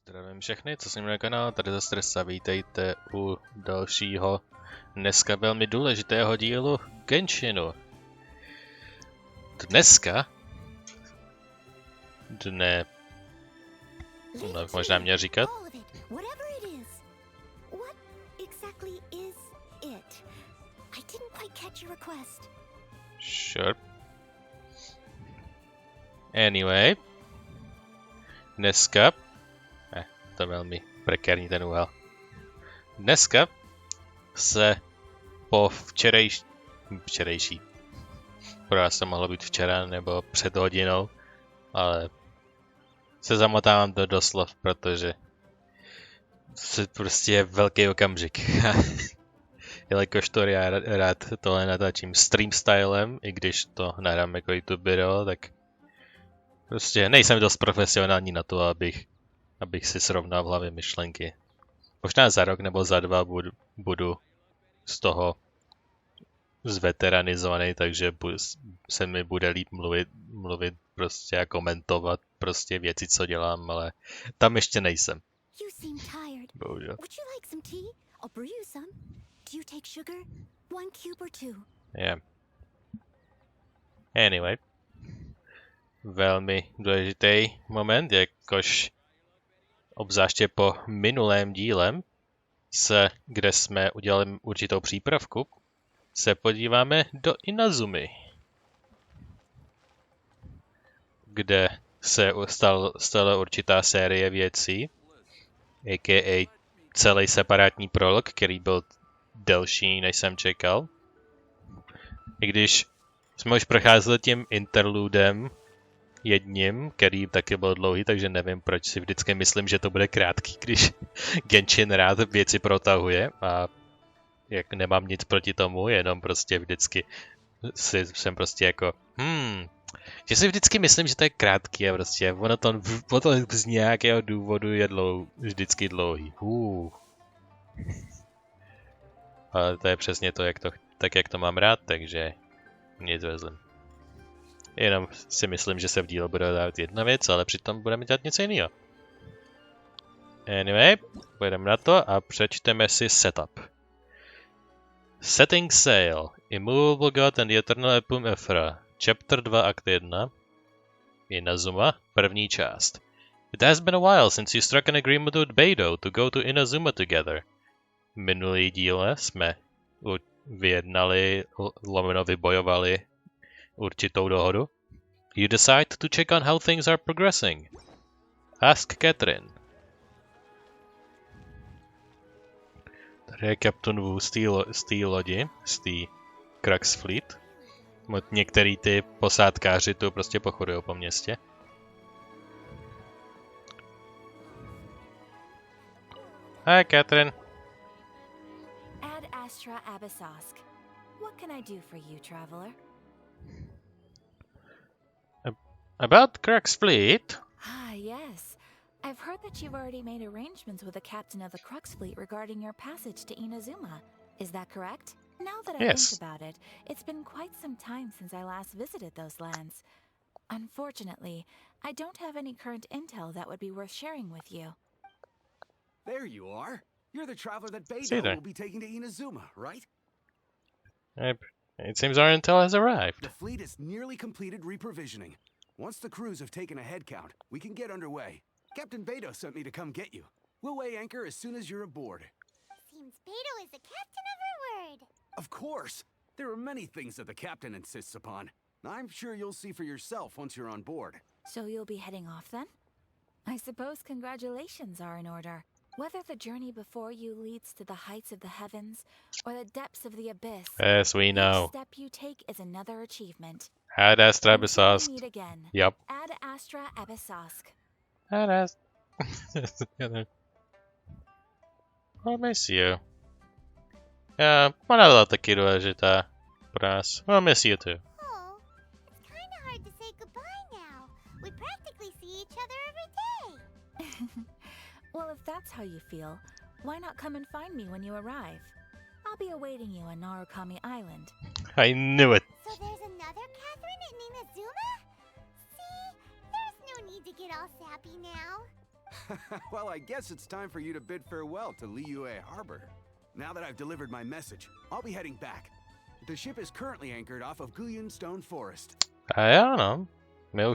Zdravím všechny, co jsem na kanál, tady zase Stresa, vítejte u dalšího, dneska velmi důležitého dílu Genshinu. Možná měl říkat. Sure. Anyway. Dneska. To je velmi prekérní ten úhel. Dneska se po včerejší. Pro vás to mohlo být včera nebo před hodinou, ale se zamotávám to doslov, protože se prostě je velký okamžik. Jelikož to já rád tohle natáčím stream stylem, i když to nahrám jako YouTube video, tak prostě nejsem dost profesionální na to, abych si srovnal v hlavě myšlenky. Možná za rok nebo za dva budu z toho zveteranizovaný, takže se mi bude líp mluvit prostě a komentovat prostě věci, co dělám, ale tam ještě nejsem. Bohužel. Yeah. Anyway. Velmi důležitý moment, jakož obzvláště po minulém dílem, kde jsme udělali určitou přípravku, se podíváme do Inazumy, kde se stala určitá série věcí, a.k.a. celý separátní prolog, který byl delší, než jsem čekal. I když jsme už procházeli tím interludem jedním, který taky byl dlouhý, takže nevím, proč si vždycky myslím, že to bude krátký, když Genshin rád věci protahuje a jak nemám nic proti tomu, jenom prostě vždycky jsem prostě jako že si vždycky myslím, že to je krátký a prostě ono to z nějakého důvodu je vždycky dlouhý. Ale to je přesně to, jak to mám rád, takže nic vezlem. Jenom si myslím, že se v díle bude dávat jedna věc, ale přitom budeme dělat něco jiného. Anyway, půjdeme na to a přečteme si setup. Setting Sail, Immovable God and the Eternal Epum Ephra, Chapter 2, Akt 1, Inazuma, první část. It has been a while since you struck an agreement with Beidou to go to Inazuma together. V minulý díle jsme vyjednali, vybojovali určitou dohodu. You decide to check on how things are progressing. Ask Catherine. Tady je Captain Wu z té lodi, z té Crux Fleet. Některý ty posádkáři tu prostě pochodujou po městě. Hi, Catherine. Ad Astra Abyssosk. What can I do for you, traveler? About Crux Fleet? Ah, yes. I've heard that you've already made arrangements with the captain of the Crux Fleet regarding your passage to Inazuma. Is that correct? Now that I think about it, it's been quite some time since I last visited those lands. Unfortunately, I don't have any current intel that would be worth sharing with you. There you are. You're the traveler that Beidou will be taking to Inazuma, right? It seems our intel has arrived. The fleet is nearly completed reprovisioning. Once the crews have taken a head count, we can get underway. Captain Beidou sent me to come get you. We'll weigh anchor as soon as you're aboard. Seems Beidou is the captain of her word. Of course. There are many things that the captain insists upon. I'm sure you'll see for yourself once you're on board. So you'll be heading off then? I suppose congratulations are in order. Whether the journey before you leads to the heights of the heavens or the depths of the abyss, yes, we know. Each step you take is another achievement. Ad Astra Abyssosk. Meet again. Yep. Ad Astra Abyssosk. Ad Astra. I'll miss you. Ona byla taky důležitá pro nás. We'll miss you too. Oh, it's kind of hard to say goodbye now. We practically see each other every day. Well, if that's how you feel, why not come and find me when you arrive? I'll be awaiting you on Narukami Island. I knew it. So there's another Catherine in Inazuma? See, there's no need to get all sappy now. Well, I guess it's time for you to bid farewell to Liyue Harbor. Now that I've delivered my message, I'll be heading back. The ship is currently anchored off of Stone Forest. A já no. My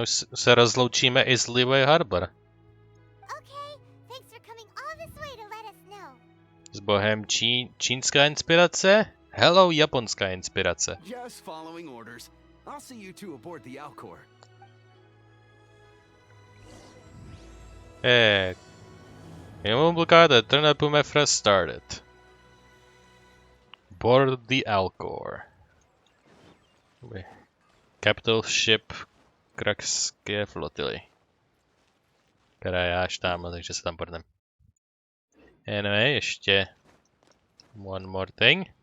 už se rozloučíme i z Liyue Harbor. Okay, thanks for coming all this way to let us know. S bohem čínská inspirace? Hello, japonská inspirace. Just following orders. I'll see you two aboard the Alcor. Minimum blockade, turn up when my first started. Board the Alcor. Capital ship Krakské flotily. Která je až tam, takže se tam prdnem. Anyway, ještě one more thing.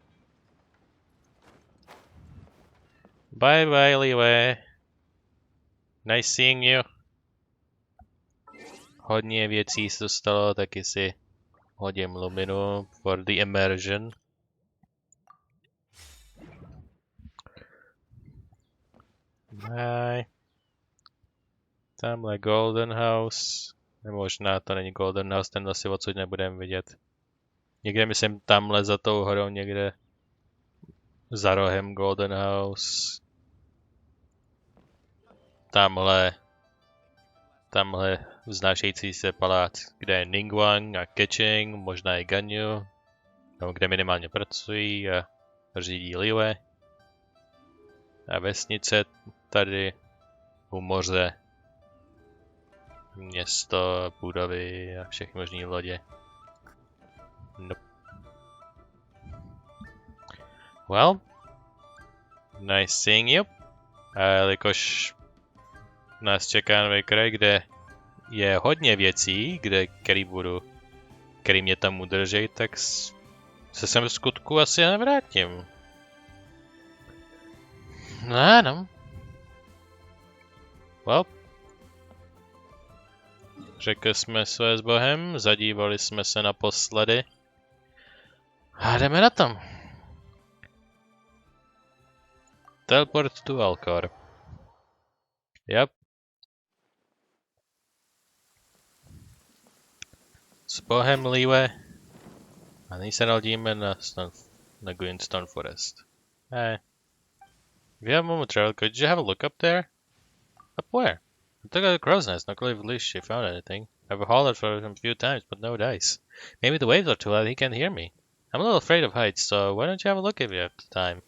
Bye bye, Liyue. Nice seeing you. Hodně věcí se dostalo, taky si hodím luminu for the immersion. Bye. Tamhle Golden House. Nebo možná to není Golden House, ten asi odsud nebudeme vidět. Někde myslím tamhle za tou horou, někde za rohem Golden House. Tamhle vznášející se palác, kde je Ningguang a Keqing, možná i Ganyu, nebo kde minimálně pracují a řídí Liyue. A vesnice tady u moře, město, budovy a všechny možné lodě. Nope. Well, nice seeing you. A jelikož nás čeká nový kraj, kde je hodně věcí, který mě tam udrží, tak se sem v skutku asi nevrátím. No ano. Well. Řekli jsme své s bohem, zadívali jsme se naposledy. A jdeme na tom. Teleport to Alcor. Yep. S bohem, Liyue. A nyní se naladíme na Stone Forest. Hey. If you have a moment travel, could you have a look up there? Up where? I took out a crow's nest, not clear if she found anything. I've hauled for him a few times, but no dice. Maybe the waves are too loud, he can't hear me. I'm a little afraid of heights, so why don't you have a look if you have the time?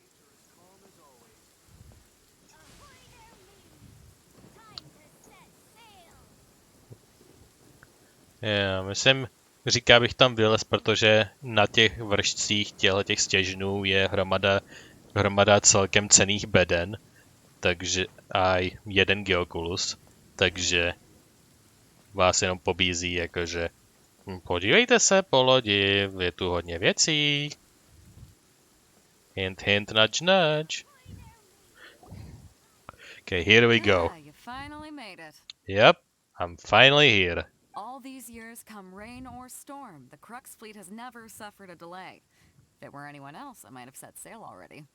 Myslím, říká bych tam vylez, protože na těch vršcích těch stěžnů je hromada celkem cenných beden, takže a jeden Geoculus, takže vás jenom pobízí, jakože podívejte se po lodi, je tu hodně věcí. Hint, hint, nudge, nudge. Okay, here we go. You finally made it. Yep, I'm finally here. All these years, come rain or storm, the Crux fleet has never suffered a delay. If it were anyone else, I might have set sail already.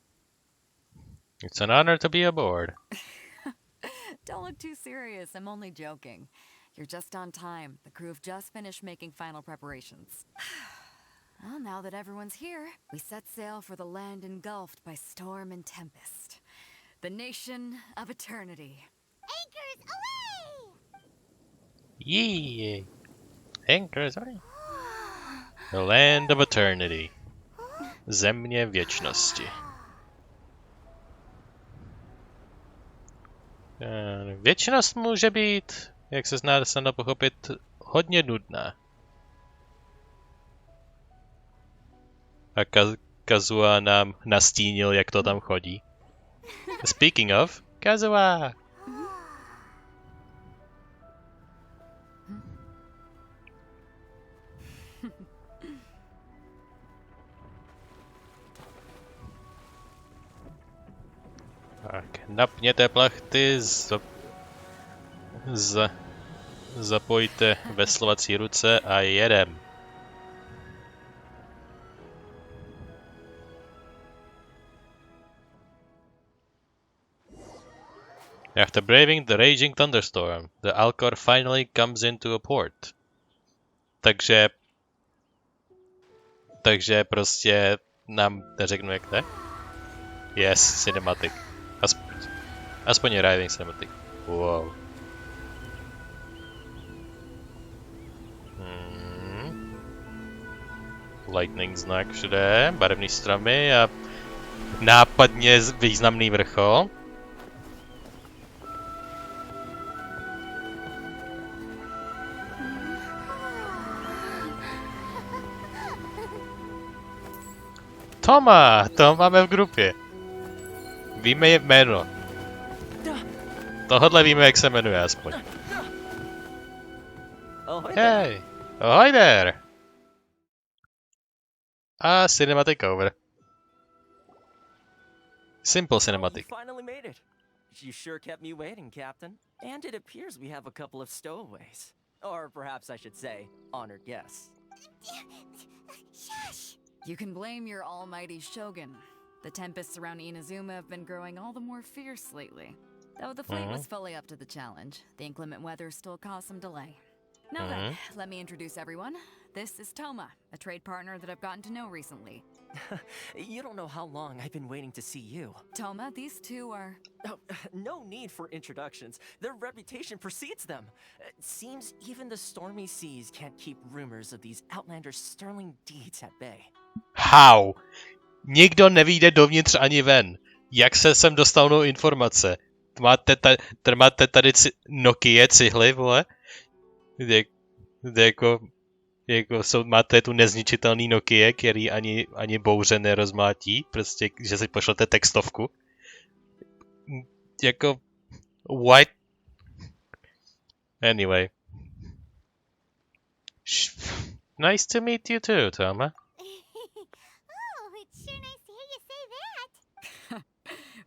It's an honor to be aboard. Don't look too serious, I'm only joking. You're just on time. The crew have just finished making final preparations. Well, now that everyone's here, we set sail for the land engulfed by storm and tempest. The nation of eternity. Anchors away! Yee! Anchors away. The land of eternity. Země věčnosti. Věčnost může být, jak se snadno pochopit, hodně nudná. A Kazuha nám nastínil, jak to tam chodí. Speaking of, Kazuha! Tak, napněte plachty, zapojte veslovací ruce a jedem. After braving the raging thunderstorm, the Alcor finally comes into a port. Takže prostě nám neřeknu jak to je. Yes, cinematic. Aspoň arriving cinematic. Wow. Lightning znak všude, barevný stromy a nápadně významný vrchol. Toma, to máme v grupě. Víme jméno. Tohodle víme, jak se jmenuje aspoň. Hey, ahoy there. A cinematic over. Simple cinematic. You finally made it. You sure kept me waiting, Captain. And it appears we have a couple of stowaways. Or perhaps I should say, honored guests. Shush! You can blame your almighty shogun. The tempests around Inazuma have been growing all the more fierce lately. Though the fleet was fully up to the challenge, the inclement weather still caused some delay. Now then, let me introduce everyone. This is Toma, a trade partner that I've gotten to know recently. You don't know how long I've been waiting to see you. Toma, these two are... Oh, no need for introductions. Their reputation precedes them. It seems even the stormy seas can't keep rumors of these outlanders' sterling deeds at bay. How? Nikdo nevyjde dovnitř ani ven. Jak se sem dostanou informace? Máte tady Nokia cihly, vole? Máte tu nezničitelný Nokia, který ani bouře nerozmátí, prostě, že si pošlete textovku. Jako... What? Anyway. Nice to meet you too, Toma. It's sure nice to hear you say that.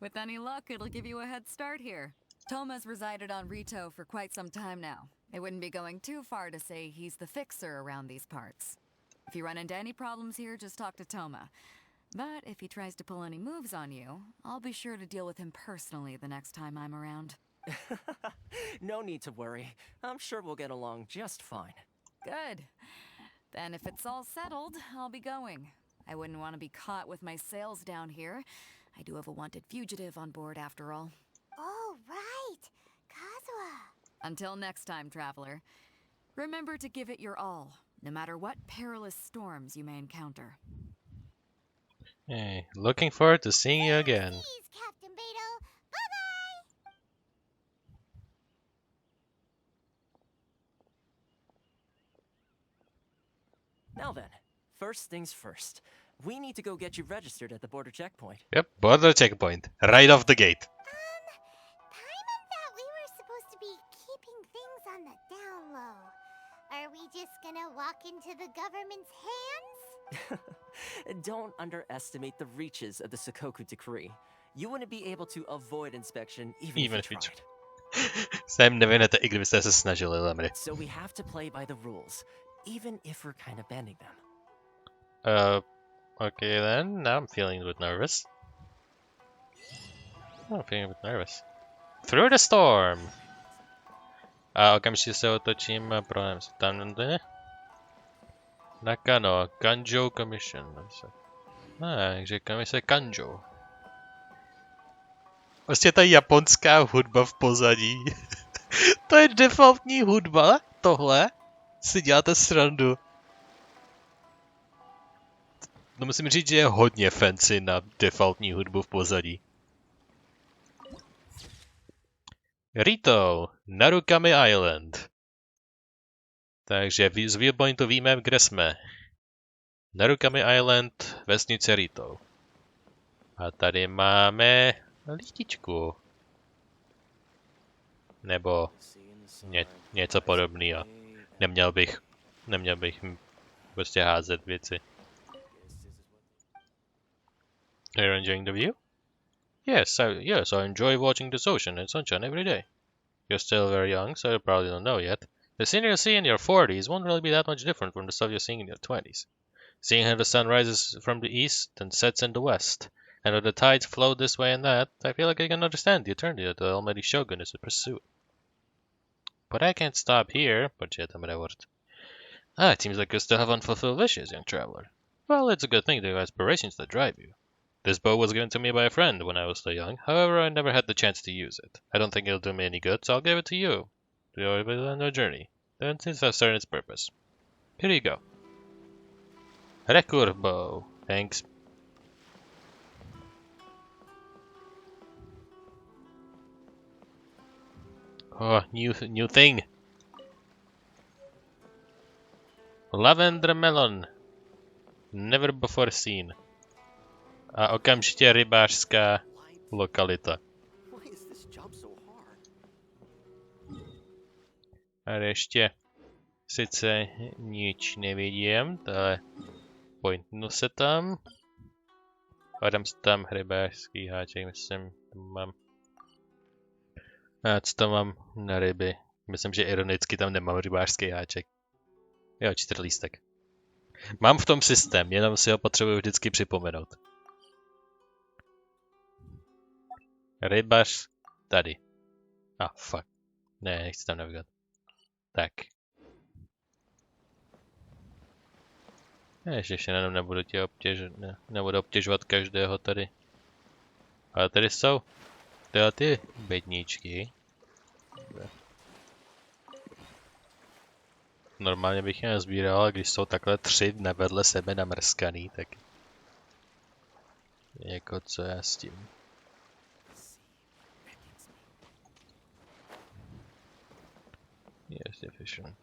With any luck, it'll give you a head start here. Toma's resided on Rito for quite some time now. It wouldn't be going too far to say he's the fixer around these parts. If you run into any problems here, just talk to Toma. But if he tries to pull any moves on you, I'll be sure to deal with him personally the next time I'm around. No need to worry. I'm sure we'll get along just fine. Good. Then if it's all settled, I'll be going. I wouldn't want to be caught with my sails down here. I do have a wanted fugitive on board after all. Oh, right. Kazuha. Until next time, traveler. Remember to give it your all, no matter what perilous storms you may encounter. Hey, looking forward to seeing you again. Please, Captain Beto. Bye-bye. Now then, first things first. We need to go get you registered at the border checkpoint. Yep, border checkpoint. Right off the gate. Paimon thought we were supposed to be keeping things on the down low. Are we just gonna walk into the government's hands? Don't underestimate the reaches of the Sakoku Decree. You wouldn't be able to avoid inspection even if you tried. Jsem nevinete, i kdybyste se snažili, Lemry. So we have to play by the rules, even if we're kind of bending them. Okay then, now I'm feeling a bit nervous. Oh, I'm feeling a bit nervous. Through the storm! A okamžitě se otočím a prohneme se tam. Nakano, Kanjo Commission. Takže komise Kanjo. Prostě ta japonská hudba v pozadí. To je defaultní hudba? Tohle? Si děláte srandu. No musím říct, že je hodně fancy na defaultní hudbu v pozadí. Rito, Narukami Island. Takže z viewpointu víme, kde jsme. Narukami Island, vesnice Rito. A tady máme lítičku. Nebo něco podobného. Neměl bych prostě házet věci. Are you enjoying the view? Yes, I enjoy watching this ocean and sunshine every day. You're still very young, so you probably don't know yet. The scene you'll see in your 40s won't really be that much different from the stuff you're seeing in your 20s. Seeing how the sun rises from the east and sets in the west, And though the tides flow this way and that, I feel like I can understand the eternity that the almighty shogun is to pursue. But I can't stop here. It seems like you still have unfulfilled wishes, young traveler. Well, it's a good thing to have aspirations that drive you. This bow was given to me by a friend when I was still young. However, I never had the chance to use it. I don't think it'll do me any good, so I'll give it to you. To go on a journey. Then since I've served its purpose. Here you go. Rekur bow. Thanks. Oh, new thing. Lavender melon. Never before seen. A okamžitě rybářská lokalita. A ještě sice nič nevidím, ale pointnu se tam. A dám si tam rybářský háček, myslím, mám. A co tam mám na ryby? Myslím, že ironicky tam nemám rybářský háček. Jo, 4 lístek. Mám v tom systém, jenom si ho potřebuji vždycky připomenout. Rybař tady. Fuck. Ne, nechci tam navigovat. Tak. Ještě jenom nebudu obtěžovat každého tady. Ale tady jsou tyhle ty bedníčky. Normálně bych je nezbíral, ale když jsou takhle 3 vedle sebe namrskaný, tak jako co já s tím. Yes, efficient.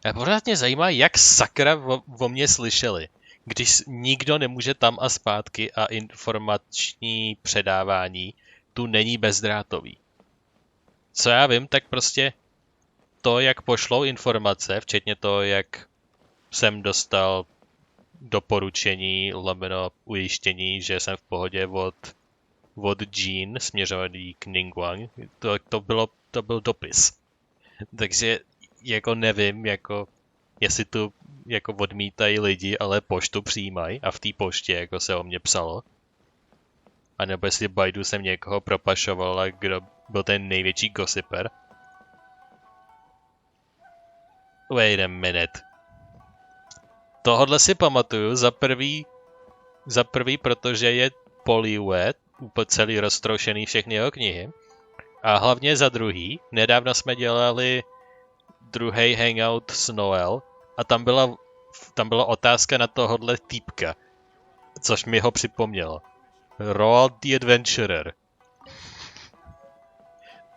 A pořád mě zajímá, jak sakra o mě slyšeli, když nikdo nemůže tam a zpátky a informační předávání tu není bezdrátový. Co já vím, tak prostě to, jak pošlou informace, včetně toho, jak jsem dostal doporučení, lomeno ujištění, že jsem v pohodě od Jean směřovaný k Ningguang, to byl dopis. Takže jako nevím, jako jestli tu jako odmítají lidi, ale poštu přijímají a v té poště jako se o mě psalo. A nebo jestli Baidu jsem někoho propašoval a kdo byl ten největší gossiper. Wait a minute. Tohodle si pamatuju za prvý, protože je Poliwet, úplně celý roztroušený všechny jeho knihy. A hlavně za druhý, nedávno jsme dělali druhý hangout s Noel a tam byla otázka na tohodle týpka, což mi ho připomnělo. Roald the Adventurer.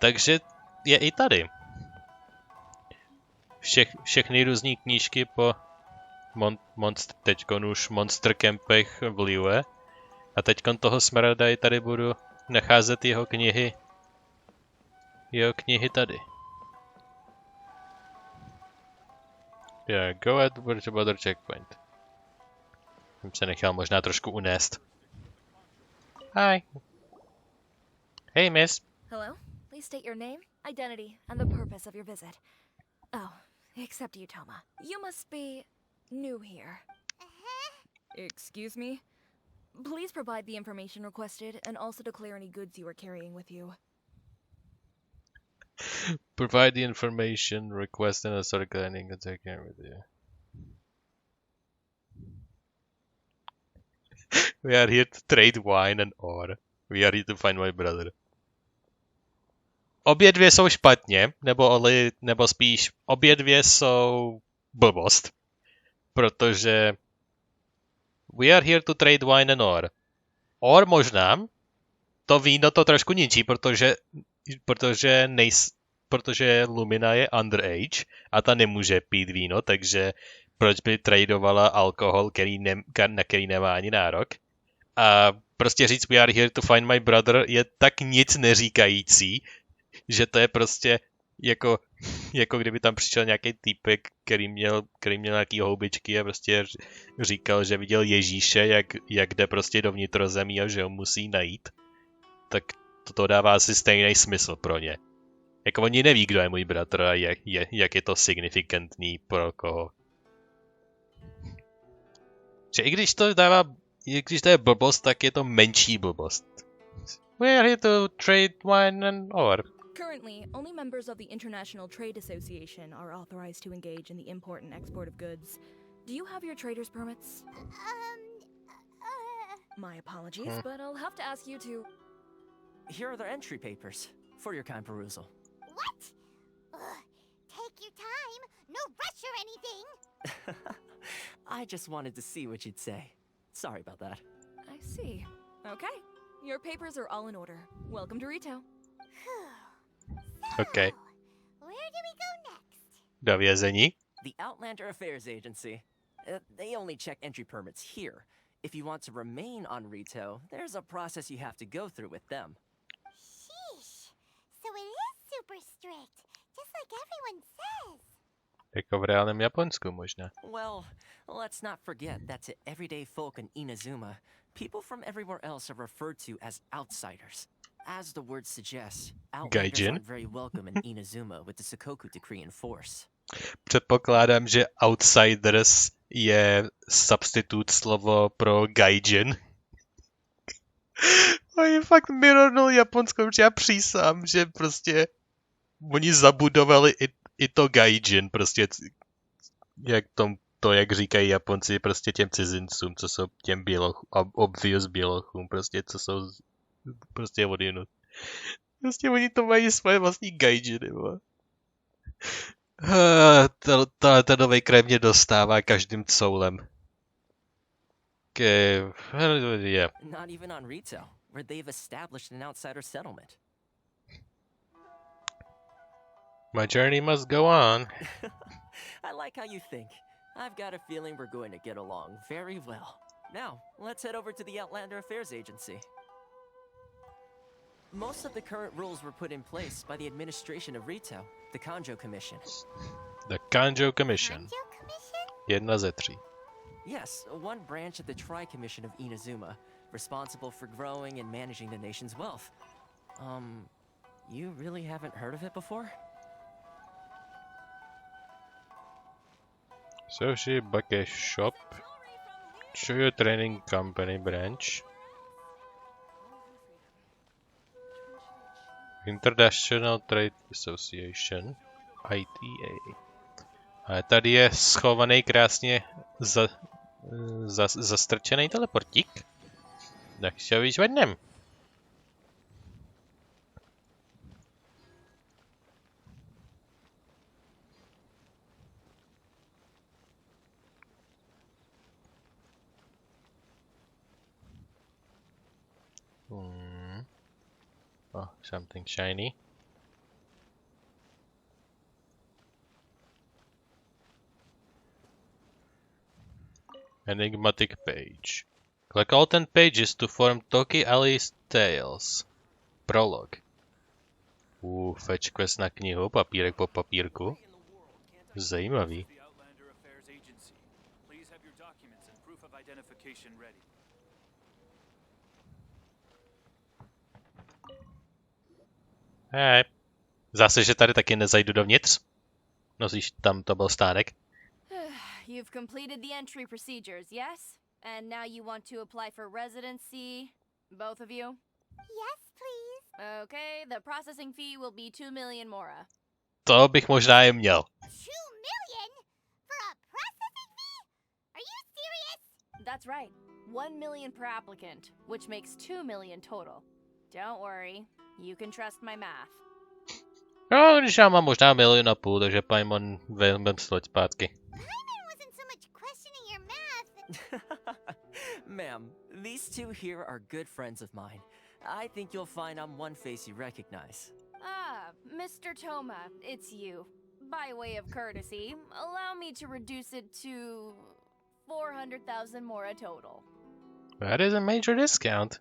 Takže je i tady. Všechny různý knížky po teďkon už Monster Campech v Liyue. A teďkon toho Smaragda tady budu nacházet jeho knihy tady. Yeah, go at border checkpoint. Jsem se nechal možná trošku unést. Hi. Hey, miss. Hello. Please state your name, identity, and the purpose of your visit. Oh, except you, Toma. You must be new here. Excuse me? Please provide the information requested and also declare any goods you are carrying with you. Provide the information requested and start declaring goods I carry with you. We are here to trade wine and ore. We are here to find my brother. Obě dvě jsou špatně, nebo spíš obě dvě jsou blbost. Protože we are here to trade wine and ore. Ore možná, to víno to trošku ničí, protože Lumina je underage a ta nemůže pít víno, takže proč by tradovala alkohol, na který nemá ani nárok. A prostě říct we are here to find my brother je tak nic neříkající, že to je prostě jako kdyby tam přišel nějaký týpek, který měl nějaký houbičky a prostě říkal, že viděl Ježíše, jak jde prostě do vnitrozemí a že ho musí najít. Tak to dává asi stejný smysl pro ně. Jako oni neví, kdo je můj bratr a jak je to signifikantní pro koho. Že i když to dává když to je blbost, tak je to menší blbost. We're here to trade wine and ore. Currently, only members of the International Trade Association are authorized to engage in the import and export of goods. Do you have your trader's permits? My apologies, but I'll have to ask you to... Here are their entry papers for your kind perusal. What? Ugh, take your time. No rush or anything. I just wanted to see what you'd say. Sorry about that. I see. Okay. Your papers are all in order. Welcome to retail. Okay. Where do we go next? Do vězení? The Outlander Affairs Agency. They only check entry permits here. If you want to remain on Rito, there's a process you have to go through with them. Sheesh. So it is super strict, just like everyone says. Jako v reálném Japonsku možná. Well, let's not forget that to everyday folk in Inazuma, people from everywhere else are referred to as outsiders. As the word suggests, outlanders aren't very welcome in Inazuma with the Sakoku decree in force. Předpokládám, že outsiders je substitut slovo pro gaijin. Oni fakt mirornul Japonsko, protože já přísám, že prostě oni zabudovali i to gaijin, prostě jak říkají Japonci prostě těm cizincům, co jsou těm obvious bělochům, prostě co jsou prostě odjinut. Prostě oni to mají svoje vlastní gaijiny, ten nový krev mě dostává každým coulem. Yeah. Not even on Rito, where they've established an outsider settlement. My journey must go on. I like how you think. I've got a feeling we're going to get along very well. Now, let's head over to the Outlander Affairs Agency. Most of the current rules were put in place by the administration of Rito, the Kanjo Commission. The Kanjo Commission. Kanjo Commission? Jedna ze 3. Yes, one branch of the Tri-Commission of Inazuma, responsible for growing and managing the nation's wealth. You really haven't heard of it before? Sushi Bake Shop. Chuyo Training Company branch. International Trade Association. ITA. A tady je schovaný krásně zastrčený teleportík. Tak se ho vyzvednem. Oh, something shiny. Enigmatic page. Collect all 10 pages to form Toki Ali's Tales. Prolog. Fetch quest na knihu, papírek po papírku. Zajímavý. Hej. Zase, že tady taky nezajdu dovnitř? Nosíš tam to byl stánek? You've completed the entry procedures, yes? And now you want to apply for residency, both of you? Yes, please. Okay, the processing fee will be 2 million mora. To bych možná i měl. 2 million? For a processing fee? Are you serious? That's right. 1 million per applicant, which makes 2 million total. Don't worry, you can trust my math. No, když já mám možná 1,5 milionu, takže Paimon vem sloď zpátky. Ma'am, these two here are good friends of mine. I think you'll find I'm one face you recognize. Ah, Mr. Toma, it's you. By way of courtesy, allow me to reduce it to 400,000 mora total. That is a major discount.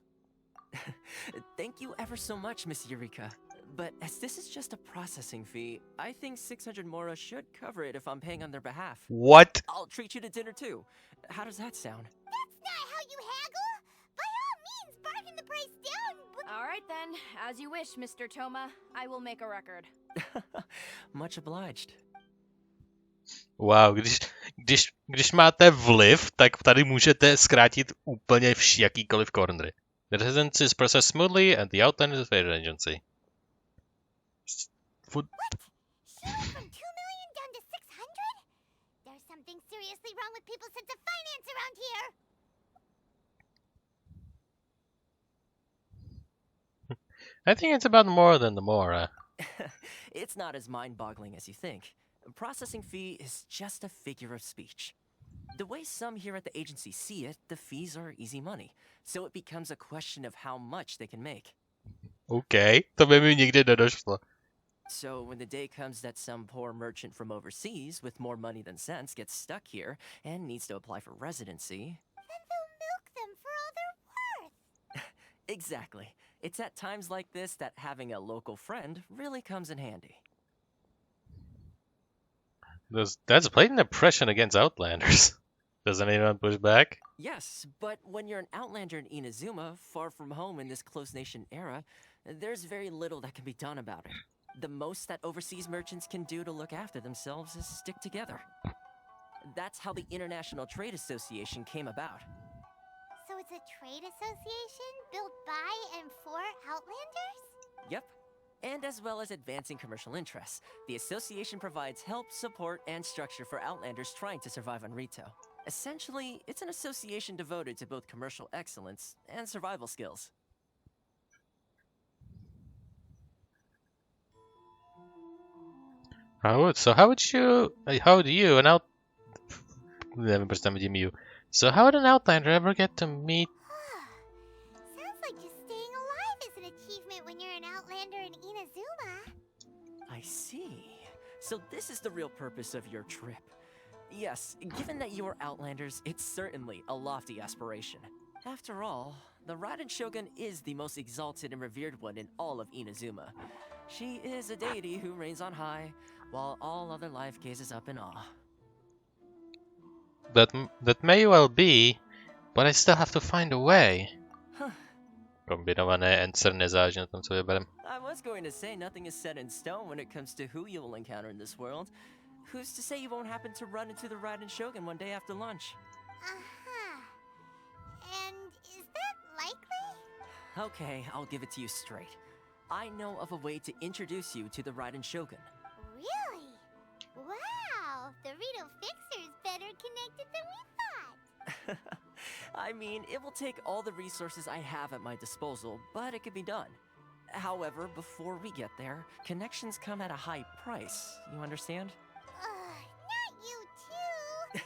Thank you ever so much, Miss Eureka. But as this is just a processing fee, I think 600 mora should cover it if I'm paying on their behalf. What? I'll treat you to dinner too. How does that sound? That's not how you haggle. By all means, bargain the price down. All right then, as you wish, Mr. Toma. I will make a record. Much obliged. Wow, když máte vliv, tak tady můžete zkrátit úplně jakýkoliv cornery. The residency is processed smoothly and the outland is very agency. From 2 million down to 600? There's something seriously wrong with people's sense of finance around here. I think it's about more than the Mora. It's not as mind-boggling as you think. A processing fee is just a figure of speech. The way some here at the agency see it, the fees are easy money, so it becomes a question of how much they can make. Okay, to by mi nikdy nedošlo. So when the day comes that some poor merchant from overseas with more money than sense gets stuck here and needs to apply for residency... Then they'll milk them for all they're worth. Exactly. It's at times like this that having a local friend really comes in handy. That's blatant oppression against Outlanders. Doesn't anyone push back? Yes, but when you're an Outlander in Inazuma, far from home in this closed nation era, there's very little that can be done about it. The most that overseas merchants can do to look after themselves is stick together. That's how the International Trade Association came about. So it's a trade association built by and for Outlanders? Yep. And as well as advancing commercial interests, the association provides help, support, and structure for Outlanders trying to survive on Rito. Essentially, it's an association devoted to both commercial excellence and survival skills. How would an Outlander ever get to meet? Sounds like just staying alive is an achievement when you're an Outlander in Inazuma. I see. So this is the real purpose of your trip. Yes, given that you're Outlanders, it's certainly a lofty aspiration. After all, the Raiden Shogun is the most exalted and revered one in all of Inazuma. She is a deity who reigns on high, while all other life gazes up in awe. That may well be, but I still have to find a way. Kombinované answer nezáleží na tom, co vyberem. I was going to say nothing is set in stone when it comes to who you will encounter in this world. Who's to say you won't happen to run into the Raiden Shogun one day after lunch? Uh-huh. And is that likely? Okay, I'll give it to you straight. I know of a way to introduce you to the Raiden Shogun. Really? Wow, the Rito Fixer is better connected than we thought. I mean, it will take all the resources I have at my disposal, but it can be done. However, before we get there, connections come at a high price, you understand? Not you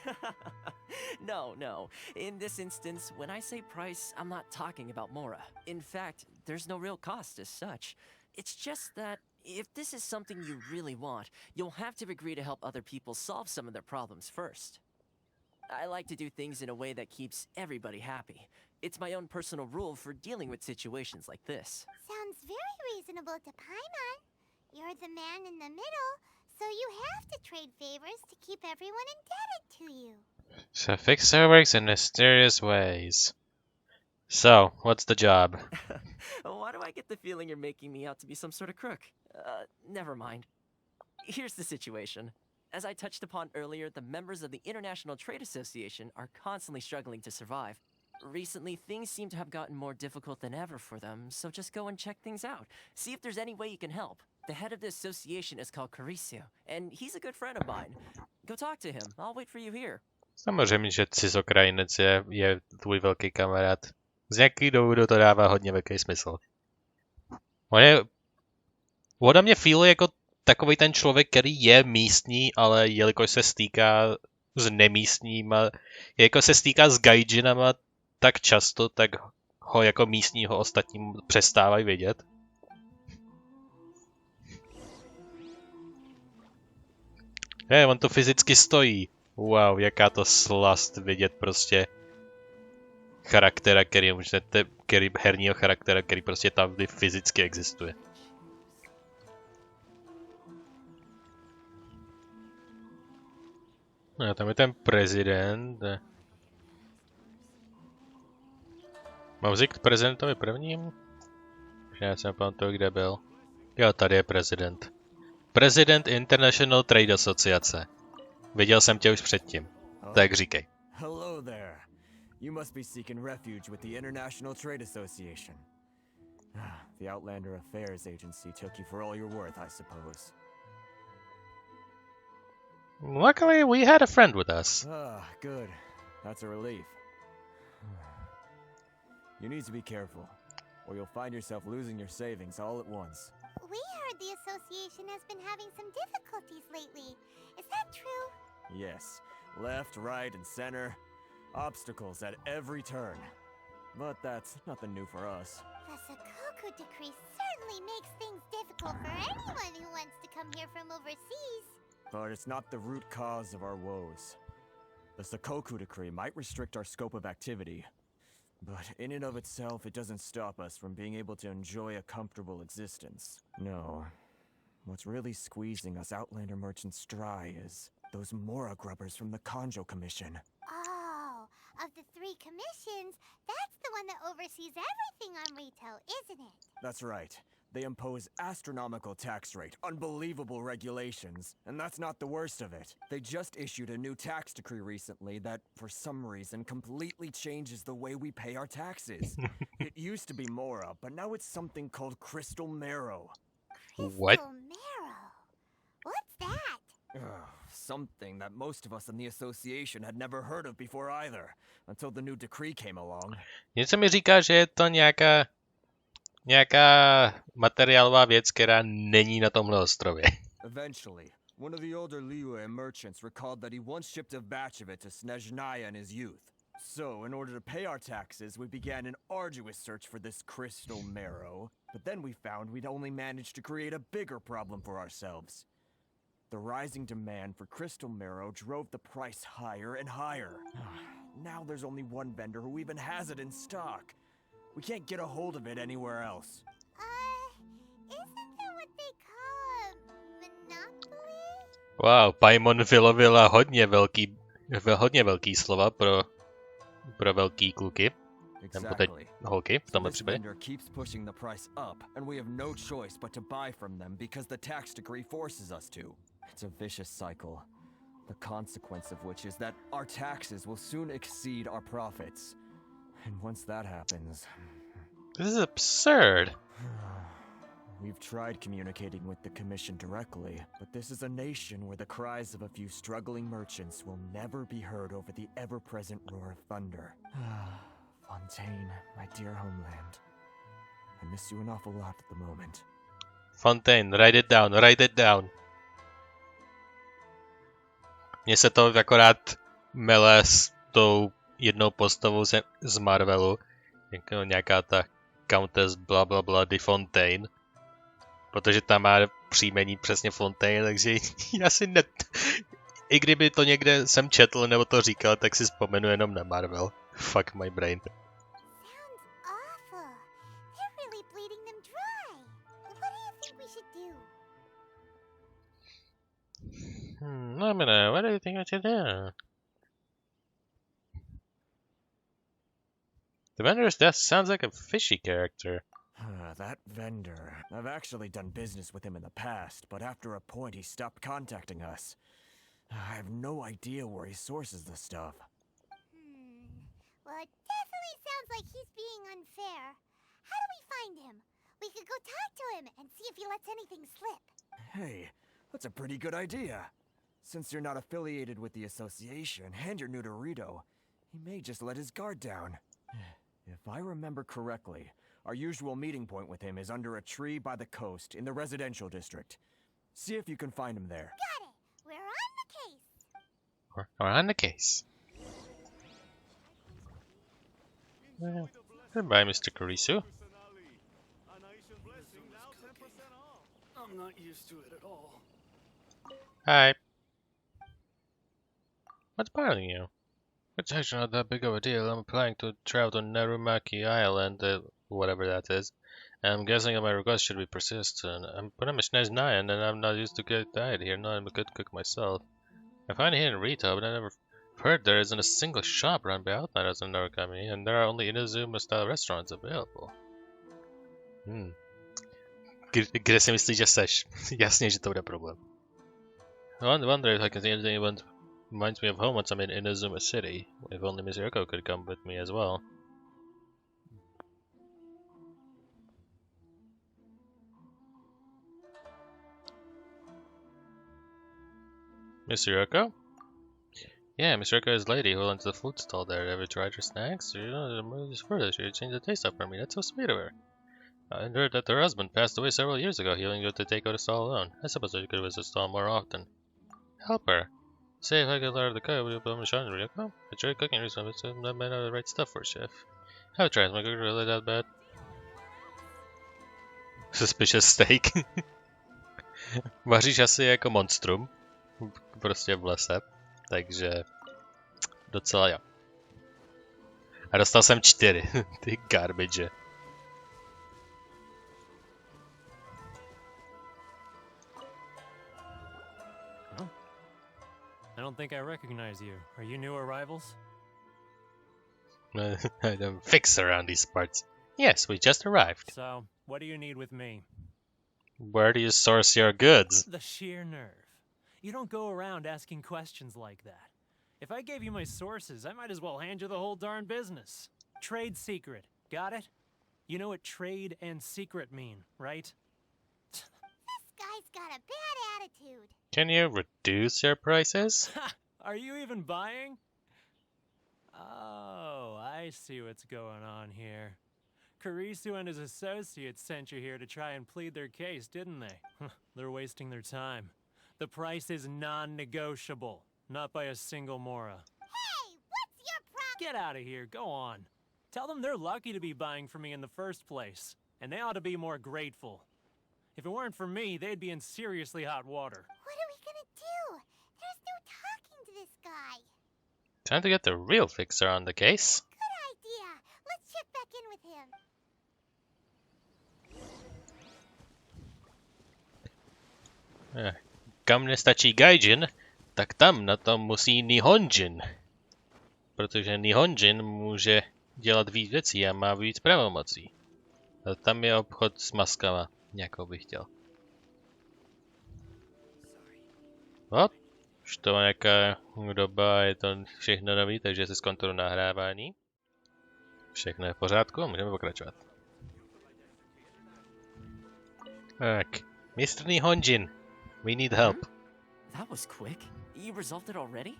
too! No. In this instance, when I say price, I'm not talking about Mora. In fact, there's no real cost as such. It's just that if this is something you really want, you'll have to agree to help other people solve some of their problems first. I like to do things in a way that keeps everybody happy. It's my own personal rule for dealing with situations like this. Sounds very reasonable to Paimon. You're the man in the middle, so you have to trade favors to keep everyone indebted to you. So Fixer works in mysterious ways. So, what's the job? Why do I get the feeling you're making me out to be some sort of crook? Never mind. Here's the situation. As I touched upon earlier, the members of the International Trade Association are constantly struggling to survive. Recently, things seem to have gotten more difficult than ever for them, so just go and check things out. See if there's any way you can help. The head of the association is called Carisio, and he's a good friend of mine. Go talk to him. I'll wait for you here. Samozřejmě, že cizokrajinec je tvůj velký kamarád. Z nějaký důvodu to dává hodně velký smysl. Ode mě feeluje jako takový ten člověk, který je místní, ale jelikož se stýká s nemístníma, jelikož se stýká s gaijinama tak často, tak ho jako místního ostatním přestávají vidět. On to fyzicky stojí. Wow, jaká to slast vidět prostě charaktera, herního charaktera, který prostě tam fyzicky existuje. No, tam je ten prezident. Mám vzít k prezidentovi prvním? Já jsem pamatuju, kde byl. Jo, tady je prezident. Prezident International Trade Asociace. Viděl jsem tě už předtím. Tak říkej. Hello there. You must be seeking refuge with the International Trade Association. The Outlander Affairs Agency took you for all you're worth, I suppose. Luckily, we had a friend with us. Good. That's a relief. You need to be careful, or you'll find yourself losing your savings all at once. We heard the association has been having some difficulties lately. Is that true? Yes. Left, right, and center. Obstacles at every turn. But that's nothing new for us. The Sakoku Decree certainly makes things difficult for anyone who wants to come here from overseas. But it's not the root cause of our woes. The Sakoku Decree might restrict our scope of activity, but in and of itself, it doesn't stop us from being able to enjoy a comfortable existence. No. What's really squeezing us Outlander merchants dry is those Mora grubbers from the Kanjo Commission. Oh, of the 3 commissions, that's the one that oversees everything on retail, isn't it? That's right. They impose astronomical tax rate, unbelievable regulations, and that's not the worst of it. They just issued a new tax decree recently that, for some reason, completely changes the way we pay our taxes. It used to be Mora, but now it's something called Crystal Marrow. What? Crystal Marrow? What's that? Something that most of us in the association had never heard of before either, until the new decree came along. Něco mi říká, že je to nějaká materiálová věc, která není na tomhle ostrově. Eventually, one of the older Liyue merchants recalled that he once shipped a batch of it to Snezhnaya in his youth. So, in order to pay our taxes, we began an arduous search for this crystal marrow. But then we found we'd only managed to create a bigger problem for ourselves. The rising demand for crystal marrow drove the price higher and higher. Now there's only one vendor who even has it in stock. We can't get a hold of it anywhere else. Isn't that what they call a monopoly? Wow, Paimon vylovila hodně velký slova pro velký kluky. Nebo teď holky v tomhle případě. Vendor keeps pushing the price up, and we have no choice but to buy from them because the tax decree forces us to. It's a vicious cycle, the consequence of which is that our taxes will soon exceed our profits. And once that happens... This is absurd. We've tried communicating with the Commission directly, but this is a nation where the cries of a few struggling merchants will never be heard over the ever-present roar of thunder. Fontaine, my dear homeland. I miss you an awful lot at the moment. Fontaine, write it down, write it down. Mně se to akorát mele s tou jednou postavou z Marvelu, jako nějaká ta Countess blablabla de Fontaine, protože tam má příjmení přesně Fontaine, takže já si i kdyby to někde jsem četl nebo to říkal, tak si vzpomenu jenom na Marvel. Fuck my brain. Sounds awful. They're really bleeding them dry. What do you think we should do? What do you think I should do? The vendor's death sounds like a fishy character. That vendor. I've actually done business with him in the past, but after a point he stopped contacting us. I have no idea where he sources the stuff. Well, it definitely sounds like he's being unfair. How do we find him? We could go talk to him and see if he lets anything slip. Hey, that's a pretty good idea. Since you're not affiliated with the association and you're new to Rito, he may just let his guard down. If I remember correctly, our usual meeting point with him is under a tree by the coast in the residential district. See if you can find him there. Got it! We're on the case! We're on the case. Goodbye, Mr. Kurisu. I'm not used to it at all. Hi. What's bothering you? It's actually not that big of a deal. I'm planning to travel to Narumaki Island, whatever that is. I'm guessing that my request should be persistent. But I'm a Snezhnaya and I'm not used to good diet here. No, I'm a good cook myself. I find it here in Rito, but I never heard there isn't a single shop run by outlanders in Narukami, and there are only Inazuma-style restaurants available. Kde si myslíš, že seš? Jasně, že to bude problém. I wonder if I can see anything Reminds me of home once I'm in Inazuma City. If only Miss Yoko could come with me as well. Miss Yoko? Yeah, Miss Yoko is the lady who owns the food stall there. Ever tried her snacks? You know, just further, she would change the taste up for me. That's so sweet of her. I heard that her husband passed away several years ago. He only got to take out the stall alone. I suppose I could visit the stall more often. Help her. Say if I could learn the cook, would you put me on Ryoko? I tried cooking recently, so that might not be the right stuff for a chef. Have a try. Is my cooking really that bad? Suspicious steak. Vaříš asi jako monstrum. Prostě v lese. Takže docela jo. A dostal jsem 4. Ty garbage. I don't think I recognize you. Are you new arrivals? I don't fix around these parts. Yes, we just arrived. So, what do you need with me? Where do you source your goods? The sheer nerve. You don't go around asking questions like that. If I gave you my sources, I might as well hand you the whole darn business. Trade secret. Got it? You know what trade and secret mean, right? This guy's got a bad attitude. Can you reduce your prices? Are you even buying? Oh, I see what's going on here. Karisu and his associates sent you here to try and plead their case, didn't they? They're wasting their time. The price is non-negotiable, not by a single Mora. Hey, what's your problem? Get out of here, go on. Tell them they're lucky to be buying from me in the first place, and they ought to be more grateful. If it weren't for me, they'd be in seriously hot water. What are we gonna do? There's no talking to this guy. Time to get the real fixer on the case. Good idea. Let's check back in with him. Kam nestačí gaijin, tak tam na tom musí Nihonjin. Protože Nihonjin může dělat víc věcí a má víc pravomocí. A tam je obchod s maskama, nějakou bych chtěl. Hop, už to má nějaká doba, je to všechno nový, takže si zkontroluji nahrávání. Všechno je v pořádku, můžeme pokračovat. Tak, Mr. Nihonjin, we need help. That was quick. You resolved it already?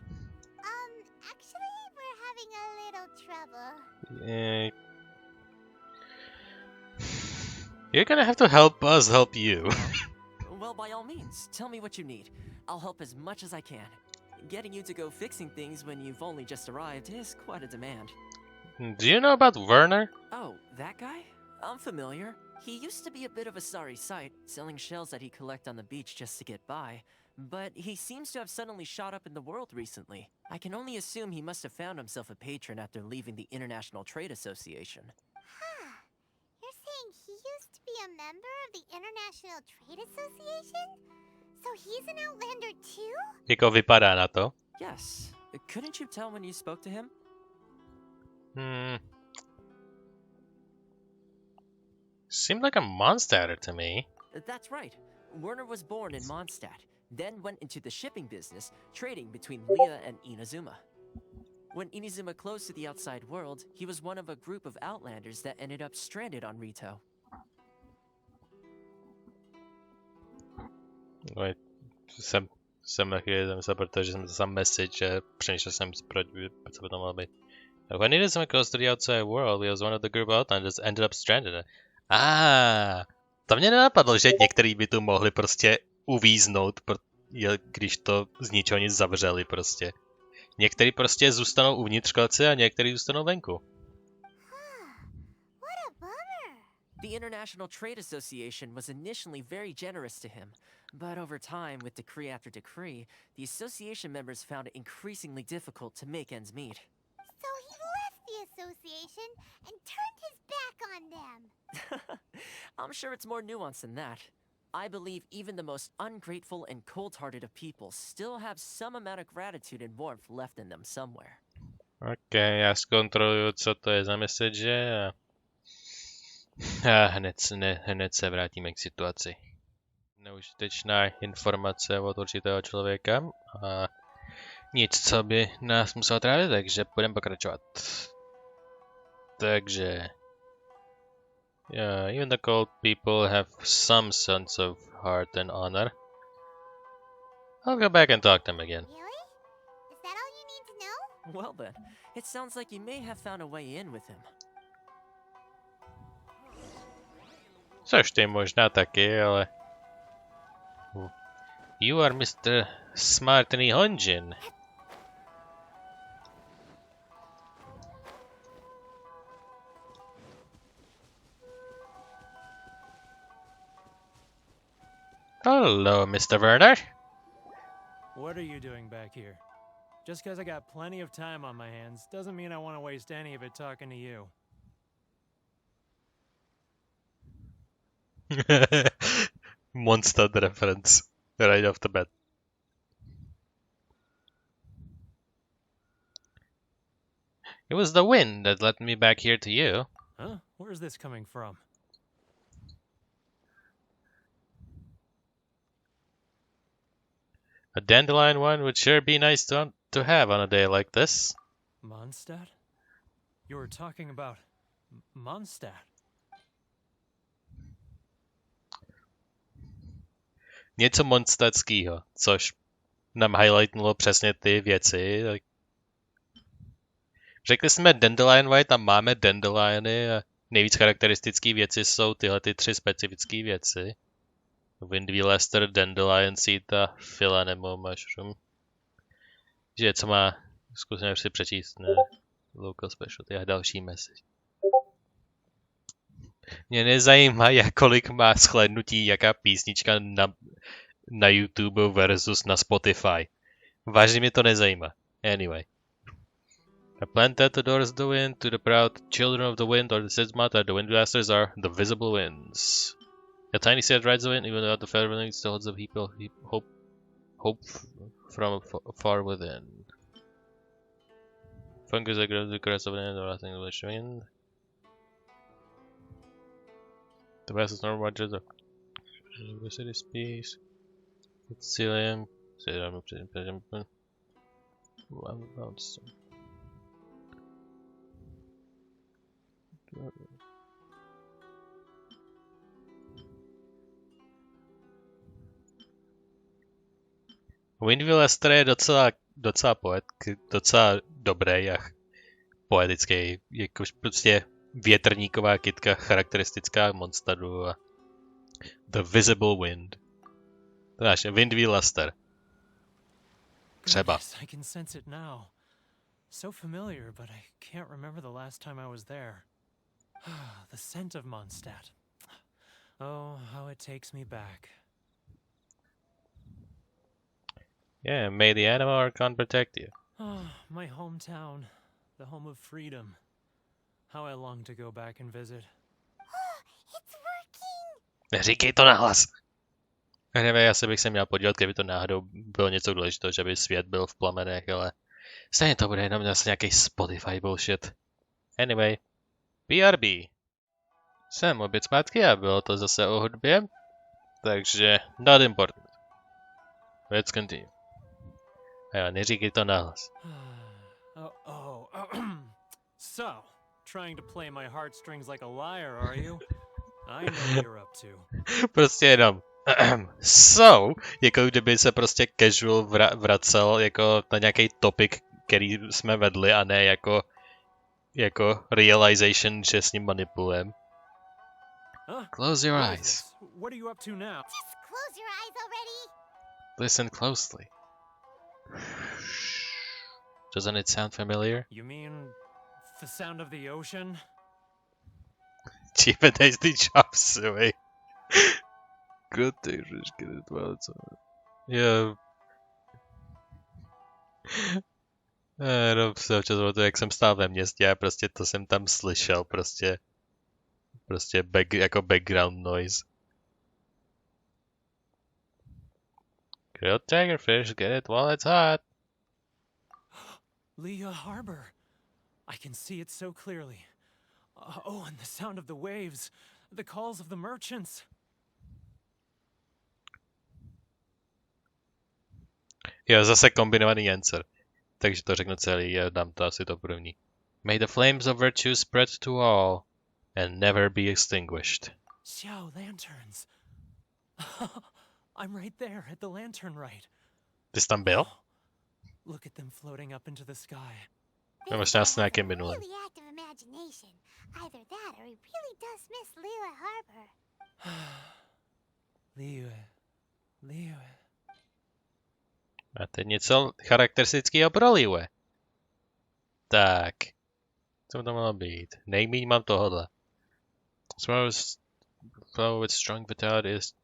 Actually, we're having a little trouble. You're gonna have to help us help you. Well, by all means, tell me what you need. I'll help as much as I can. Getting you to go fixing things when you've only just arrived is quite a demand. Do you know about Werner? Oh, that guy? I'm familiar. He used to be a bit of a sorry sight, selling shells that he'd collect on the beach just to get by. But he seems to have suddenly shot up in the world recently. I can only assume he must have found himself a patron after leaving the International Trade Association. Huh. You're saying he used to be a member of the International Trade Association? So he's an Outlander too? Jako vypadá na to. Yes. Couldn't you tell when you spoke to him? Seemed like a Mondstadter to me. That's right. Werner was born in Mondstadt, then went into the shipping business, trading between Leah and Inazuma. When Inazuma closed to the outside world, he was one of a group of Outlanders that ended up stranded on Rito. Wait, jsem na chvíli zamyslel, protože jsem to sam message, přemýšlel jsem, co by to mohlo být. When Inazuma closed to the outside world, he was one of the group of Outlanders that ended up stranded. To mě nenapadlo, že některý by tu mohli prostě uvíznout, když to z ničeho nic zavřeli prostě. Některý prostě zůstanou uvnitř klece a některý zůstanou venku. What a bummer. The International Trade Association was initially very generous to him, but over time, with decree after decree, the association members found it increasingly difficult to make ends meet. So he left the association and turned his back on them. I'm sure it's more nuanced than that. I believe even the most ungrateful and cold-hearted of people still have some amount of gratitude and warmth left in them somewhere. Ok, já zkontroluju, co to je za message a hned se vrátíme k situaci. Neužitečná informace od určitého člověka a Nic, co by nás muselo trávit, takže budeme pokračovat. Takže... Yeah, even the cold people have some sense of heart and honor. I'll go back and talk to them again. Really? Is that all you need to know? Well then, it sounds like you may have found a way in with him. Což ty možná taky, ale... You are Mr. Smartny Honjin. Hello, Mr. Werner. What are you doing back here? Just because I got plenty of time on my hands doesn't mean I want to waste any of it talking to you. Monster reference right off the bat. It was the wind that led me back here to you. Huh? Where's this coming from? A dandelion one would sure be nice to have on a day like this. Mondstadt? You were talking about Mondstadt. Něco mondstadskýho, což nám highlightnulo přesně ty věci. Řekli jsme Dandelion White a máme dandeliony a nejvíc charakteristické věci jsou tyhle ty 3 specifické věci. Windwheel Lester, Dandelion Seed a Philanemo Mushroom. Že co má, zkusíme si přečíst, ne? Local Specialty a další message. Mě nezajímá, kolik má shlédnutí jaká písnička na YouTube versus na Spotify. Vážně mě to nezajímá. Anyway. I planted the doors of the wind to the proud children of the wind, or the Sidmat, or the windblasters are the visible winds. A tiny seed rides the wind, even without the feather wings, still holds the people hope from far within. Fungus that grows the grass of the wind, or nothing of the wind. The vast normal watches of the city's peace. It's Cilium. Windwheel Lester je docela dobrý a poetický, jakož prostě větrníková kytka charakteristická Mondstadu a The Visible Wind. To náš Windwheel Lester. Třeba. I can sense it now. So familiar, but I can't remember the last time I was there. The scent of Mondstadt. Oh, how it takes me back. Yeah, may the animal archon protect you. Oh, my hometown. The home of freedom. How I long to go back and visit. It's working! Neříkej to nahlas! Nevím, já bych se měl podívat, kdyby to náhodou bylo něco důležitého, že by svět byl v plamenech, ale stejně to bude jenom zase nějaký Spotify bullshit. Anyway, BRB. Jsem opět zpátky a bylo to zase o hudbě, takže not important. Let's continue. Jo, neříkej to nahlas. So, trying to play my heartstrings like a liar, are you? I know what you're up to. Prostě jenom. So, jako kdyby se prostě casual vracel jako na nějaký topic, který jsme vedli, a ne jako realization, že s ním manipulujeme. Close your eyes. What are you up to now? Just close your eyes already! Listen closely. Doesn't it sound familiar? You mean the sound of the ocean? Dříve než ty čapsy, Good thing, get it well, it's yeah. No, se občas o to, jak jsem stál ve městě a prostě to jsem tam slyšel, prostě jako background noise. Grill tigerfish, get it while it's hot. Leah Harbor. I can see it so clearly. Oh, and the sound of the waves. The calls of the merchants. Jo, zase kombinovaný answer. Takže to řeknu celý, já dám to asi to první. May the flames of virtue spread to all and never be extinguished. Xiao, lanterns. I'm right there at the lantern rite. Ty jsi tam byl? Look at them floating up into the sky. No, možná s nějakým minulým. Really active imagination. Either that or he really does miss Liyue Harbor. Liyue. A teď něco charakteristického pro Liyue. Tak. Co by to mohlo být? Nejmíň mám tohle. Flow with strong vitality is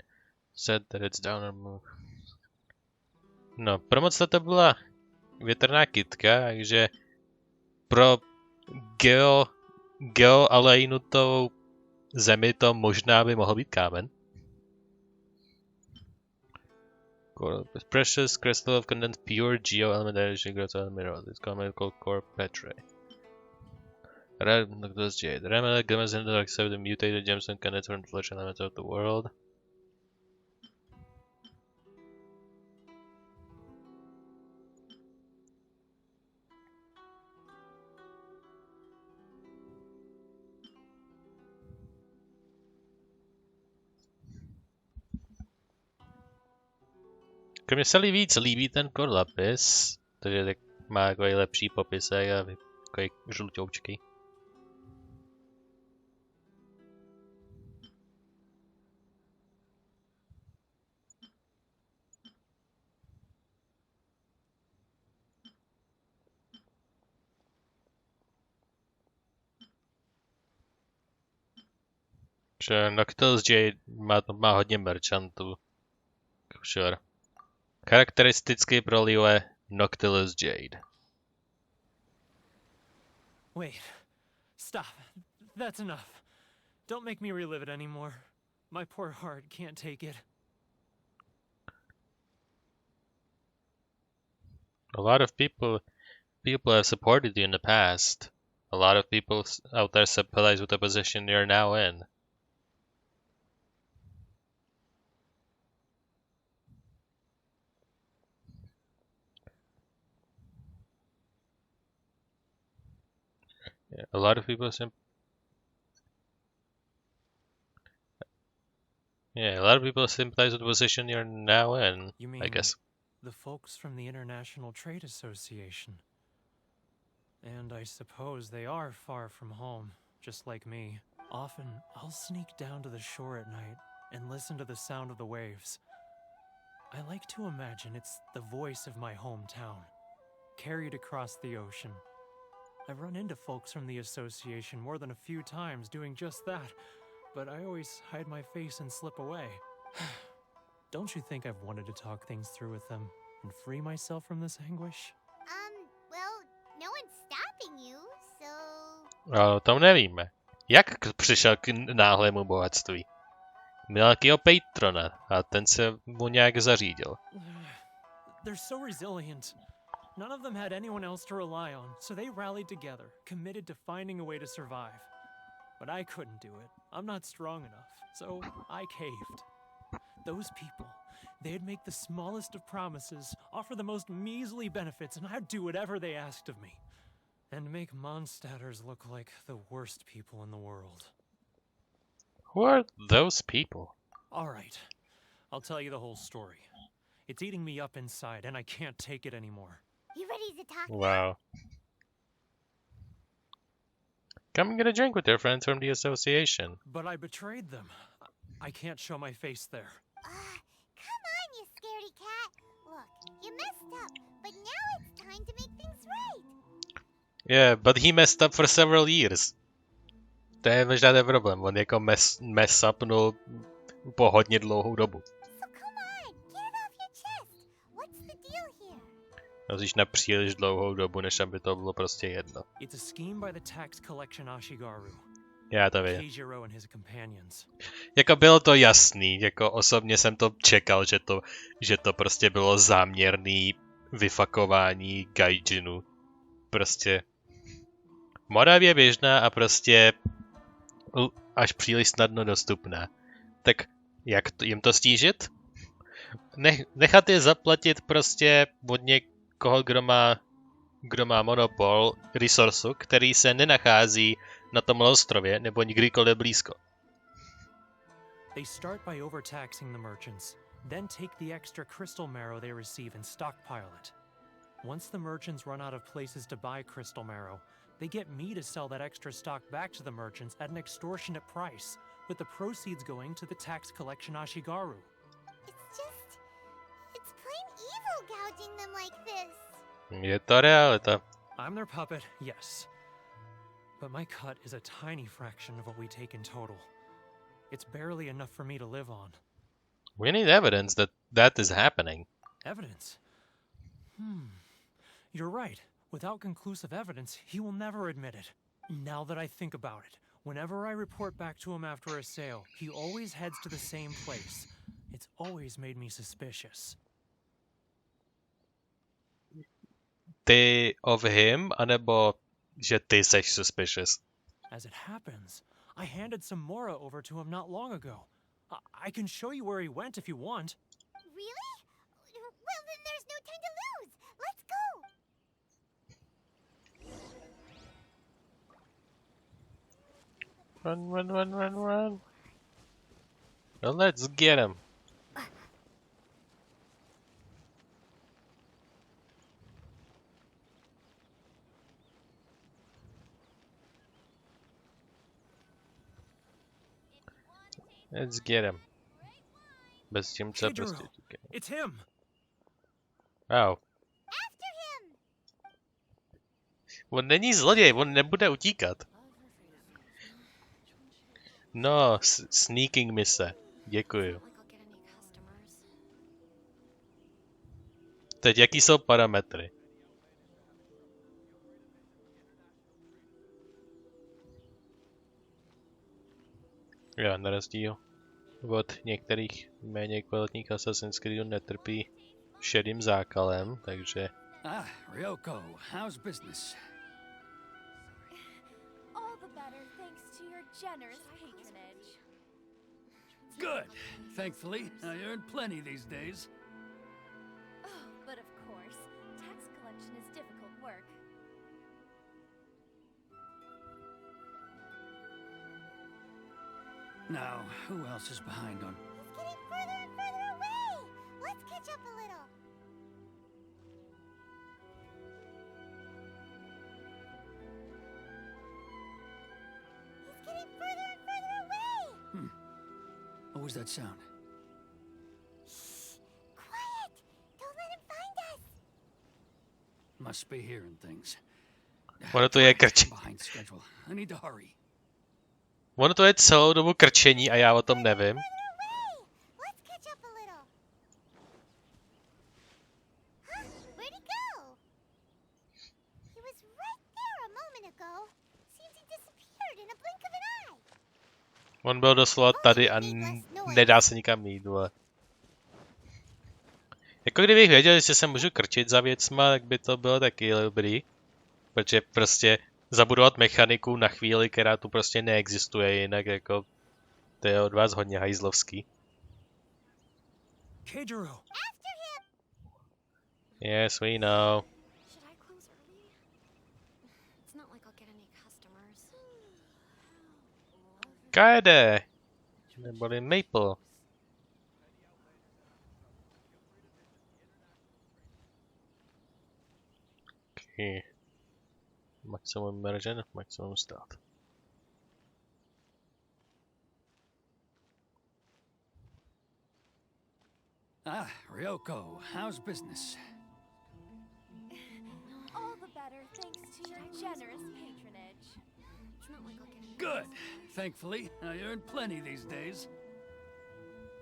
said that it's down or move. No, pro moc to byla větrná kytka, takže pro geoalejnutou zemi to možná by mohl být kámen. Precious crystal of condensed pure geo-elementary growth minerals. It's commonly called core petre. Red Noctis Jade. Remnant gemstones into accept the mutated gemstone connects from the flesh elements of the world. Mně se víc líbí ten Core Lapis, takže tak má jako lepší popisek a takový žlutoučky. Že Noctis Jade má hodně merchantů. Sure. Charakteristicky pro Liyue Noctis Jade. Wait. Stop. That's enough. Don't make me relive it anymore. My poor heart can't take it. A lot of people have supported you in the past. A lot of people out there sympathize with the position you're now in. Yeah, a lot of people sympathize with the position you're now in, You mean I guess. The folks from the International Trade Association. And I suppose they are far from home, just like me. Often, I'll sneak down to the shore at night and listen to the sound of the waves. I like to imagine it's the voice of my hometown, carried across the ocean. I've run into folks from the association more than a few times doing just that, but I always hide my face and slip away. Don't you think I've wanted to talk things through with them and free myself from this anguish? Well, no one's stopping you, so... Ale o tom nevíme. Jak přišel k náhlému bohatství? Měl nějakýho patrona a ten se mu nějak zařídil. They're so resilient. None of them had anyone else to rely on, so they rallied together, committed to finding a way to survive. But I couldn't do it. I'm not strong enough, so I caved. Those people, they'd make the smallest of promises, offer the most measly benefits, and I'd do whatever they asked of me. And make Mondstadters look like the worst people in the world. Who are those people? All right, I'll tell you the whole story. It's eating me up inside, and I can't take it anymore. You ready to talk? Wow. Come and get a drink with your friends from the association. But I betrayed them. I can't show my face there. Come on, you scaredy cat. Look, you messed up, but now it's time to make things right. Yeah, but he messed up for several years. To je možná ten problém, on jako mess upnul po hodně dlouhou dobu. So come on, get it off your chest. What's the deal here? Musíš na příliš dlouhou dobu, než aby to bylo prostě jedno. It's a scheme by the tax collection Ashigaru. Já to vím. Keijiro and his companions. Jako bylo to jasný, jako osobně jsem to čekal, že to prostě bylo záměrný vyfakování gaijinu. Prostě Moravě běžná a prostě až příliš snadno dostupná. Tak jak jim to stížit? Nechat je zaplatit prostě od někoho, kdo má kdo má monopol resursu, který se nenachází na tomhle ostrově nebo nikdykoliv blízko. They start by overtaxing the merchants, then take the extra crystal marrow they receive and stockpile it. Once the merchants run out of places to buy crystal marrow, they get me to sell that extra stock back to the merchants at an extortionate price, with the proceeds going to the tax collection Ashigaru. It's plain evil gouging them like this. Je to realita. I'm their puppet, yes. But my cut is a tiny fraction of what we take in total. It's barely enough for me to live on. We need evidence that that is happening. Evidence? You're right. Without conclusive evidence, he will never admit it. Now that I think about it, whenever I report back to him after a sale, he always heads to the same place. It's always made me suspicious. Ty of him, anebo že ty seš suspicious? As it happens, I handed some Mora over to him not long ago. I can show you where he went if you want. Really? Well, then there's no time to lose. Let's go. Run. Well, let's get him. Let's get him. Bez tím co prostě říkám. It's him. Wow. After him. On není zloděj, on nebude utíkat. No, sneaking mise. Děkuju. Teď jaký jsou parametry? Já na rozdíl od některých méně kvalitních Assassin's Creedů netrpí šedým zákalem, takže... Ryoko, how's business? All the better thanks to your generous patronage. Good. Thankfully, I earn plenty these days. Oh, but of course, tax collection is difficult work. Now, who else is behind on... He's getting further and further away. Let's catch up a little. He's getting further and further away. What was that sound? Shh! Quiet! Don't let him find us. Must be hearing things. Ono to je krčení. Behind schedule. I need to hurry. Ono to je celou dobu krčení a já o tom nevím. Let's catch up a little. Huh? Where'd he go? He was right there a moment ago. Seems he disappeared in a blink of an eye. On byl doslova tady a nedá se nikam jít, vole. Jako kdybych věděl, že se můžu krčit za věcma, tak by to bylo taky dobrý. Protože prostě zabudovat mechaniku na chvíli, která tu prostě neexistuje, jinak jako to je od vás hodně hajzlovský. Yes, we know. Kaede! Neboli Maple. Okay. Maximum immersion, maximum start. Ryoko, how's business? All the better thanks to your generous patronage. Good. Thankfully, I earn plenty these days.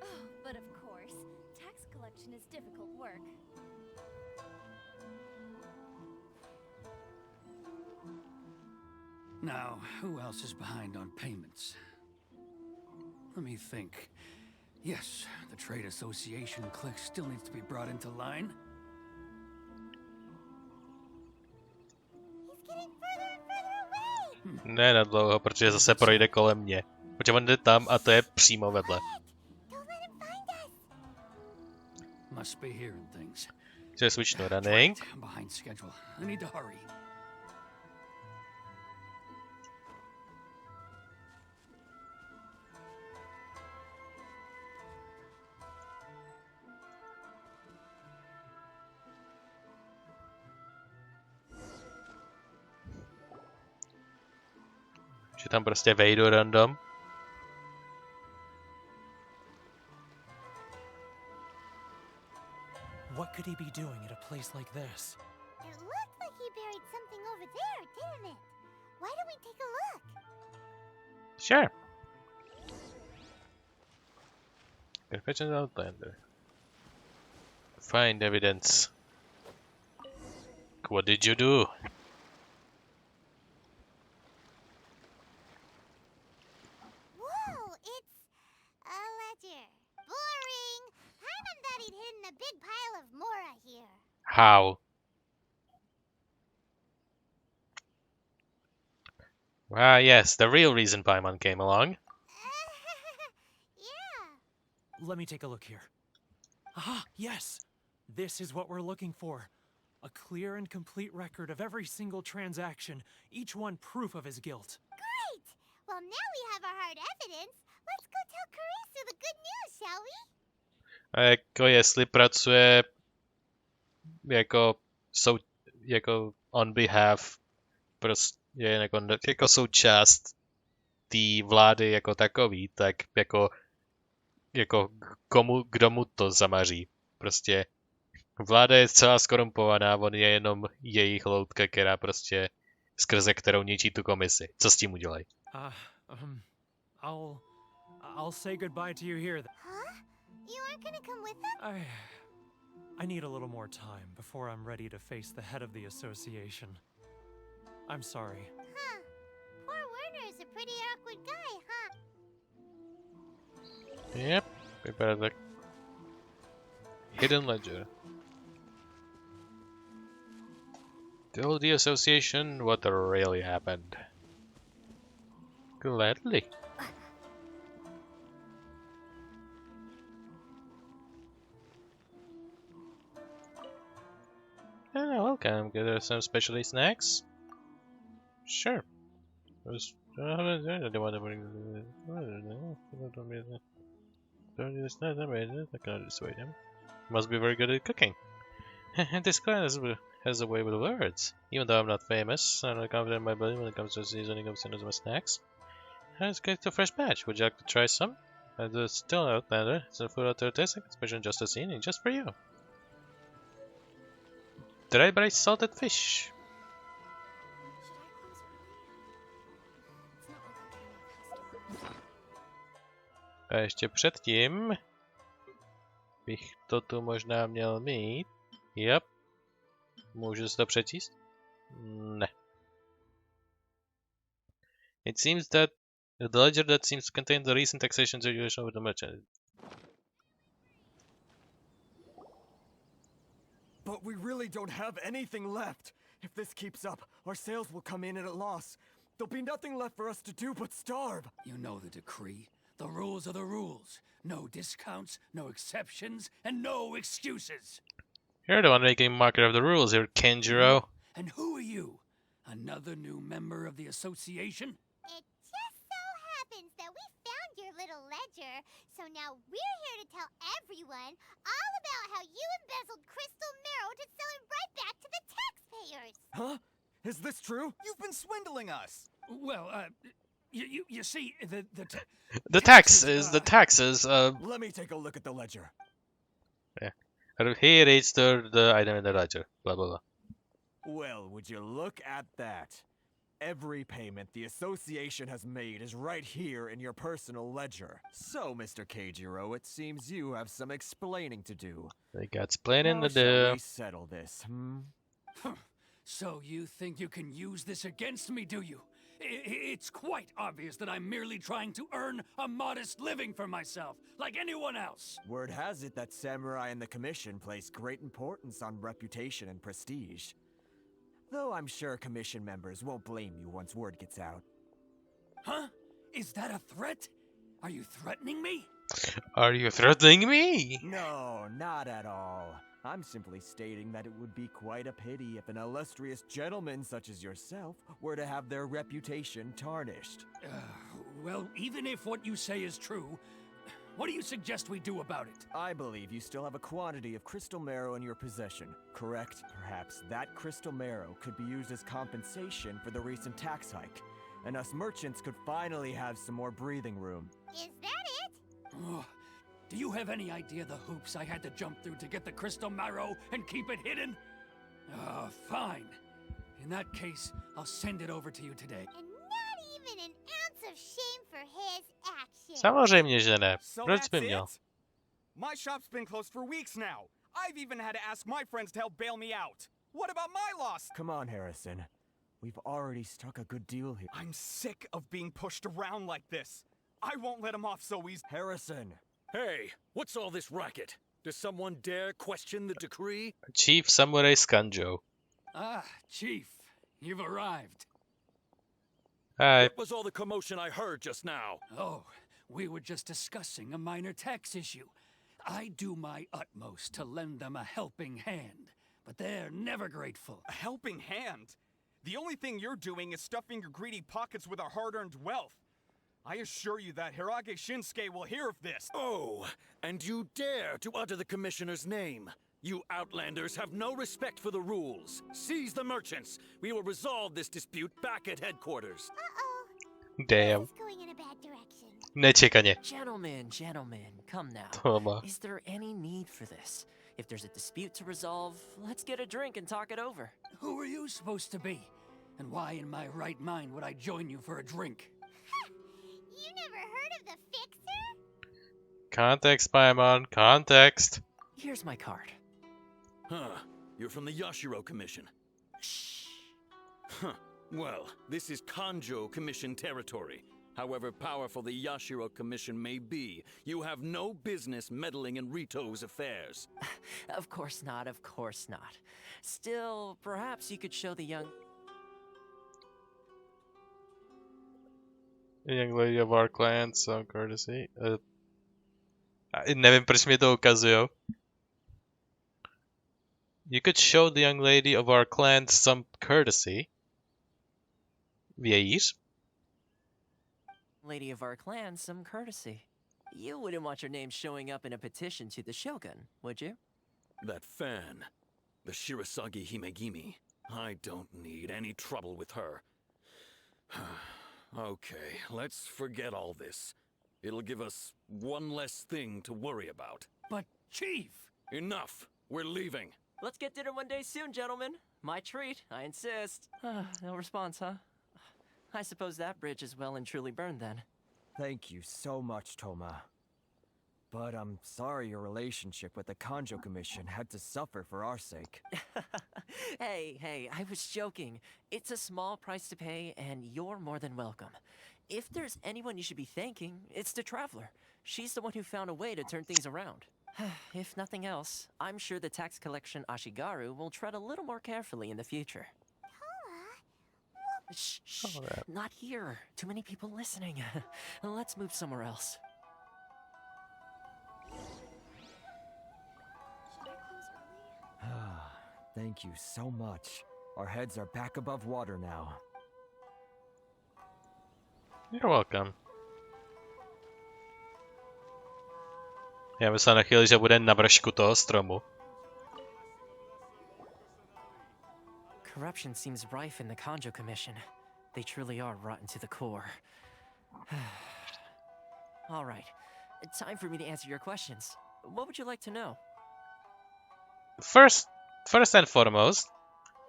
Oh, but of course, tax collection is difficult work. Now, who else is behind on payments? Let me think. Yes, the Trade Association clique still needs to be brought into line. He's getting further and further away. Ne na dlouho, protože zase projde kolem mě. Protože on jde tam a to je přímo vedle. Don't let him find us. Must be hearing things. So switch to running. I'm behind schedule. I need to hurry. Že tam prostě vejdu random. What could he be doing at a place like this? It looked like he buried something over there, didn't it? Why don't we take a look? Sure. Confession Outlander. Find evidence. What did you do? Whoa, it's a ledger. Boring. Paimon thought he'd hidden a big pile of Mora here. How? Ah, yes, the real reason Paimon came along. Yeah. Let me take a look here. Ah, yes! This is what we're looking for. A clear and complete record of every single transaction, each one proof of his guilt. Great! Well, now we have our hard evidence. Let's go tell Karisu the good news, shall we? A jako jestli pracuje jako on behalf prostě jako součást té vlády jako takový, tak jako kdo mu to zamaří. Prostě vláda je celá skorumpovaná, on je jenom jejich loutka, která prostě skrze kterou ničí tu komisi. Co s tím udělají? I'll say goodbye to you here. Huh? You aren't gonna come with them? I need a little more time before I'm ready to face the head of the association. I'm sorry. Huh. Poor Werner is a pretty awkward guy, huh? Yep, we better look. Hidden ledger. Tell the association what really happened. Gladly. Oh, welcome. Get there some specialty snacks? Sure. Must be very good at cooking. This class has a way with words. Even though I'm not famous, I'm not confident in my ability when it comes to seasoning of my snacks. Let's get a fresh batch. Would you like to try some? It's still Outlander. It's a food out there tasting, special just a seasoning, just for you. Dry braised salted fish. A ještě předtím bych to tu možná měl mít. Yep. Můžu si to přečíst? Ne. It seems that the ledger that seems to contain the recent taxation situation of the merchant. But we really don't have anything left. If this keeps up, our sales will come in at a loss. There'll be nothing left for us to do but starve. You know the decree. The rules are the rules. No discounts, no exceptions, and no excuses. You're the one making market of the rules here, Kenjiro. And who are you? Another new member of the association? It just so happens that we found your little ledger, so now we're here to tell everyone all about how you embezzled crystal marrow to sell it right back to the taxpayers. Huh? Is this true? You've been swindling us. Well, you see, the taxes. Let me take a look at the ledger. Yeah. Here is the item in the ledger. Blah blah blah. Well, would you look at that? Every payment the association has made is right here in your personal ledger. So, Mr. Keijiro, it seems you have some explaining to do. They got explaining to How shall do. we settle this, So you think you can use this against me, do you? It's quite obvious that I'm merely trying to earn a modest living for myself, like anyone else. Word has it that Samurai and the Commission place great importance on reputation and prestige. Though I'm sure Commission members won't blame you once word gets out. Huh? Is that a threat? Are you threatening me? Are you threatening me? No, not at all. I'm simply stating that it would be quite a pity if an illustrious gentleman such as yourself were to have their reputation tarnished. Well, even if what you say is true, what do you suggest we do about it? I believe you still have a quantity of crystal marrow in your possession, correct? Perhaps that crystal marrow could be used as compensation for the recent tax hike, and us merchants could finally have some more breathing room. Is that it? Oh, do you have any idea the hoops I had to jump through to get the crystal marrow and keep it hidden? Fine. In that case, I'll send it over to you today. And not even an ounce of shame for his action. Samozřejmě, že ne. So Proč by that's měl? it? My shop's been closed for weeks now. I've even had to ask my friends to help bail me out. What about my loss? Come on, Harrison. We've already struck a good deal here. I'm sick of being pushed around like this. I won't let him off so easy. Harrison! Hey, what's all this racket? Does someone dare question the decree? Chief Samurai s Kanjou. Ah, Chief, you've arrived. Hi. What was all the commotion I heard just now? Oh, we were just discussing a minor tax issue. I do my utmost to lend them a helping hand, but they're never grateful. A helping hand? The only thing you're doing is stuffing your greedy pockets with our hard-earned wealth. I assure you that Hirage Shinsuke will hear of this. Oh, and you dare to utter the commissioner's name. You outlanders have no respect for the rules. Seize the merchants. We will resolve this dispute back at headquarters. Damn. This is going in a bad direction. Nečekaně. Gentlemen, come now. Toma. Is there any need for this? If there's a dispute to resolve, let's get a drink and talk it over. Who are you supposed to be? And why in my right mind would I join you for a drink? You never heard of the Fixer? Context, Paimon. Context. Here's my card. Huh. You're from the Yashiro Commission. Shh. Huh. Well, this is Kanjo Commission territory. However powerful the Yashiro Commission may be, you have no business meddling in Rito's affairs. Of course not, of course not. Still, perhaps you could show the young... A young lady of our clan, some courtesy. Nevím, proč mi to ukazujou. You could show the young lady of our clan some courtesy. Vějíř? Lady of our clan some courtesy. You wouldn't want your name showing up in a petition to the Shogun, would you? That fan, the Shirasagi Himegimi. I don't need any trouble with her. Okay, let's forget all this. It'll give us one less thing to worry about. But, Chief! Enough! We're leaving. Let's get dinner one day soon, gentlemen. My treat, I insist. No response, huh? I suppose that bridge is well and truly burned then. Thank you so much, Toma. But I'm sorry your relationship with the Kanjo Commission had to suffer for our sake. Hey, I was joking. It's a small price to pay, and you're more than welcome. If there's anyone you should be thanking, it's the Traveler. She's the one who found a way to turn things around. If nothing else, I'm sure the tax collection Ashigaru will tread a little more carefully in the future. Shh, not here. Too many people listening. Let's move somewhere else. Thank you so much. Our heads are back above water now. You're welcome. Já myslím na chvíli, že bude na vršku toho stromu. Corruption seems rife in the Kanjo Commission. They truly are rotten to the core. All right. Time for me to answer your questions. What would you like to know? First and foremost,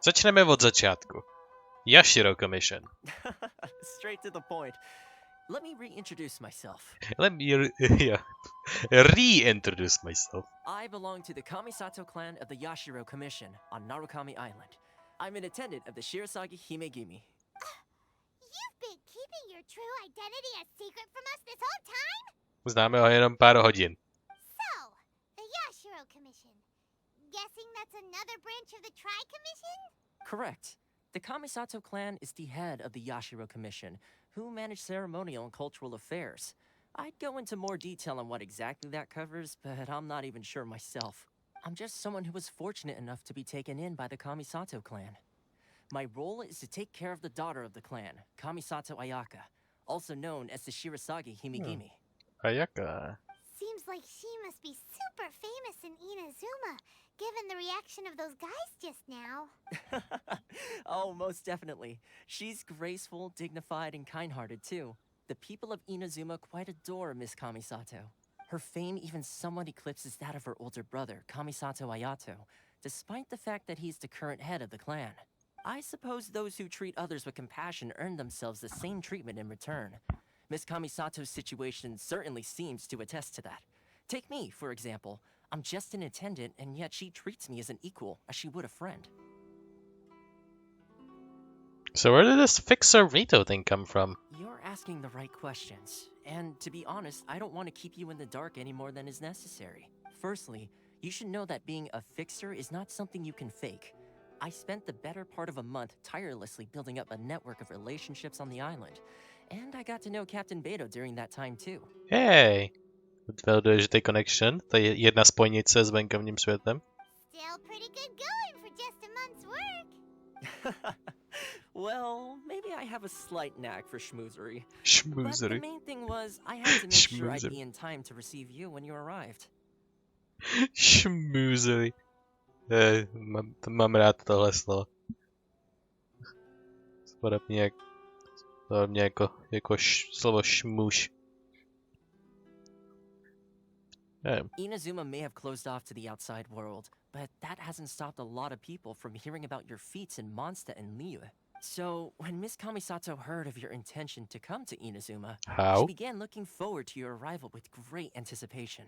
začneme od začátku. Yashiro Commission. Straight to the point. Let me reintroduce myself. Let me reintroduce myself. I belong to the Kamisato clan of the Yashiro Commission on Narukami Island. I'm an attendant of the Shirasagi Himegimi. You've been keeping your true identity a secret from us this whole time? Známe ho jenom pár hodin. So, the Yashiro Commission. Guessing that's another branch of the Tri-Commission? Correct. The Kamisato clan is the head of the Yashiro Commission, who manage ceremonial and cultural affairs. I'd go into more detail on what exactly that covers, but I'm not even sure myself. I'm just someone who was fortunate enough to be taken in by the Kamisato clan. My role is to take care of the daughter of the clan, Kamisato Ayaka, also known as the Shirasagi Himigimi. Ayaka. Seems like she must be super famous in Inazuma, given the reaction of those guys just now. Oh, most definitely. She's graceful, dignified, and kind-hearted too. The people of Inazuma quite adore Miss Kamisato. Her fame even somewhat eclipses that of her older brother, Kamisato Ayato, despite the fact that he's the current head of the clan. I suppose those who treat others with compassion earn themselves the same treatment in return. Miss Kamisato's situation certainly seems to attest to that. Take me, for example. I'm just an attendant, and yet she treats me as an equal, as she would a friend. So where did this fixer Rito thing come from? You're asking the right questions. And to be honest, I don't want to keep you in the dark any more than is necessary. Firstly, you should know that being a fixer is not something you can fake. I spent the better part of a month tirelessly building up a network of relationships on the island. And I got to know Captain Beto during that time too. Hey! Velmi důležitý connection. To je jedna spojnice s venkovním světem. Still pretty good going for just a month's work. Well, maybe I have a slight knack for schmoozery. Schmoozery. But the main thing was, I had to make sure I'd be in time to receive you when you arrived. Schmoozery. Mám rád tohle slovo. Podobně jako slovo šmuš. Inazuma may have closed off to the outside world, but that hasn't stopped a lot of people from hearing about your feats in Mondstadt and Liyue. So, when Miss Kamisato heard of your intention to come to Inazuma, she began looking forward to your arrival with great anticipation.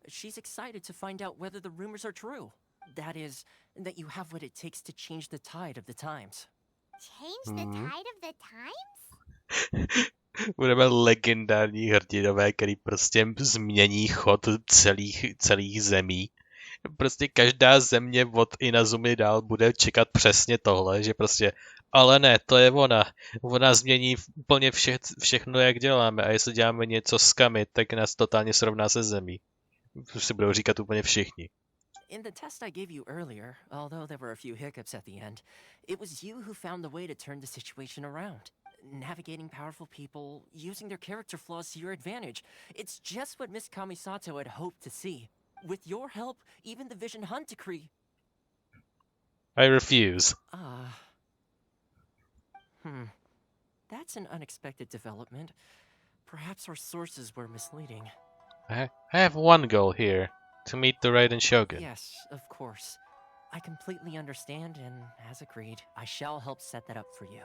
She's excited to find out whether the rumors are true. That is, that you have what it takes to change the tide of the times. Change the tide of the times? Budeme legendární hrdinové, který prostě změní chod celých zemí. Prostě každá země od Inazumy dál bude čekat přesně tohle, že prostě, ale ne, to je ona. Ona změní úplně všechno, jak děláme, a jestli děláme něco s Kami, tak nás totálně srovná se zemí. Si budou říkat úplně všichni. In the test I gave you earlier, although there were a few hiccups at the end, it was you who found the way to turn the situation around. Navigating powerful people, using their character flaws to your advantage. It's just what Miss Kamisato had hoped to see. With your help, even the Vision Hunt decree. I refuse. That's an unexpected development. Perhaps our sources were misleading. I have one goal here. To meet the Raiden Shogun. Yes, of course. I completely understand, and as agreed, I shall help set that up for you.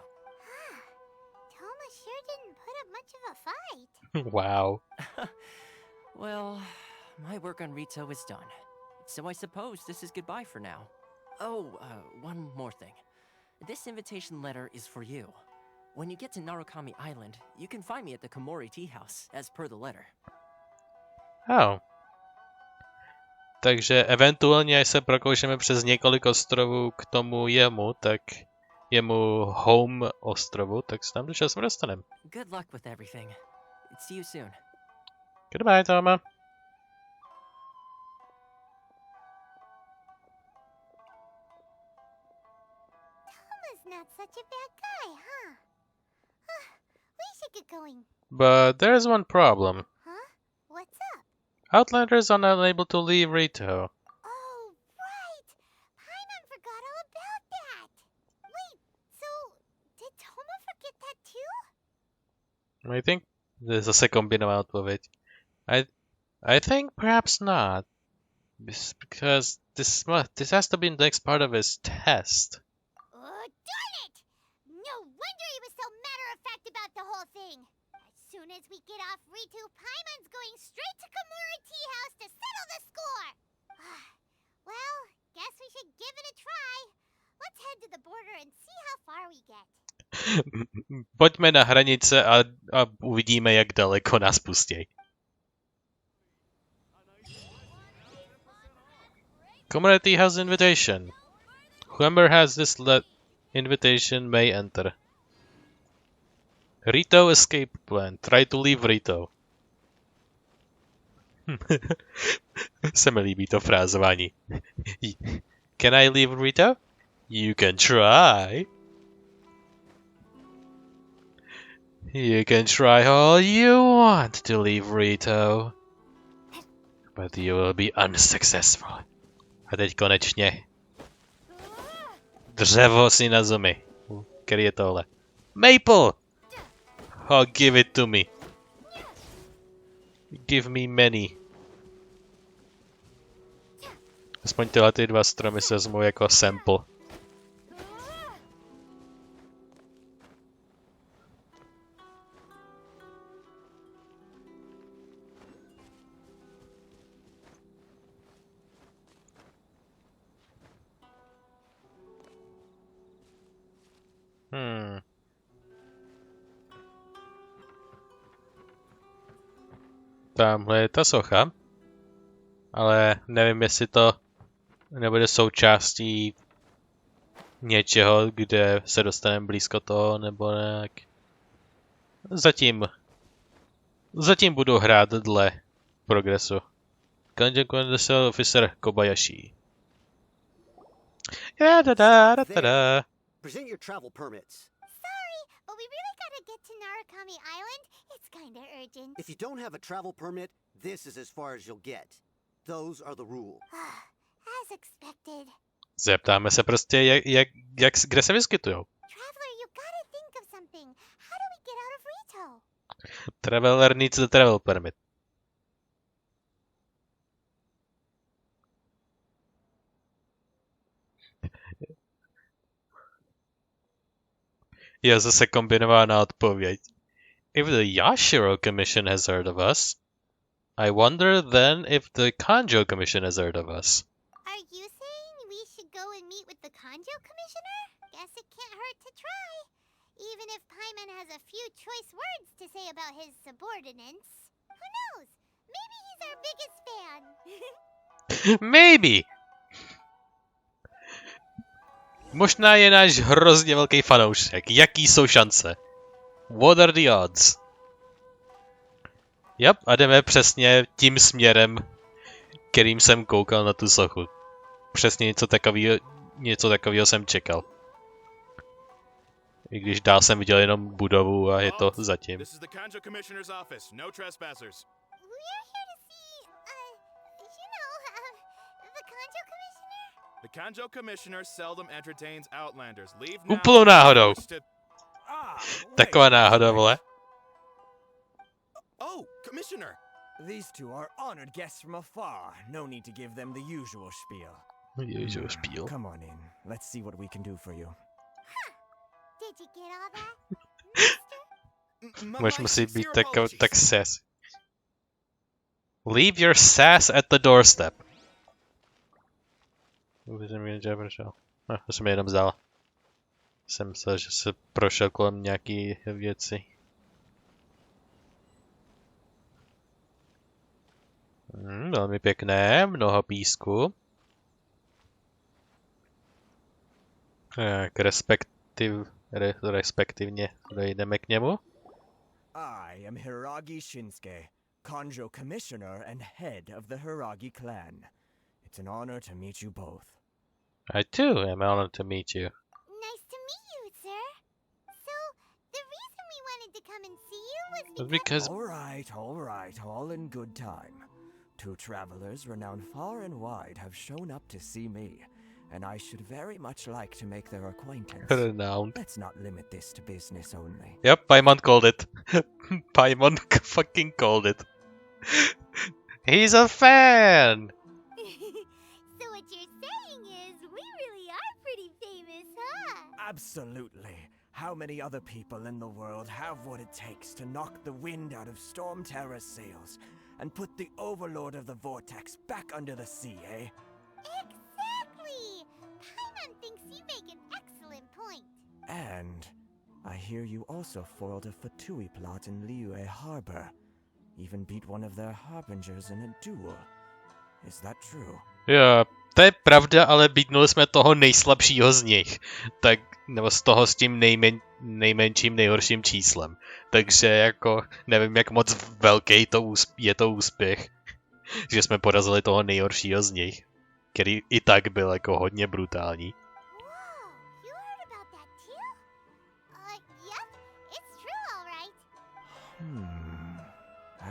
Toma sure didn't put up much of a fight. Wow. Well, my work on Rito is done. So I suppose this is goodbye for now. Oh, one more thing. This invitation letter is for you. When you get to Narukami Island, you can find me at the Komori Tea House, as per the letter. Oh. Takže eventuálně, až se prokoušeme přes několik ostrovů k tomu jemu home ostrovu, tak se tam do času dostaneme. Good luck with everything. See you soon. Goodbye, Toma. Toma's not such a bad guy, huh? We should get going. But there's one problem. Huh? What's up? Outlanders are unable to leave Rito. Oh, right! Paimon forgot all about that! Wait, so did Toma forget that too? I think there's a kombinovaná odpověď. I think perhaps not. Because this has to be the next part of his test. Oh, darn it! No wonder he was so matter-of-fact about the whole thing. As soon as we get off Rito, Paimon's going straight to Komori Tea House to settle the score! Well, guess we should give it a try. Let's head to the border and see how far we get. Pojďme na hranice a uvidíme, jak daleko nás pustěj. Komori Tea House invitation. Whoever has this invitation may enter. Rito escape plan. Try to leave Rito. Se mi líbí to frázování. Can I leave Rito? You can try. You can try all you want to leave Rito. But you will be unsuccessful. A teď konečně. Dřevo si na zemi. Který je tohle? Maple! Oh, give it to me. Give me many. Aspoň tyhle ty dva stromy se vezmou jako sample. Tamhle je ta socha, ale nevím, jestli to nebude součástí něčeho, kde se dostaneme blízko toho, nebo nějak. Zatím budu hrát dle progresu. Condition Officer Kobayashi. Present your travel permits. Sorry, but we really gotta get to Narukami Island. It's kinda urgent. If you don't have a travel permit, this is as far as you'll get. Those are the rules. As expected. Zeptáme se prostě, kde se vyskytujou. Traveler, you gotta think of something. How do we get out of Rito? Traveler needs the travel permit. Je zase kombinovaná odpověď. If the Yashiro Commission has heard of us, I wonder then if the Kanjo Commission has heard of us. Are you saying we should go and meet with the Kanjo Commissioner? Guess it can't hurt to try. Even if Paimon has a few choice words to say about his subordinates. Who knows? Maybe he's our biggest fan. Maybe! Možná je náš hrozně velký fanoušek. Jaký jsou šance? What are the odds? Yep, a jdeme přesně tím směrem, kterým jsem koukal na tu sochu. Přesně něco takového jsem čekal. I když dál jsem viděl jenom budovu a je to zatím. This is the Kanjo Commissioner's office. No trespassers. We're here to see, the Kanjo Commissioner? The Kanjo Commissioner seldom entertains Outlanders. Leave now. Úplnou náhodou. Taková náhoda, vole. Oh, Commissioner. These two are honored guests from afar. No need to give them the usual spiel. Usual spiel. Come on in. Let's see what we can do for you. Did you get all that, Muž musí být tak sassy. Leave your sass at the doorstep. To se mi jenom zdala. Jsem myslel, že se prošel kolem nějaký věci. Velmi pěkné, mnoho písku. Tak, respektivně dojdeme k němu. I am Hiragi Shinsuke, Kanjo Commissioner and head of the Hiragi clan. It's an honor to meet you both. I too am honored to meet you. Nice to meet you, sir. So, the reason we wanted to come and see you was because... All right, all in good time. Two travelers renowned far and wide have shown up to see me, and I should very much like to make their acquaintance. Renowned. Let's not limit this to business only. Yep, Paimon called it. Paimon fucking called it. He's a fan! So what you're saying is, we really are pretty famous, huh? Absolutely. How many other people in the world have what it takes to knock the wind out of Storm Terror's sails and put the Overlord of the Vortex back under the sea, eh? Exactly! Paimon thinks you make an excellent point. And I hear you also foiled a Fatui plot in Liyue Harbor. Even beat one of their harbingers in a duel. Is that true? Jo, to je pravda, ale beatnuli jsme toho nejslabšího z nich. Tak, nebo z toho s tím nejmenším, nejhorším číslem. Takže jako, nevím, jak moc velký je to úspěch. že jsme porazili toho nejhoršího z nich, který i tak byl jako hodně brutální.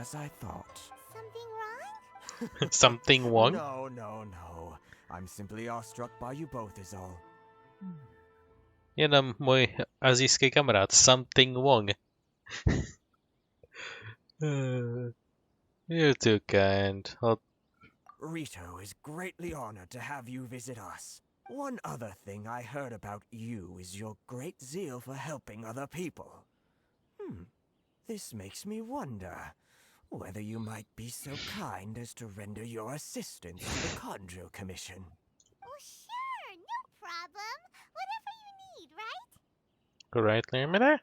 As I thought. Something wrong? Something wrong? No. I'm simply awestruck by you both is all. Jenom můj asijský kamarád. Something wrong. You're too kind. Rito is greatly honored to have you visit us. One other thing I heard about you is your great zeal for helping other people. This makes me wonder whether you might be so kind as to render your assistance to the Conjo Commission. Oh, sure, no problem. Whatever you need, right? Right, Limiter?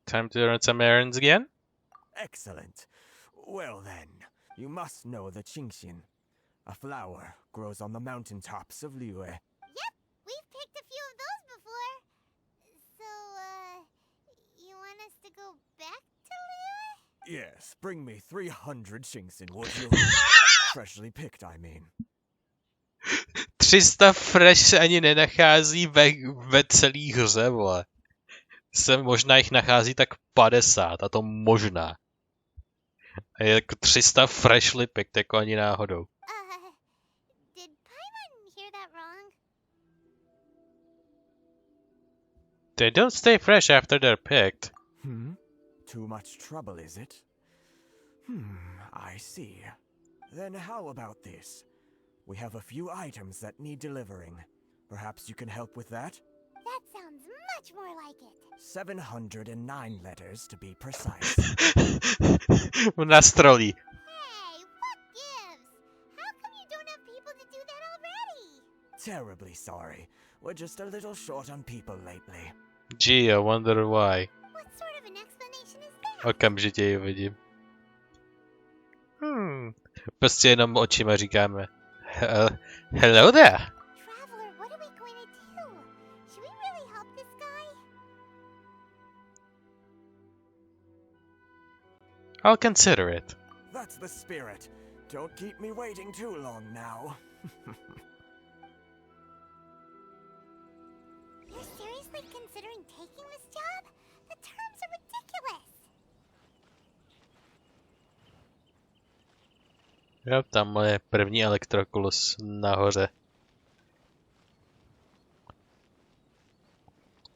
Time to run some errands again? Excellent. Well then, you must know the Qingxin. A flower grows on the mountaintops of Liyue. Yep, we've picked a few of those before. So, you want us to go back to Liyue? Yes, bring me 300 Qingxin, would you? Freshly picked, I mean. 300 fresh se ani nenachází ve celý hře, vole. Možná jich nachází tak 50, a to možná. A je jako 300 freshly picked, jako ani náhodou. Did Paimon hear that wrong? They don't stay fresh after they're picked. Too much trouble, is it? I see. Then how about this? We have a few items that need delivering. Perhaps you can help with that? That sounds much more like it. 709 letters to be precise. Nastrolí. Hey, what gives? How come you don't have people to do that already? Terribly sorry. We're just a little short on people lately. Gee, I wonder why. What sort of an explanation is that? Okamžitě ji vidím. Prostě jenom očima říkáme. Hello there. Traveler, what are we going to do? Should we really help this guy? I'll consider it. That's the spirit. Don't keep me waiting too long now. You're seriously considering taking this job? The terms are ridiculous. Jo, tam je první elektrokulus nahoře.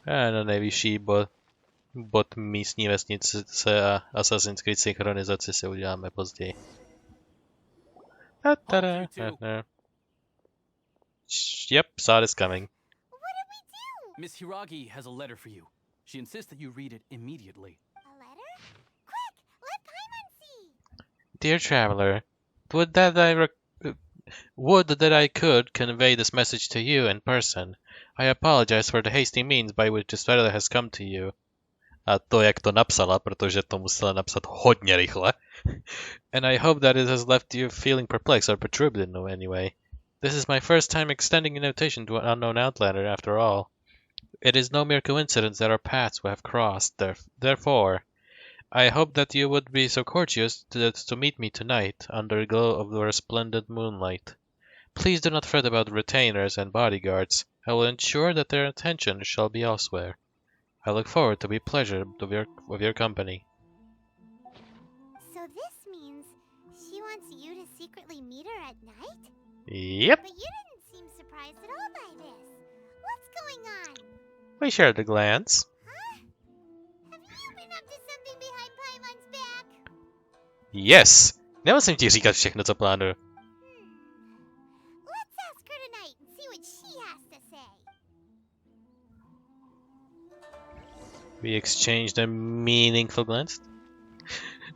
A na nejvyšší bod místní vesnice a Assassin's Creed synchronizaci se uděláme později. Yep, saw this coming. What do we do? Miss Hiragi has a letter for you. She insists that you read it immediately. A letter? Quick, let Paimon see. Dear traveler, would that I could convey this message to you in person. I apologize for the hasty means by which this letter has come to you. A to, jak to napsala, protože to musela napsat hodně rychle. And I hope that it has left you feeling perplexed or perturbed in any way. This is my first time extending an invitation to an unknown outlander, after all. It is no mere coincidence that our paths have crossed. Therefore, I hope that you would be so courteous to meet me tonight under the glow of the resplendent moonlight. Please do not fret about retainers and bodyguards. I will ensure that their attention shall be elsewhere. I look forward to be pleasure of your company. So this means she wants you to secretly meet her at night? Yep. But you didn't seem surprised at all by this. What's going on? We shared a glance. Huh? Have you been up to something behind Paimon's back? Yes. Nemusím ti říkat všechno, co plánuju. Let's ask her tonight and see what she has to say. We exchanged a meaningful glance.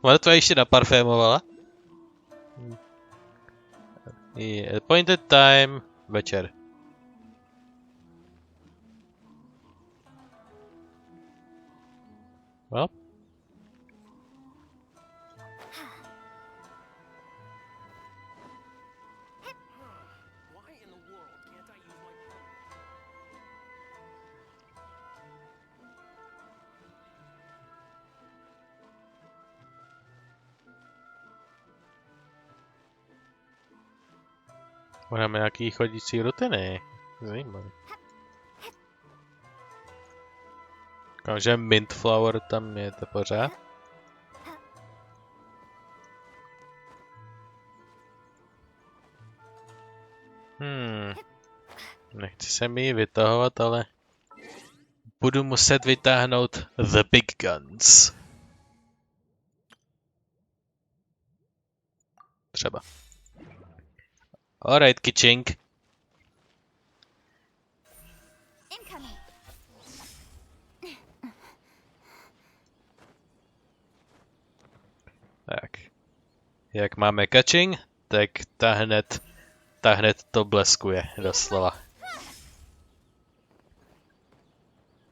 Ona to ještě naparfémovala. Appointed time, večer. Well. Máme nějaký chodící rutiny. Zajímavé. Takže mint flower tam je to pořád. Nechci se mi ji vytahovat, ale budu muset vytáhnout the big guns. Třeba. Alright, Kiching. Tak. Jak máme catching, tak ta hned to bleskuje, doslova.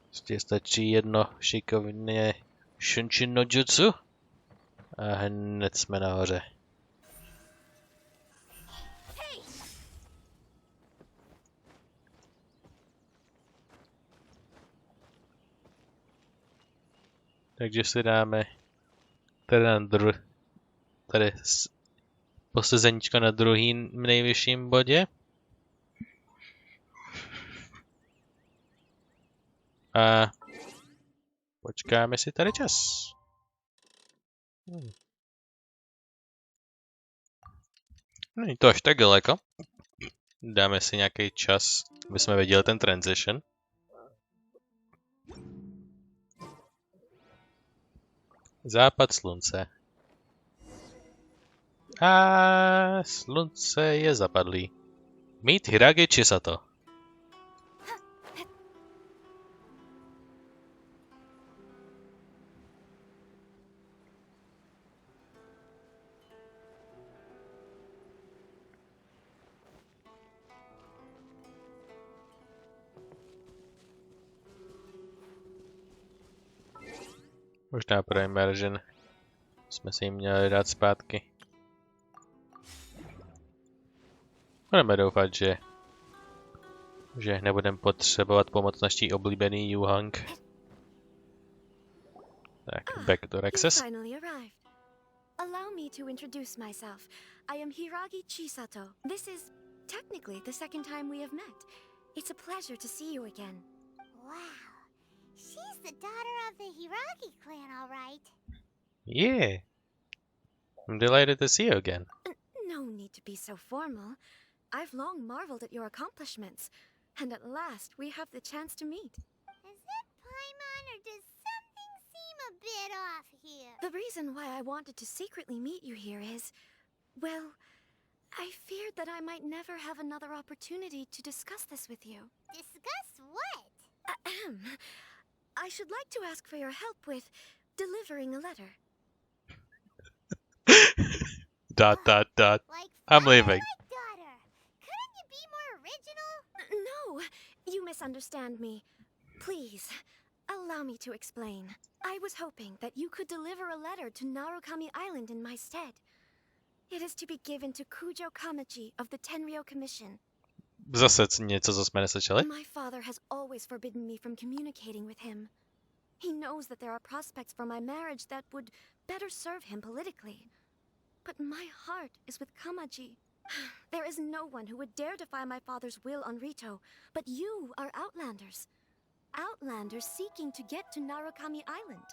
Ještě stačí jedno šikovné Shunshin no jutsu a hned jsme nahoře. Takže si dáme tady posazeníčko na druhým nejvyšším bodě. A počkáme si tady čas. Není to až tak daleko. Dáme si nějaký čas, aby jsme viděli ten transition. Západ slunce. A slunce je zapadlý. Meet Hirage Chisato. Možná pro immersion jsme si jim měli dát zpátky. Budeme doufat, že nebudeme potřebovat pomoc naší oblíbený Yuhang. Tak, backdoor access. Allow me to introduce myself. I am Hiragi Chisato. This is technically the second time we have met. It's a pleasure to see you again. Wow. She's the daughter of the Hiragi clan, all right. Yeah. I'm delighted to see you again. No need to be so formal. I've long marveled at your accomplishments, and at last we have the chance to meet. Is that Paimon, or does something seem a bit off here? The reason why I wanted to secretly meet you here is, well, I feared that I might never have another opportunity to discuss this with you. Discuss what? I should like to ask for your help with delivering a letter. ... I'm leaving. Daughter, couldn't you be more original? No, you misunderstand me. Please, allow me to explain. I was hoping that you could deliver a letter to Narukami Island in my stead. It is to be given to Kujo Kamaji of the Tenryou Commission. Zase něco, co jsme neslyšeli. My father has always forbidden me from communicating with him. He knows that there are prospects for my marriage that would better serve him politically. But my heart is with Kamaji. There is no one who would dare defy my father's will on Rito, but you are Outlanders. Outlanders seeking to get to Narukami Island.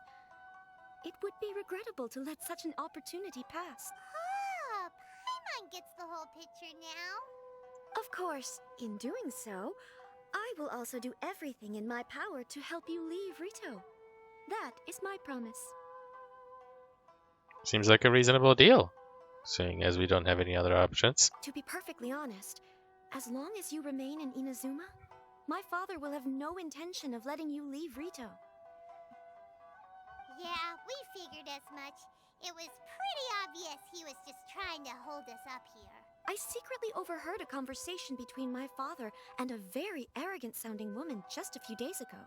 It would be regrettable to let such an opportunity pass. Oh, Paimon gets the whole picture now. Of course, in doing so, I will also do everything in my power to help you leave Rito. That is my promise. Seems like a reasonable deal, seeing as we don't have any other options. To be perfectly honest, as long as you remain in Inazuma, my father will have no intention of letting you leave Rito. Yeah, we figured as much. It was pretty obvious he was just trying to hold us up here. I secretly overheard a conversation between my father and a very arrogant-sounding woman just a few days ago.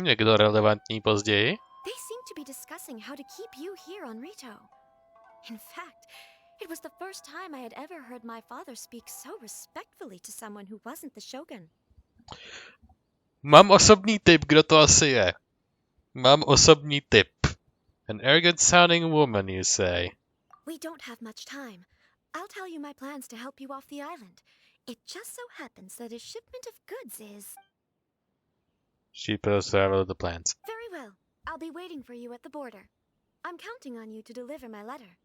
Někdo relevantní později? They seem to be discussing how to keep you here on Rito. In fact, it was the first time I had ever heard my father speak so respectfully to someone who wasn't the shogun. Mám osobní tip, kdo to asi je. Mám osobní tip. An arrogant-sounding woman, you say. We don't have much time. I'll tell you my plans to help you off the island. It just so happens that a shipment of goods is... She posts several of the plans. Very well. I'll be waiting for you at the border. I'm counting on you to deliver my letter.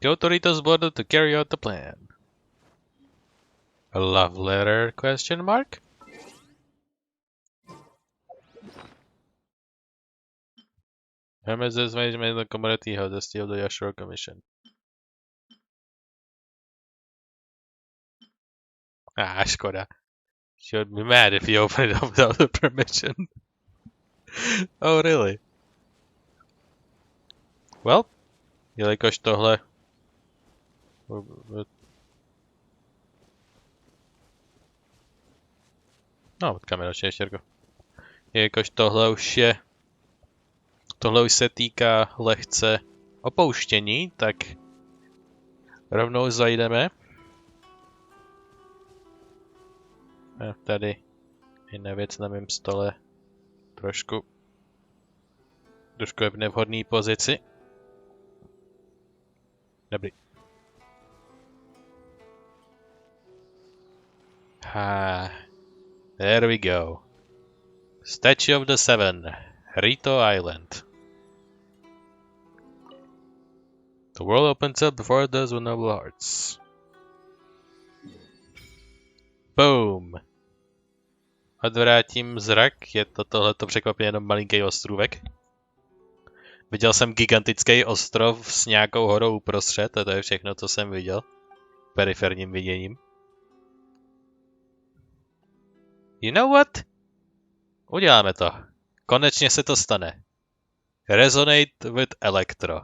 Go to Rito's border to carry out the plan. A love letter? Question mark? MSS management the community how the steal the Yashiro Commission. Škoda. She would be mad if you open it up without the permission. Oh, really? Well, jelikož tohle... No, počkáme další ještěrko. Jelikož tohle už se týká lehce opouštění, tak rovnou zajdeme. Tady jiná věc na mém stole trošku je v nevhodné pozici. Dobrý. There we go. Statue of the Seven, Rito Island. The world opens up before it does with noble hearts. Boom. Odvrátím zrak, je to tohleto překvapně jenom malinký ostrůvek. Viděl jsem gigantický ostrov s nějakou horou uprostřed a to je všechno, co jsem viděl. Periferním viděním. You know what? Uděláme to. Konečně se to stane. Resonate with Electro.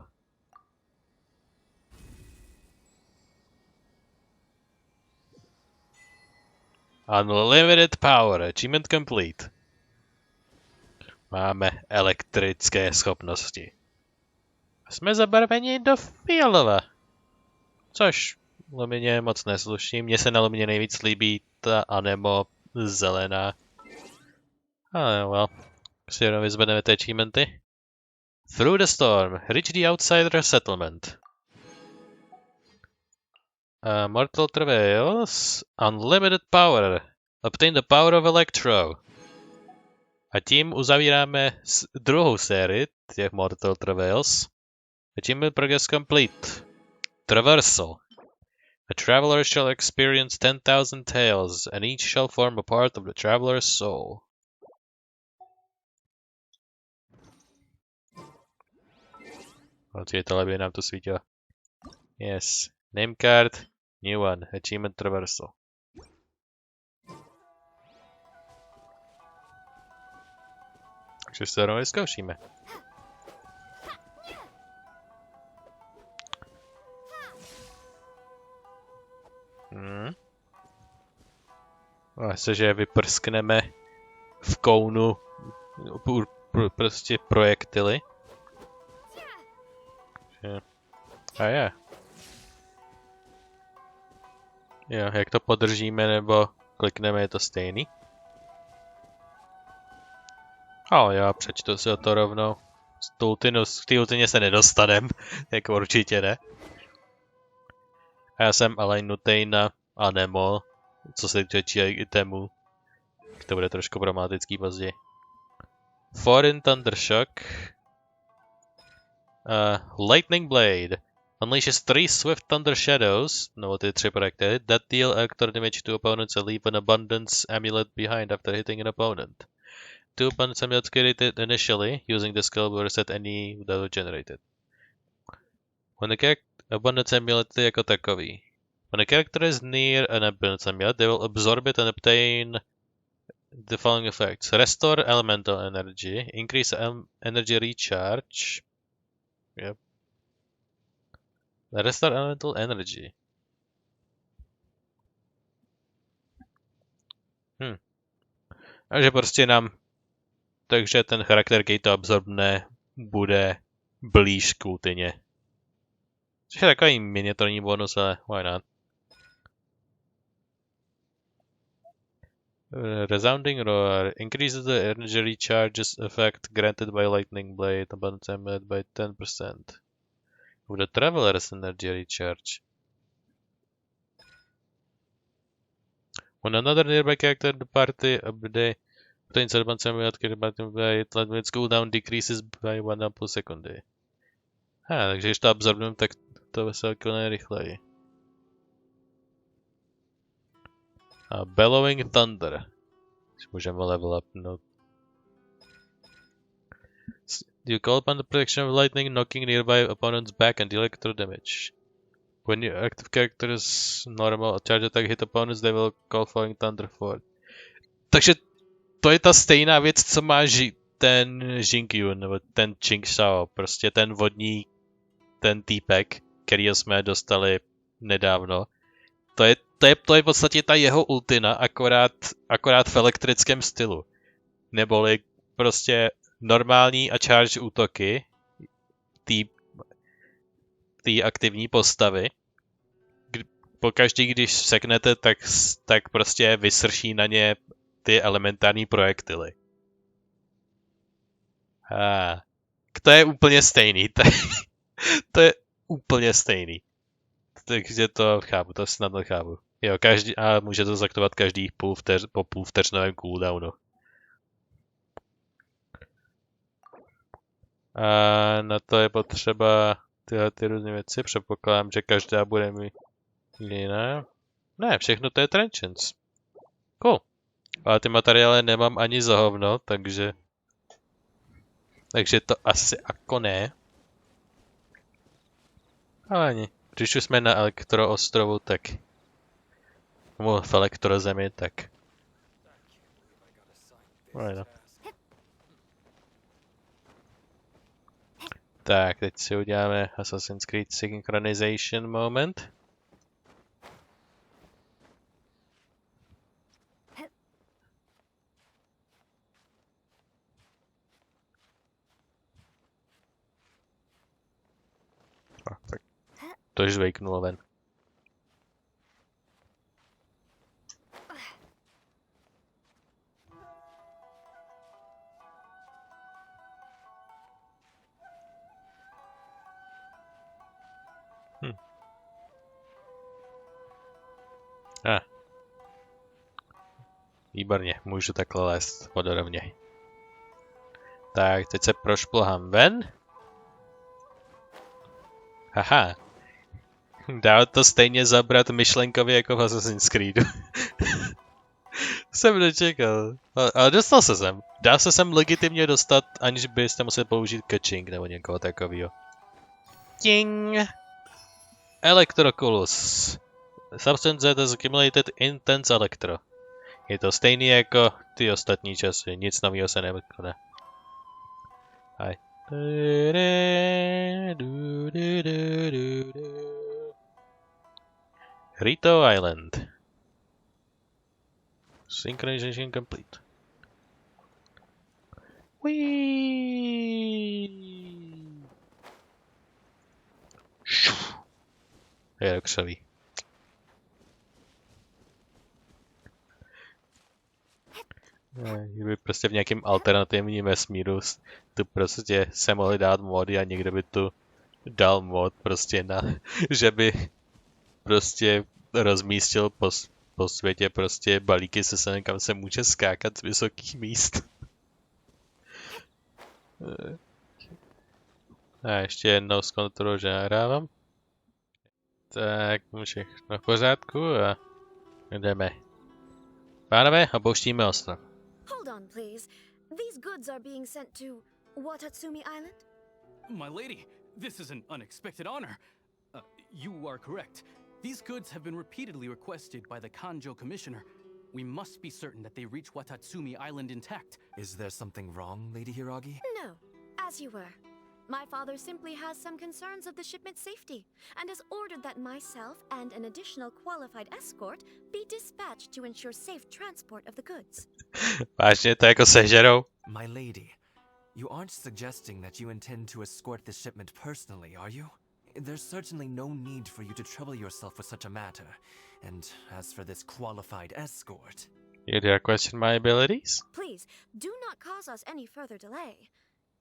Unlimited power. Achievement complete. Máme elektrické schopnosti. Jsme zabarveni do fialova. Což Lumině moc nesluší. Mně se na Lumině nejvíc líbí ta anemo zelená. Well. Si jenom vyzvedneme ty achievementy. Through the storm. Reach the outsider settlement. Mortal Travails. Unlimited power. Obtain the power of Electro. A tím uzavíráme druhou sérii těch Mortal Travails. Achievement progress complete. Traversal. A traveler shall experience 10,000 tales, and each shall form a part of the traveler's soul. Tohle by nám to svítilo. Yes. Name card. New one. Achievement traversal. Takže se rovnou vyzkoušíme. Asi, že vyprskneme v kounu prostě projektily. A je. Jo, jak to podržíme nebo klikneme, je to stejný. Ale jo, přečtu si to rovnou. Z té ultině se nedostanem, jako určitě ne. A já jsem ale nutej na anemo, co se týče itemů. To bude trošku problematický později. Foreign Thundershock. Lightning Blade. Unleashes 3 swift thunder shadows, nebo ty 3 projekty, that deal electro damage to opponents and leave an abundance amulet behind after hitting an opponent. 2 opponents amulets created initially, using the skill will reset any that were generated. When the abundance amulet jako takový. When a character is near an abundance amulet, they will absorb it and obtain the following effects. Restore elemental energy, increase energy recharge. Yep. Restore elemental energy. Takže ten charakter, který to absorbne, bude blíž k ultině. Což je takový miniaturní bonus, ale why not? Resounding roar increases the energy recharges effect granted by lightning blade upon attack by 10%. With the traveler's energy recharge. When another nearby character in the party update obtains advanced the party by its cooldown decreases by 1,5 sekundy. Takže když to absorbujeme, tak to se vykoná rychleji. A Bellowing Thunder. Můžeme level upnout. You call upon the protection of lightning, knocking nearby opponents back and deal electro damage. When your active character's normal charge attack hit opponents, they will call Falling Thunder forward. Takže to je ta stejná věc, co má ten Jinkyun, nebo ten Chingshao, prostě ten vodní, ten týpek, kterýho jsme dostali nedávno. To je v podstatě ta jeho ultina, akorát v elektrickém stylu. Neboli prostě normální a charge útoky té aktivní postavy. Pokaždý, když seknete, tak prostě vysrší na ně ty elementární projektily. To je úplně stejný. To je úplně stejný. Takže to chápu, to snadno chápu. Jo, a může to zaktovat každý po půlvteřinovém cooldownu. A na to je potřeba tyhle různé věci. Předpokládám, že každá bude mít jiná. Ne, všechno to je trenchants. Cool. Ale ty materiály nemám ani za hovno, takže to asi jako ne. Ale ani. Když už jsme na elektroostrovu, tak v elektrozemi, tak no. Tak, teď si uděláme Assassin's Creed Synchronization moment. Tak to už zvejknulo ven. Výborně, můžu takhle lézt vodorovně. Tak, teď se prošplhám ven. Haha. Dá to stejně zabrat myšlenkově jako v Assassin's Creedu. Jsem nečekal. Ale dostal se sem. Dá se sem legitimně dostat, aniž byste museli použít catching nebo někoho takového. Ting! Electroculus. Substance that has accumulated intense electro. Je to stejný jako ty ostatní časy, nic nového se nevykoná. Aj. Rito Island. Synchronization complete. Whee! Je to křoví. Kdyby prostě v nějakém alternativním vesmíru tu prostě se mohli dát mody a někdo by tu dal mod prostě na, že by prostě rozmístil po světě prostě balíky se sem, kam se může skákat z vysokých míst. A ještě jednou zkontroluji, že nahrávám. Tak, všechno v pořádku a jdeme. Pánové, opouštíme ostrov. Hold on, please. These goods are being sent to Watatsumi Island? My lady, this is an unexpected honor. You are correct. These goods have been repeatedly requested by the Kanjo Commissioner. We must be certain that they reach Watatsumi Island intact. Is there something wrong, Lady Hiragi? No, as you were. My father simply has some concerns of the shipment's safety and has ordered that myself and an additional qualified escort be dispatched to ensure safe transport of the goods. Vážně to jako sežerou? My lady, you aren't suggesting that you intend to escort this shipment personally, are you? There's certainly no need for you to trouble yourself with such a matter. And as for this qualified escort... You dare question my abilities? Please, do not cause us any further delay.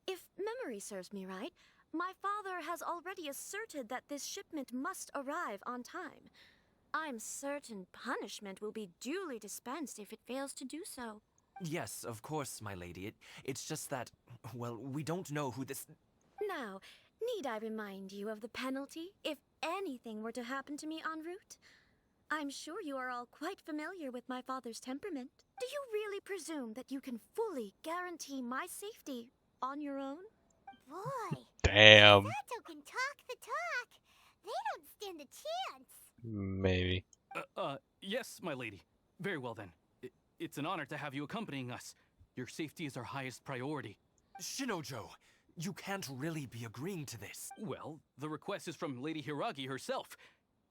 If memory serves me right, my father has already asserted that this shipment must arrive on time. I'm certain punishment will be duly dispensed if it fails to do so. Yes, of course, my lady. It's just that, well, we don't know who this... Now, need I remind you of the penalty if anything were to happen to me en route? I'm sure you are all quite familiar with my father's temperament. Do you really presume that you can fully guarantee my safety on your own? Boy, Damn. Sato can talk the talk. They don't stand a chance. Maybe. Yes, my lady. Very well then. It's an honor to have you accompanying us. Your safety is our highest priority. Shinojo, you can't really be agreeing to this. Well, the request is from Lady Hiragi herself.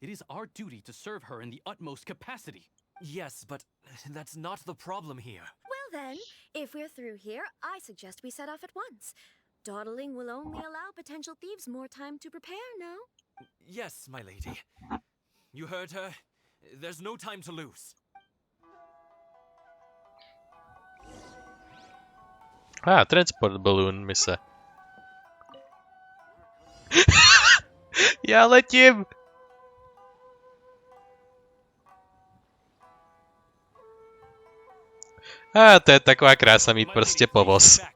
It is our duty to serve her in the utmost capacity. Yes, but that's not the problem here. Well then, if we're through here, I suggest we set off at once. Dawdling will only allow potential thieves more time to prepare, no? Yes, my lady. You heard her. There's no time to lose. Transport balloon mise. Já letím! To je taková krása mít prostě povoz. Not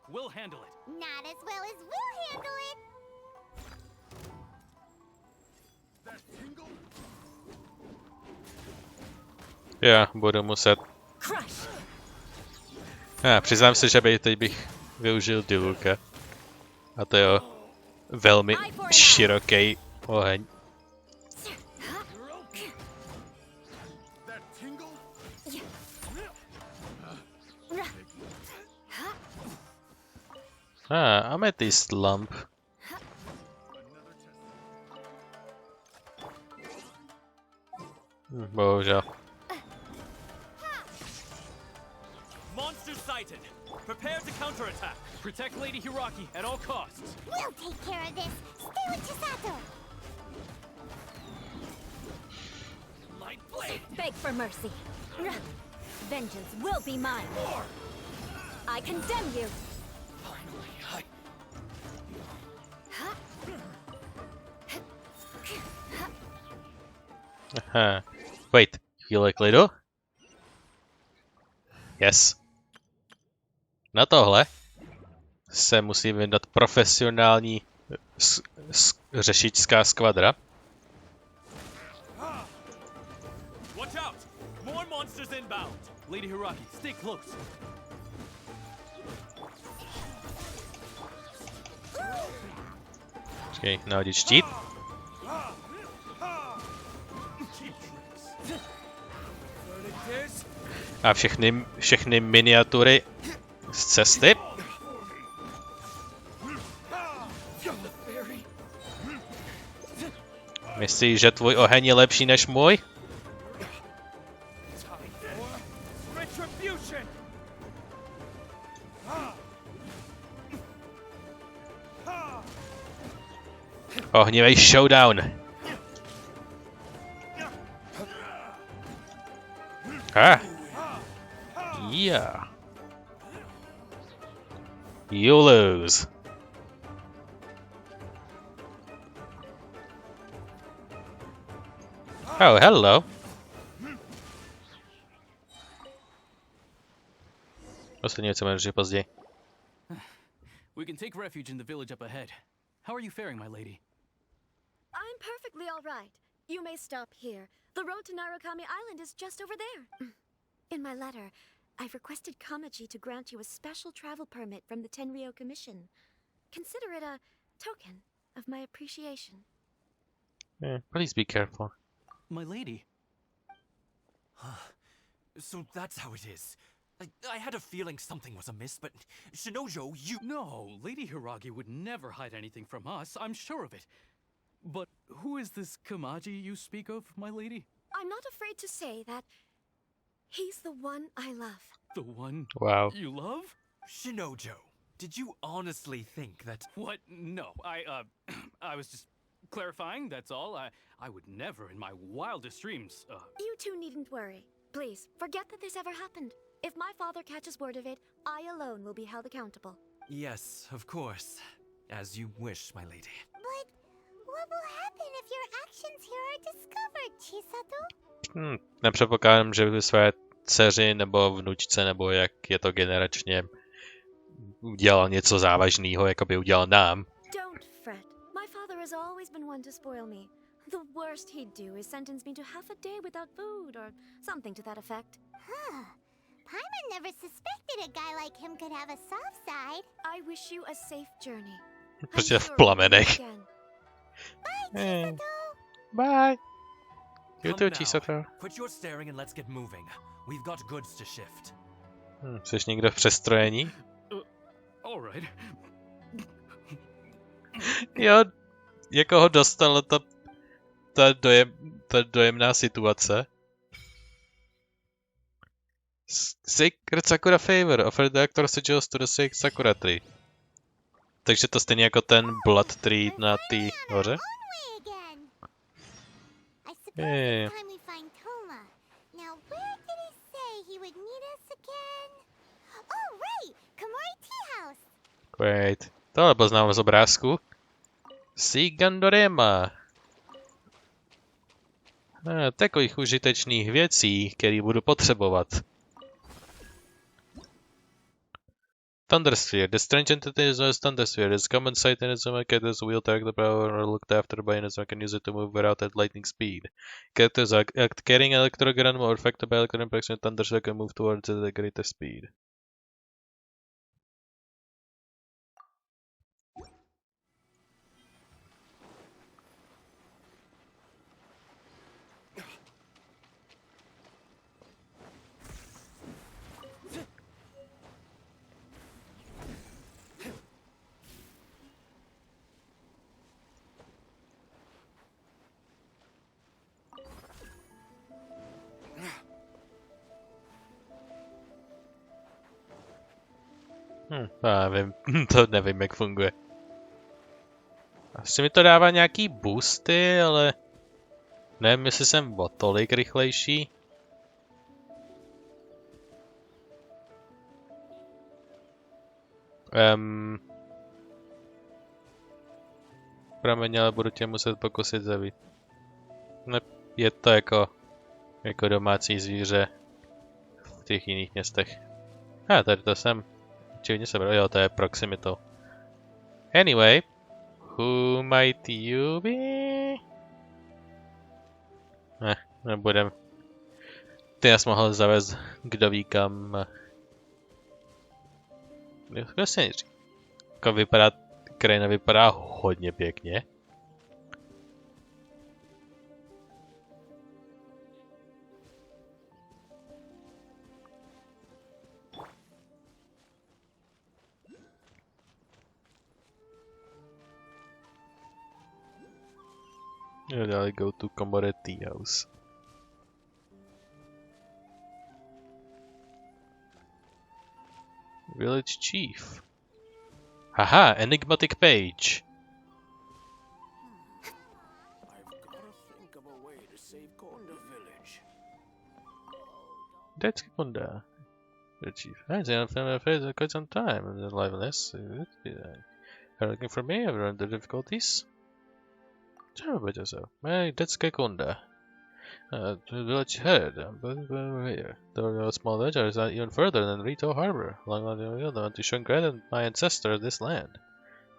as well as we'll handle it. Já budu muset. Přiznám se, že teď bych využil Diluka. A to je velmi široký oheň. Amethyst lamp. Bohužel. Monster sighted. Prepare to counterattack. Protect Lady Hiragi at all costs. We'll take care of this. Stay with Chisato. Light blade. Beg for mercy. Vengeance will be mine. I condemn you. Finally, Wait, you like Lido? Yes. Na tohle se musí vydat profesionální řešičská skvadra. Watch out! More monsters inbound. Lady Hiragi, stay close. Počkej, nahodit štít. A všechny miniatury z cesty. Myslíš, že tvůj oheň je lepší než můj? Ohnivej showdown. Yeah. You lose. Oh, hello. Ostatně něco můžeme později. We can take refuge in the village up ahead. How are you faring, my lady? I'm perfectly all right. You may stop here. The road to Narukami Island is just over there. In my letter, I've requested Kamaji to grant you a special travel permit from the Tenryou Commission. Consider it a token of my appreciation. Please be careful. My lady. So that's how it is. I had a feeling something was amiss, but Shinojo, you... No, Lady Hiragi would never hide anything from us, I'm sure of it. But who is this Kamaji you speak of, my lady? I'm not afraid to say that he's the one I love. The one you love? Shinojo, did you honestly think that... What? No, I was just clarifying, that's all. I would never in my wildest dreams, You two needn't worry. Please, forget that this ever happened. If my father catches word of it, I alone will be held accountable. Yes, of course. As you wish, my lady. But what will happen if your actions here are discovered, Chisato? Nepředpokládám, že by své dceři nebo vnučce, nebo jak je to generačně, udělal něco závažného, jako by udělal nám. Don't fret. My father has always been one to spoil me. The worst he'd do is sentence me to half a day without food or something to that effect. Huh. Paimon never suspected a guy like him could have a soft side. I wish you a safe journey. Prostě v plamenech. Bye, Bye. You Come too, now. Chisato. Quit your staring and let's get moving. We've got goods to shift. Jsi někdo v přestrojení? Alright. Jo, jako ho dostala ta dojemná situace. Sacred Sakura Favor, offered the actor suggests to the Sacred Sakura Tree. Takže to stejně jako ten Blood Tree na té hoře? Time we find Toma. Now, where did he say he would meet us again? Oh, right! Komori Tea House! Wait, tohle poznám z obrázku. Sigandorema. Takových užitečných věcí, které budu potřebovat. Thundersphere. The strange entity is known as Thundersphere. It's a common sight in Inazuma. Characters who wield the power or looked after by Inazuma can use it to move without at lightning speed. Characters carrying electrogram or affected by electro impaction Thundersphere can move towards it at greater speed. Já nevím, to nevím, jak funguje. Asi mi to dává nějaký boosty, ale nevím, jestli jsem o tolik rychlejší. Promiň, ale budu tě muset pokusit zabít. Ne, je to jako domácí zvíře v těch jiných městech. Tady to jsem. Čivně se bral, jo, to je proximitou. Anyway, who might you be? Nebudem. Ty nás mohl zavést, kdo ví kam. Vlastně jako vypadá, krajina vypadá hodně pěkně. I'll go to Komori Tea House. Village Chief. Haha, enigmatic page. I've got to think of a way to save Konda village. That's Konda. The chief. I've been afraid for quite some time. I'm alive unless are you looking for me? I've run into difficulties. Tell me about yourself. That's Konda. The village head. Here. The small village is not even further than Rito Harbor. Long ago, I want to show gratitude my ancestor of this land.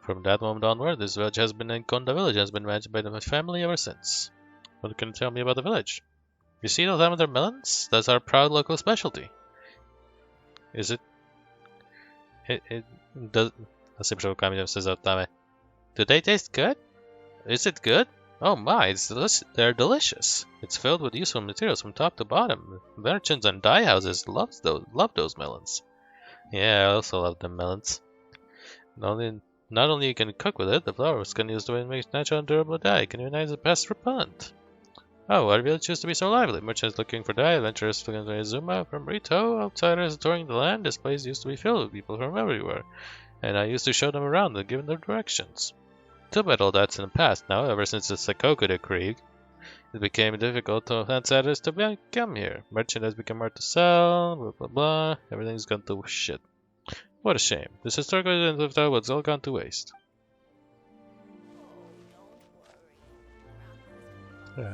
From that moment onward, this village has been in Konda village has been managed by my family ever since. What can you tell me about the village? You see those lavender melons? That's our proud local specialty. Is it? It does. Asi předpokládám, se zeptáme. Do they taste good? Is it good? Oh my, they're delicious. It's filled with useful materials from top to bottom. Merchants and dye houses love those melons. Yeah, I also love the melons. Not only you can cook with it, the flowers can use to make natural and durable dye. Can unite the pest repellent. Oh, our village used to be so lively. Merchants looking for dye, adventurers looking for Izuma from Rito, outsiders touring the land. This place used to be filled with people from everywhere, and I used to show them around and give them directions. Too bad all that's in the past now, ever since the Sakoku decree. It became difficult to outsiders to come here. Merchant has become hard to sell, blah blah blah. Everything's gone to shit. What a shame. This historical event of Teyvat's all gone to waste.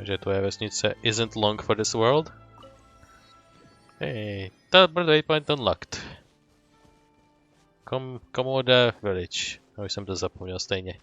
Že tvoje vesnice isn't long for this world. Hey, teleport waypoint unlocked. Komoda Village. Už jsem to zapomněl stejně.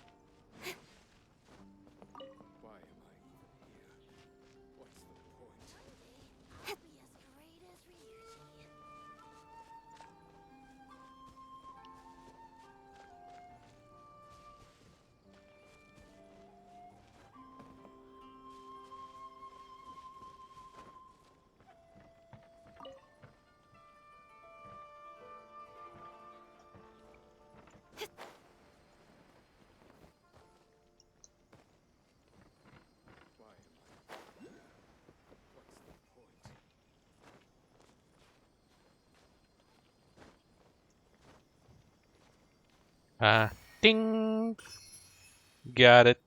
Ding! Got it.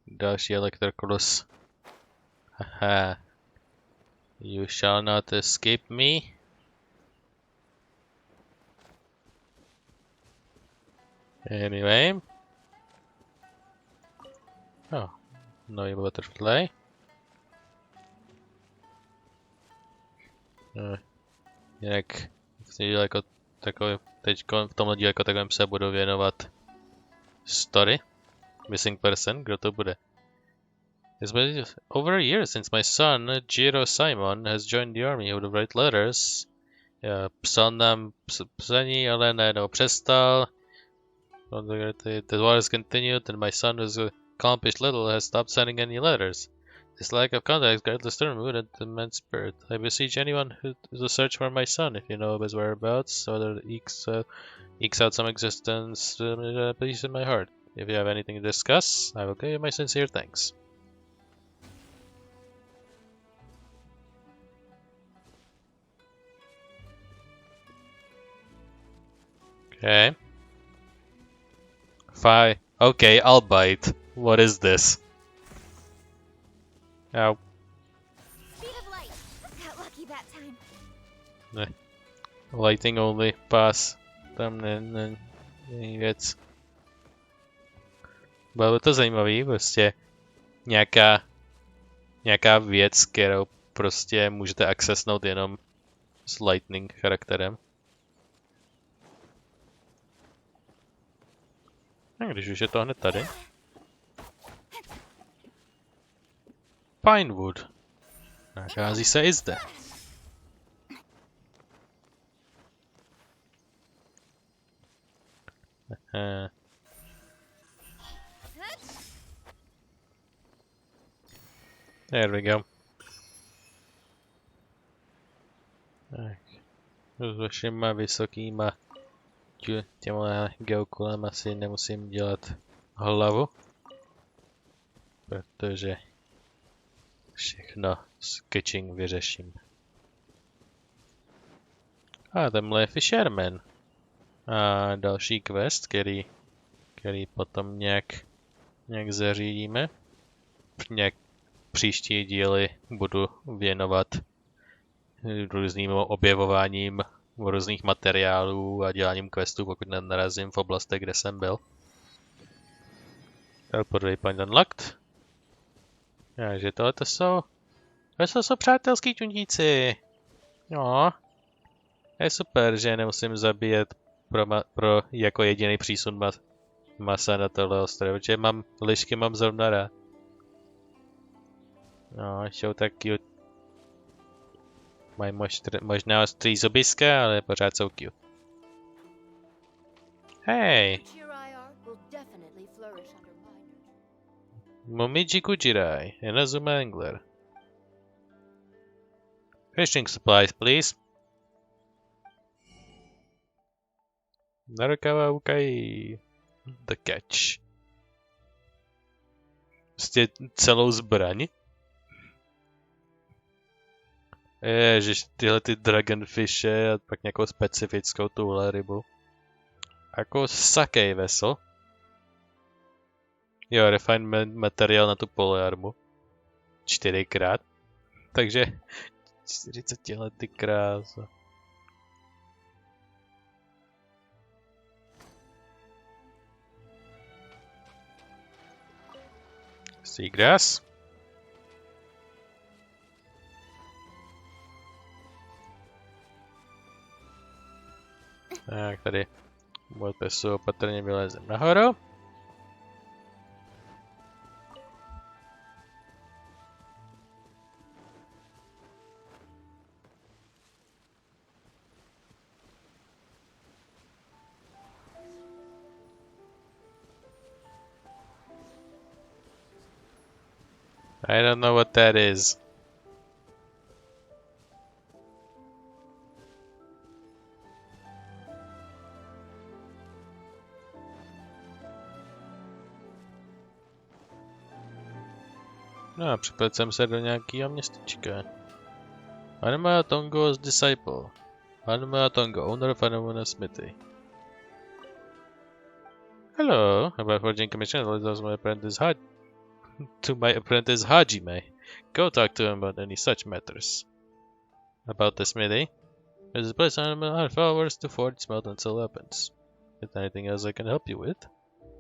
Další elektrokulus. Haha. You shall not escape me. Anyway. Oh, nový butterfly. Jinak jako takový, teď v tomhle díle jako takovém se budu věnovat story. Missing person, kdo to bude? It's been over a year since my son, Jiro Simon, has joined the army. He would write letters. Psal nám psaní, ale najednou přestal. The war has continued and my son, who's accomplished little, has stopped sending any letters. This lack of contact guides the stern mood and the man's spirit. I beseech anyone who to search for my son, if you know of his whereabouts, or that ekes out some existence, peace in my heart. If you have anything to discuss, I will give you my sincere thanks. Okay. Fine. Okay, I'll bite. What is this? Ow. Speed of light. Got lucky that time. Lighting only. Pass. Tam není věc. Bylo by to zajímavý, prostě nějaká věc, kterou prostě můžete accessnout jenom s lightning charakterem. A když už je to hned tady. Pinewood. Nachází se i zde. There we go. Tak. S vašima vysokýma těmhle geokulem asi nemusím dělat hlavu. Protože všechno s catching vyřeším. A tamhle je Fisherman. A další quest, který potom nějak zařídíme. Nějak příští díly budu věnovat různým objevováním různých materiálů a děláním questů, pokud narazím v oblastech, kde jsem byl. Teleport waypoint unlocked. Takže tohle jsou přátelský čundíci. No. Je super, že nemusím zabíjet pro jako jediný přísun masa na tohle ostrov, protože lišky mám zrovna rád. No, jsou tak cute. Mají možná ostrý zubiska, ale pořád jsou cute. Hej! Momiji Kujirai, Inazuma Angler. Fishing supplies, please. Narukawa Ukai. The catch. Prostě celou zbraň. Ježiš, tyhle ty dragonfishe a pak nějakou specifickou tuhle rybu. Jako sakej vesel. Jo, refined materiál na tu polearmu. 4krát. Takže 40 let, ty krása. Seagrass. Tak tady od pesu opatrně vylezem nahoru. I don't know what that is. No a připlet jsem se do nějakého městečka. Anima Tongo's disciple. Anima Tongo, owner of Anima Smithy. Hello, about forging commission, let's my apprentice to my apprentice Hajime. Go talk to him about any such matters. About the smithy? There's a place on half hours to forge, smelt, and sell weapons. Is there anything else I can help you with?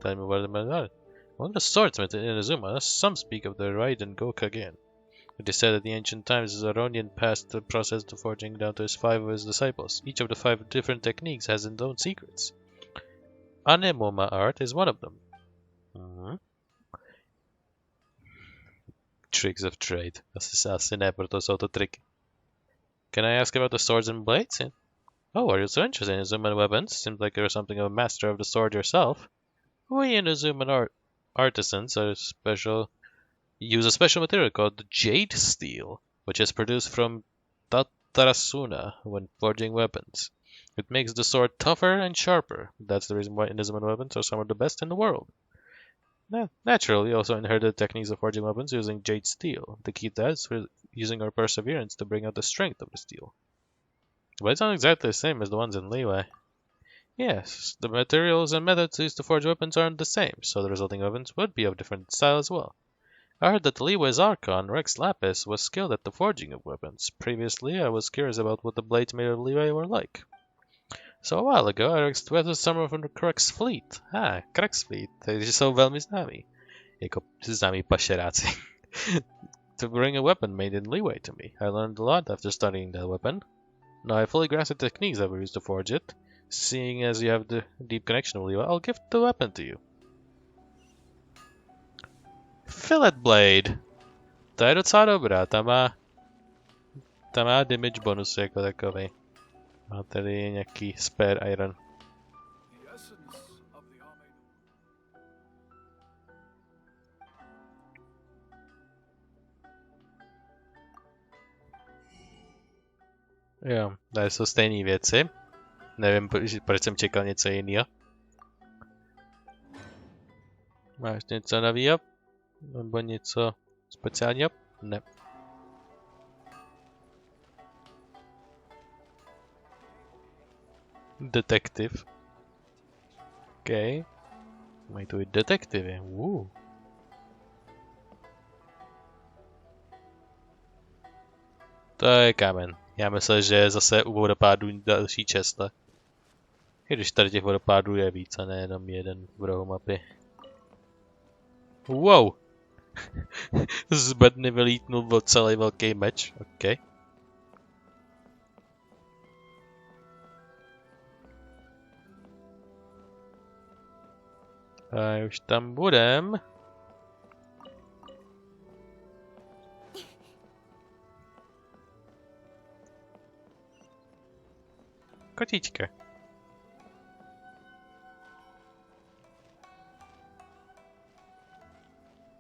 Tell me what about that. Among the swordsmiths in Inazuma, some speak of the Raiden Gokage. It is said that in the ancient times, Zaronian passed the process of forging down to his 5 of his disciples. Each of the 5 different techniques has its own secrets. Anemoma art is one of them. Tricks of trade. Asi ne, proto jsou to triky. Can I ask about the swords and blades? Oh, are you so interested in Inuzuman weapons? Seems like you're something of a master of the sword yourself. We Inuzuman artisans use a special material called the jade steel, which is produced from Tatarasuna when forging weapons. It makes the sword tougher and sharper. That's the reason why Inuzuman weapons are some of the best in the world. Naturally, we also inherited techniques of forging weapons using jade steel. The key to that is using our perseverance to bring out the strength of the steel. But it's not exactly the same as the ones in Liyue. Yes, the materials and methods used to forge weapons aren't the same, so the resulting weapons would be of different style as well. I heard that Liyue's Archon, Rex Lapis, was skilled at the forging of weapons. Previously, I was curious about what the blades made of Liyue were like. So a while ago, I requested someone from the Crux fleet. Crux fleet, takže jsou velmi známí. Jako známí pašeráci. To bring a weapon made in Liyue to me. I learned a lot after studying that weapon. Now I fully grasp the techniques that were used to forge it. Seeing as you have the deep connection with Liyue, I'll give the weapon to you. Fillet blade. To je docela dobrá, ta má damage bonus jako takovej. Má tady nějaký spare iron. Jo, tady jsou stejné věci. Nevím, proč jsem čekal něco jiného. Máš něco nového? Nebo něco speciálního? Ne. Detektiv. OK. Mají tu i detektivy. To je kámen. Já myslel, že zase u vodopádů další česle. I když tady těch vodopádů je víc a ne jenom jeden v rohu mapy. Wow! Z bedny vylítnul celý velký meč. OK. A už tam budem. Kotička.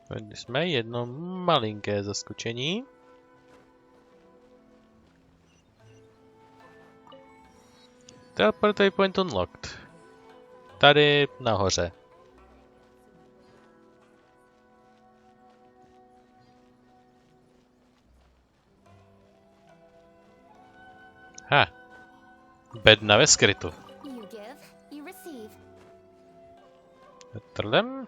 Tady jsme jedno malinké zaskočení. Teleport point unlocked. Tady nahoře. Bedna ve skrytu. Trlem.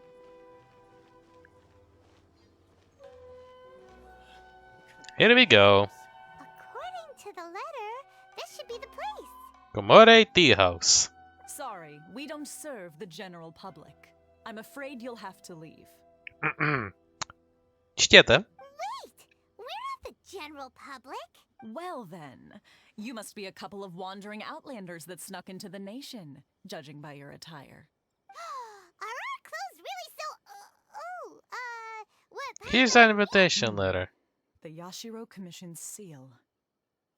Here we go. According to the letter, this should be the place. Komore Tea House. Sorry, we don't serve the general public. I'm afraid you'll have to leave. Čtěte. Wait! We're not the general public. Well then, you must be a couple of wandering outlanders that snuck into the nation, judging by your attire. Are our clothes really so... what... Here's an invitation letter. The Yashiro Commission's seal.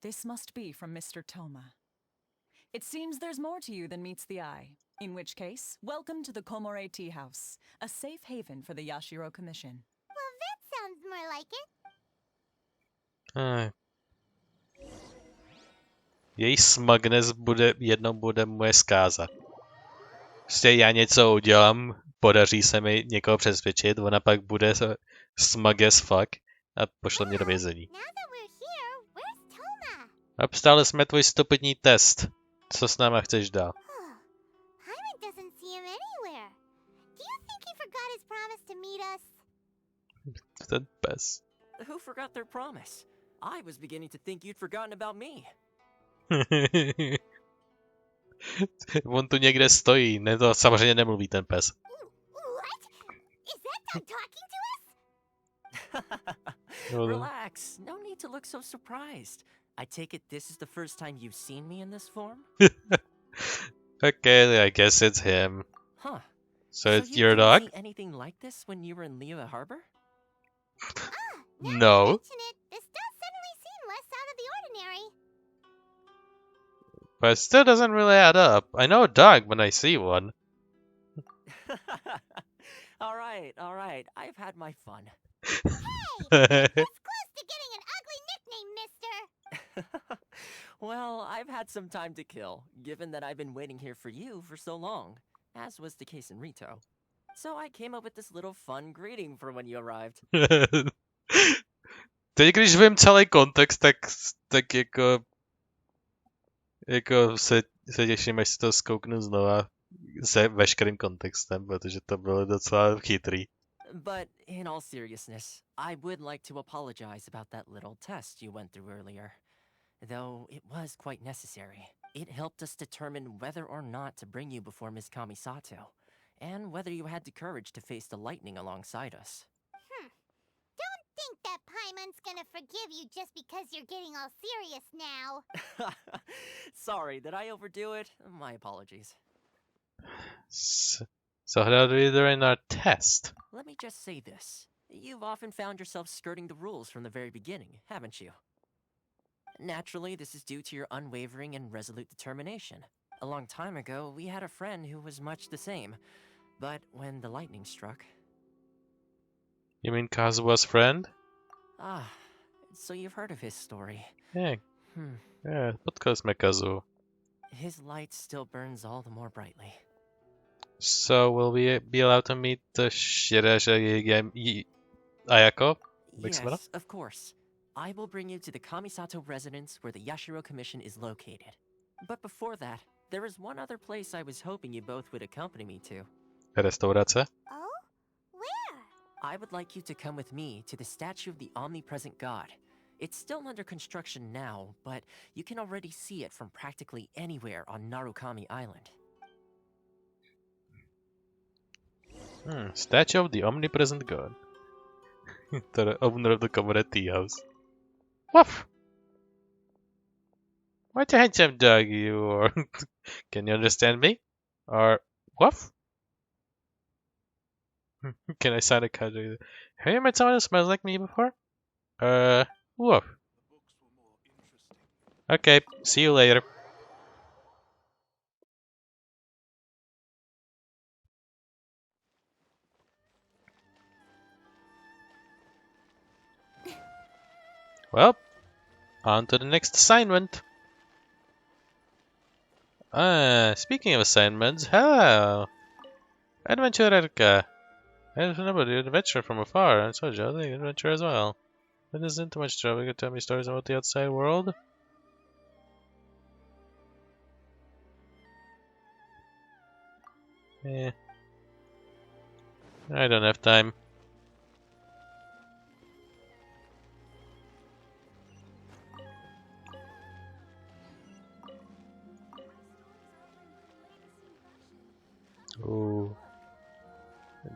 This must be from Mr. Toma. It seems there's more to you than meets the eye. In which case, welcome to the Komore Tea House, a safe haven for the Yashiro Commission. Well, that sounds more like it. Její smugness jednou bude moje zkáza. Prostě já něco udělám, podaří se mi někoho přesvědčit, ona pak bude smug as fuck a pošle mě do vězení. Obstáli jsme tvůj stupidní test. Co s náma chceš dál? Ten pes. Who forgot their promise? I was beginning to think you'd forgotten about me. On tu někde stojí, ne to samozřejmě nemluví ten pes. What? Is that dog talking to us? Relax, no need to look so surprised. I take it this is the first time you've seen me in this form? Okay, I guess it's him. Huh. So it's your dog? See anything like this when you were in Liyue Harbor? No. This does suddenly seem less out of the ordinary. But it still doesn't really add up. I know a dog when I see one. Alright. I've had my fun. Hey! That's close to getting an ugly nickname, mister! Well, I've had some time to kill, given that I've been waiting here for you for so long, as was the case in Rito. So I came up with this little fun greeting for when you arrived. Teď, když vím celý kontext, tak jako se těším, až si to zkouknu znova se veškerým kontextem, protože to bylo docela chytrý. But in all seriousness, I would like to apologize about that little test you went through earlier. Though it was quite necessary. It helped us determine whether or not to bring you before Ms. Kamisato, and whether you had the courage to face the lightning alongside us. Don't think that Paimon's gonna forgive you just because you're getting all serious now. Sorry, did I overdo it? My apologies. So how do we do in our test? Let me just say this. You've often found yourself skirting the rules from the very beginning, haven't you? Naturally, this is due to your unwavering and resolute determination. A long time ago, we had a friend who was much the same. But when the lightning struck... You mean Kazua's friend? Ah, so you've heard of his story. Yeah. Yeah, potkali jsme Kazu. His light still burns all the more brightly. So will we be allowed to meet the Ayako? Yes, of course. I will bring you to the Kamisato residence where the Yashiro Commission is located. But before that, there is one other place I was hoping you both would accompany me to. Restaurace? Oh? Where? I would like you to come with me to the statue of the omnipresent god. It's still under construction now, but you can already see it from practically anywhere on Narukami Island. Statue of the omnipresent god. The owner of the Komore Tea House. Woof! What a handsome dog you are. Can you understand me? Or woof? Can I sound a casual? Have you met someone who smells like me before? Woof. Okay, see you later. Well, on to the next assignment. Speaking of assignments, hello! Adventurerka! I remember the adventure from afar, and so the adventure as well. It isn't too much trouble. You can tell me stories about the outside world. Yeah. I don't have time.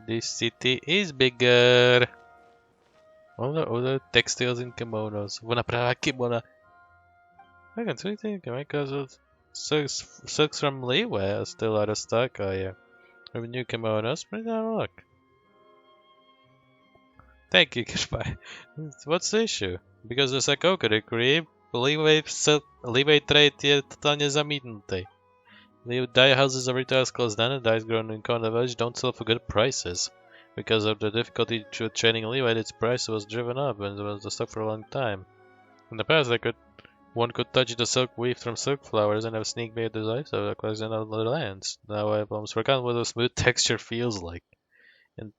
This city is bigger. All the other textiles and kimonos. Ona právě kimona. I can see anything. Because silks from Leeway are still out of stock. Oh yeah. Have new kimonos? Bring down a look. Thank you, goodbye. What's the issue? Because the Sakoku decree, Leeway trade je totálně zamítnutý. Dye houses of retail closed down and dyes grown in Corner Village don't sell for good prices. Because of the difficulty trading Leeway, its price was driven up and was stuck for a long time. In the past, one could touch the silk weave from silk flowers and have a sneak peek at the lives of the collection of the lands. Now I've almost forgotten what a smooth texture feels like. And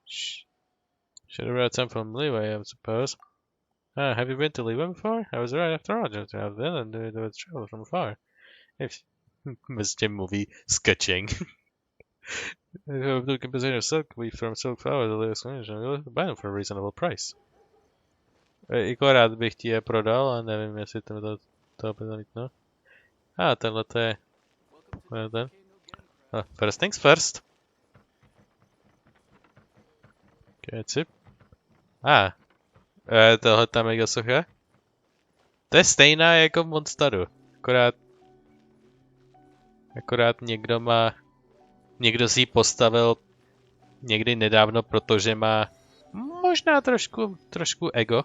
should have read some from Leeway, I suppose. Have you been to Leeway before? I was right after all, just to have been and do its travel from afar. If Mr. Movie sketching. If you can position silk weave from silk flowers, the latest condition, you'll buy them for a reasonable price. Jako rád bych ti je prodal, a nevím, jestli to no. Tenhle to je ten. First things first. Keci. Tohle tam mega socha. To je stejná jako v Monsteru. Akorát někdo si ji postavil někdy nedávno, protože má možná trošku ego.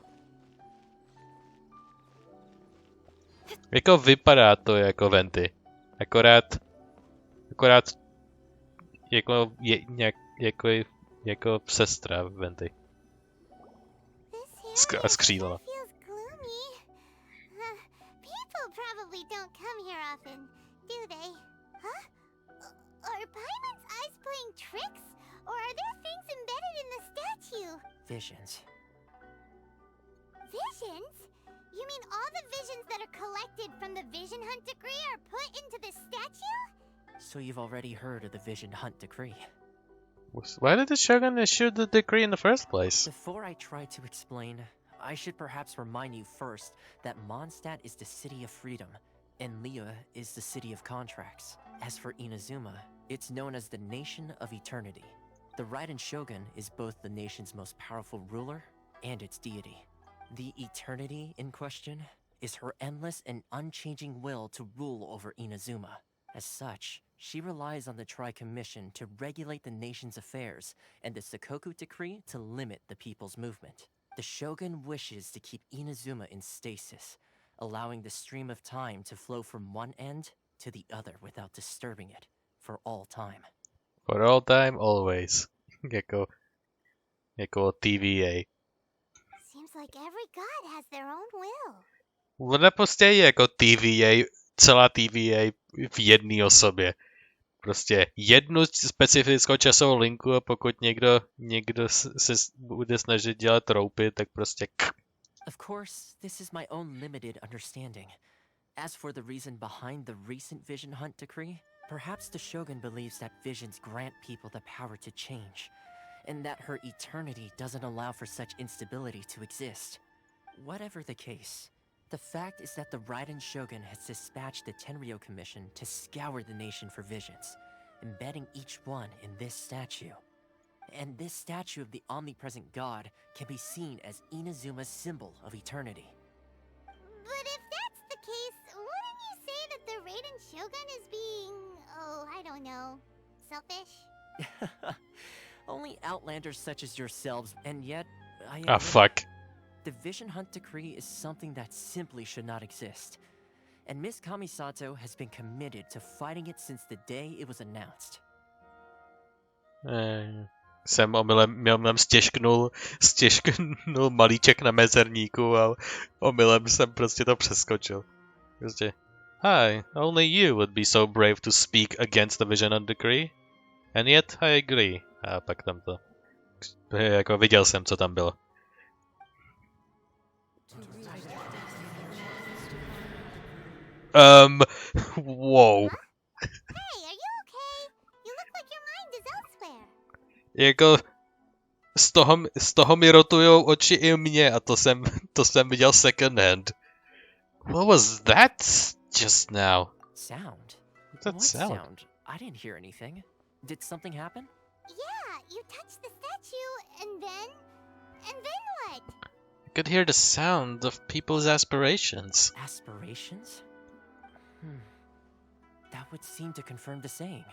Jako vypadá to jako venty. Akorát jako sestra venty. A skřídla. People probably don't come here often, do they? Huh? Are Paimon's eyes playing tricks? Or are there things embedded in the statue? Visions. Visions? You mean all the visions that are collected from the Vision Hunt Decree are put into the statue? So you've already heard of the Vision Hunt Decree. Why did the Shogun issue the decree in the first place? Before I try to explain, I should perhaps remind you first that Mondstadt is the city of freedom, and Liyue is the city of contracts. As for Inazuma, it's known as the Nation of Eternity. The Raiden Shogun is both the nation's most powerful ruler and its deity. The Eternity in question is her endless and unchanging will to rule over Inazuma. As such, she relies on the Tri-Commission to regulate the nation's affairs and the Sakoku Decree to limit the people's movement. The Shogun wishes to keep Inazuma in stasis, allowing the stream of time to flow from one end to the other without disturbing it, for all time. For all time, always. Jako TVA. Seems like every god has their own will. Ona prostě je jako TVA, celá TVA v jedné osobě. Prostě jednu specifickou časovou linku a pokud někdo se bude snažit dělat roupy, tak prostě Of course, this is my own limited understanding. As for the reason behind the recent Vision Hunt Decree, perhaps the Shogun believes that visions grant people the power to change, and that her eternity doesn't allow for such instability to exist. Whatever the case, the fact is that the Raiden Shogun has dispatched the Tenryou Commission to scour the nation for visions, embedding each one in this statue. And this statue of the omnipresent god can be seen as Inazuma's symbol of eternity. But if that's the case, wouldn't you say that the Raiden Shogun is being, I don't know, selfish? Only outlanders such as yourselves, and yet fuck. The Vision Hunt Decree is something that simply should not exist. And Miss Kamisato has been committed to fighting it since the day it was announced. Jsem omylem stěžknul malíček na mezerníku a omylem jsem prostě to přeskočil. Prostě, hi, only you would be so brave to speak against the Vision Hunt Decree. And yet I agree. A pak tam to. Jako viděl jsem, co tam bylo. Wow. Hey, are you okay? You look like your mind is elsewhere. Jako z toho mi rotujou oči i mě a to jsem viděl second hand. What was that just now? Sound? What's that sound? I didn't hear anything. Did something happen? Yeah, you touched the statue, and then what? I could hear the sound of people's aspirations. Aspirations? That would seem to confirm the saying.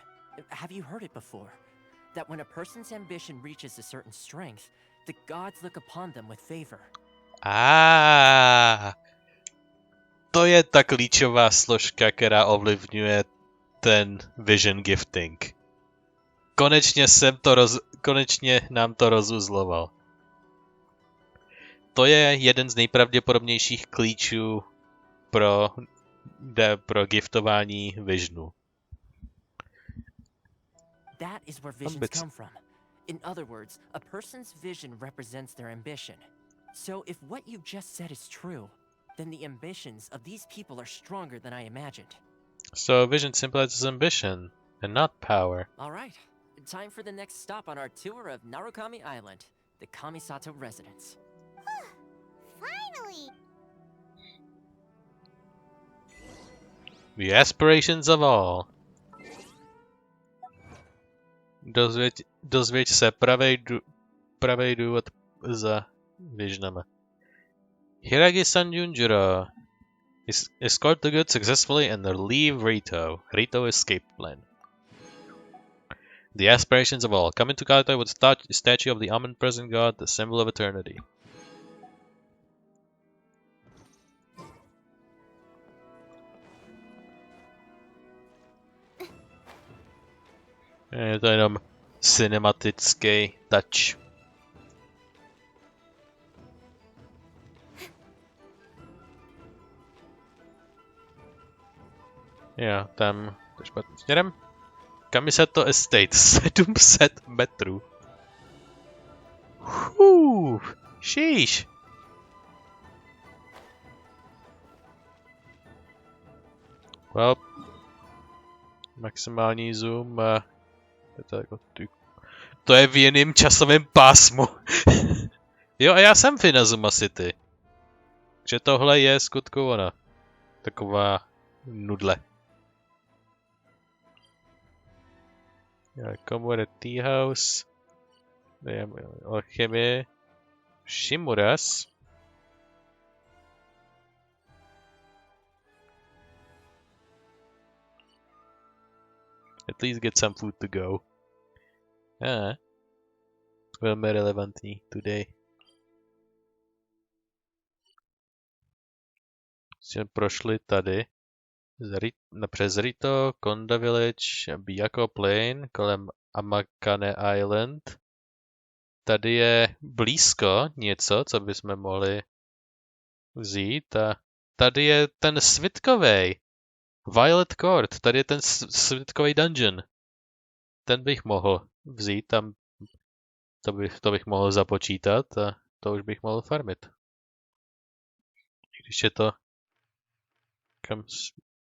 Have you heard it before? That when a person's ambition reaches a certain strength, the gods look upon them with favor. To je ta klíčová složka, která ovlivňuje ten vision gifting. Konečně nám to rozuzloval. To je jeden z nejpravděpodobnějších klíčů pro giftování visionu. That is where visions come from. In other words, a person's vision represents their ambition. So if what you just said is true, then the ambitions of these people are stronger than I imagined. So vision symbolizes ambition and not power. All right. Time for the next stop on our tour of Narukami Island, the Kamisato residence. Finally! The aspirations of all. Dozvěď se pravej důvod za visionama. Hiragi-san Junjiro. Escort the goods successfully and leave Rito. Rito escape plan. The aspirations of all. Come into contact with the statue of the omnipresent god, the symbol of eternity. Je to jenom cinematický touch. Jo, tam to špatným směrem. Kamisato Estate, 700 metrů. Šíš. Well, maximální zoom. To je v jiném časovém pásmu. Jo, a já jsem v Inazuma City. Takže tohle je skutku ona. Taková nudle. Komore Tea House. Alchemie. Shimuras. At least get some food to go. Velmi relevantní today. Jsme prošli tady. Přes Rito, Konda Village, Byakuo Plain, kolem Amakane Island. Tady je blízko něco, co bychom mohli vzít. A tady je ten svitkovej. Violet Court, tady je ten svitkový dungeon. Ten bych mohl vzít, tam to bych mohl započítat a to už bych mohl farmit. Když je to...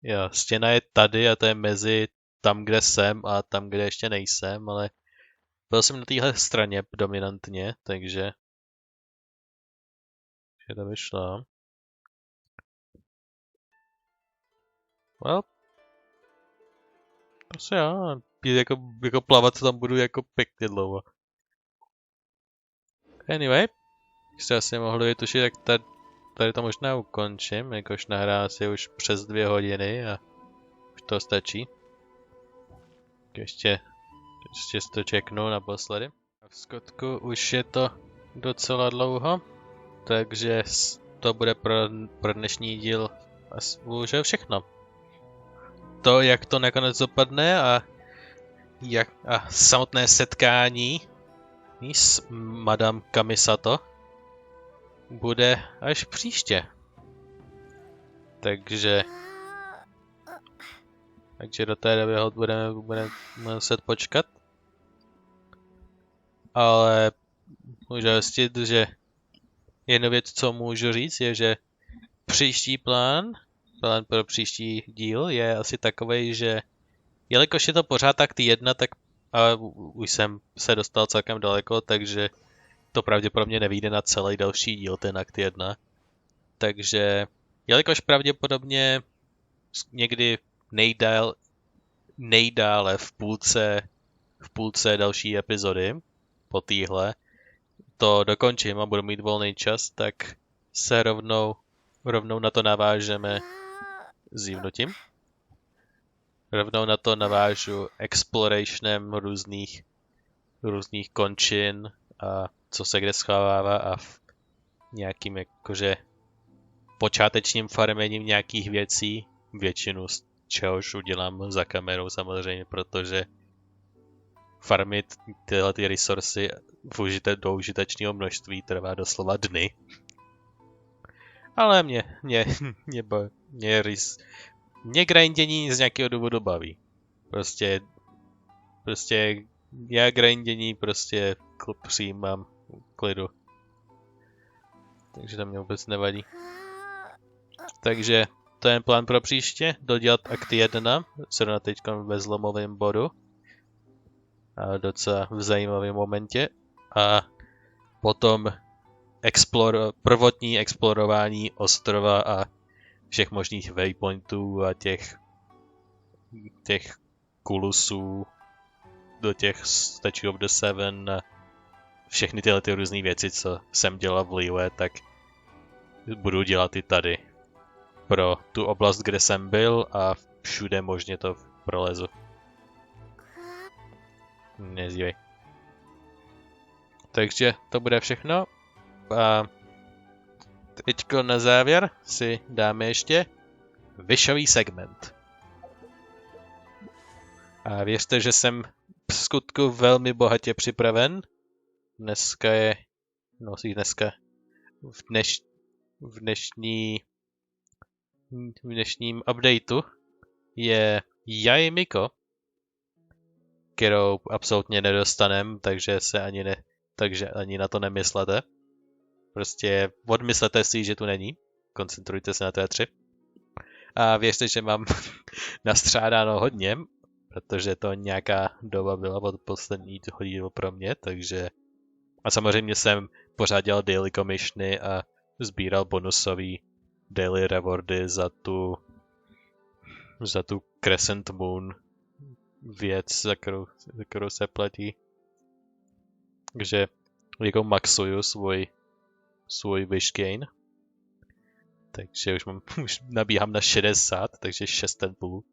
Jo, stěna je tady a to je mezi tam, kde jsem a tam, kde ještě nejsem, ale byl jsem na téhle straně dominantně, takže to vyšlo. Well, asi jo, jako plavat tam budu jako pěkně dlouho. Anyway, jste asi mohli vytušit, jak tady to možná ukončím, jakož nahrál si už přes 2 hodiny a už to stačí. Ještě to čeknu naposledy. V skutku už je to docela dlouho, takže to bude pro dnešní díl už všechno. To, jak to nakonec dopadne a samotné setkání s Madame Kamisato bude až příště. Takže do té doby budeme muset počkat. Ale můžu zjistit, že jednu věc, co můžu říct, je, že příští plán pro příští díl je asi takovej, že jelikož je to pořád akt 1, tak už jsem se dostal celkem daleko, takže to pravděpodobně nevyjde na celý další díl, ten akt 1. Takže jelikož pravděpodobně někdy nejdále v v půlce další epizody, po téhle, to dokončím a budu mít volný čas, tak se rovnou na to navážeme zívnutím. Rovnou na to navážu explorationem různých končin a co se kde schovává a nějakým jakože počátečním farmením nějakých věcí, většinu z čehož udělám za kamerou samozřejmě, protože farmit tyhle ty resursy do užitečného množství trvá doslova dny. Ale mě grindění z nějakého důvodu baví. Prostě já grindění prostě přijímám klidu. Takže to mě vůbec nevadí. Takže to je plán pro příště, dodělat akt 1, zrovna teď ve zlomovém bodu. A docela v zajímavém momentě. A potom prvotní explorování ostrova a všech možných waypointů a těch kulusů do těch Statue of the Seven a všechny tyhle ty různé věci, co jsem dělal v Liyue, tak budu dělat i tady. Pro tu oblast, kde jsem byl a všude možně to prolezu. Nezívej. Takže to bude všechno. A teďko na závěr si dáme ještě vyšový segment. A věřte, že jsem v skutku velmi bohatě připraven. Dneska je, v dnešním updateu je Yae Miko, kterou absolutně nedostanem, takže ani na to nemyslete. Prostě odmyslete si, že tu není. Koncentrujte se na té 3. A věřte, že mám nastřádáno hodně, protože to nějaká doba byla od poslední hodinu pro mě, takže... A samozřejmě jsem pořád dělal daily commissiony a sbíral bonusový daily rewardy za tu Crescent Moon věc, za kterou se platí. Takže jako maxuju svůj wish gain. Takže už nabíhám na 60, takže 6 tenpulů.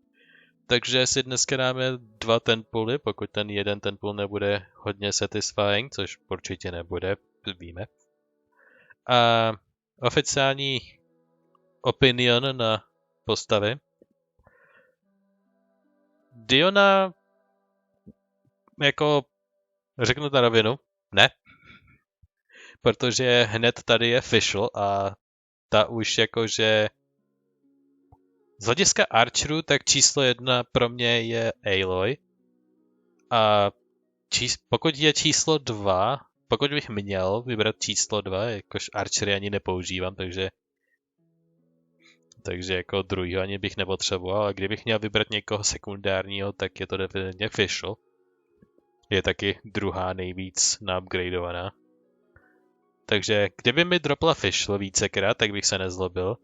Takže si dneska dáme 2 tenpuly, pokud ten jeden tenpul nebude hodně satisfying, což určitě nebude, víme. A oficiální opinion na postavy. Diona, jako řeknu na rovinu, ne. Protože hned tady je Fischl a ta už jakože z hlediska Archerů, tak číslo 1 pro mě je Aloy. A pokud je číslo 2, pokud bych měl vybrat číslo 2, jakož Archery ani nepoužívám, takže jako druhýho ani bych nepotřeboval, ale kdybych měl vybrat někoho sekundárního, tak je to definitivně Fischl. Je taky druhá nejvíc naupgradeovaná. Takže kdyby mi dropla Fischl vícekrát, tak bych se nezlobil.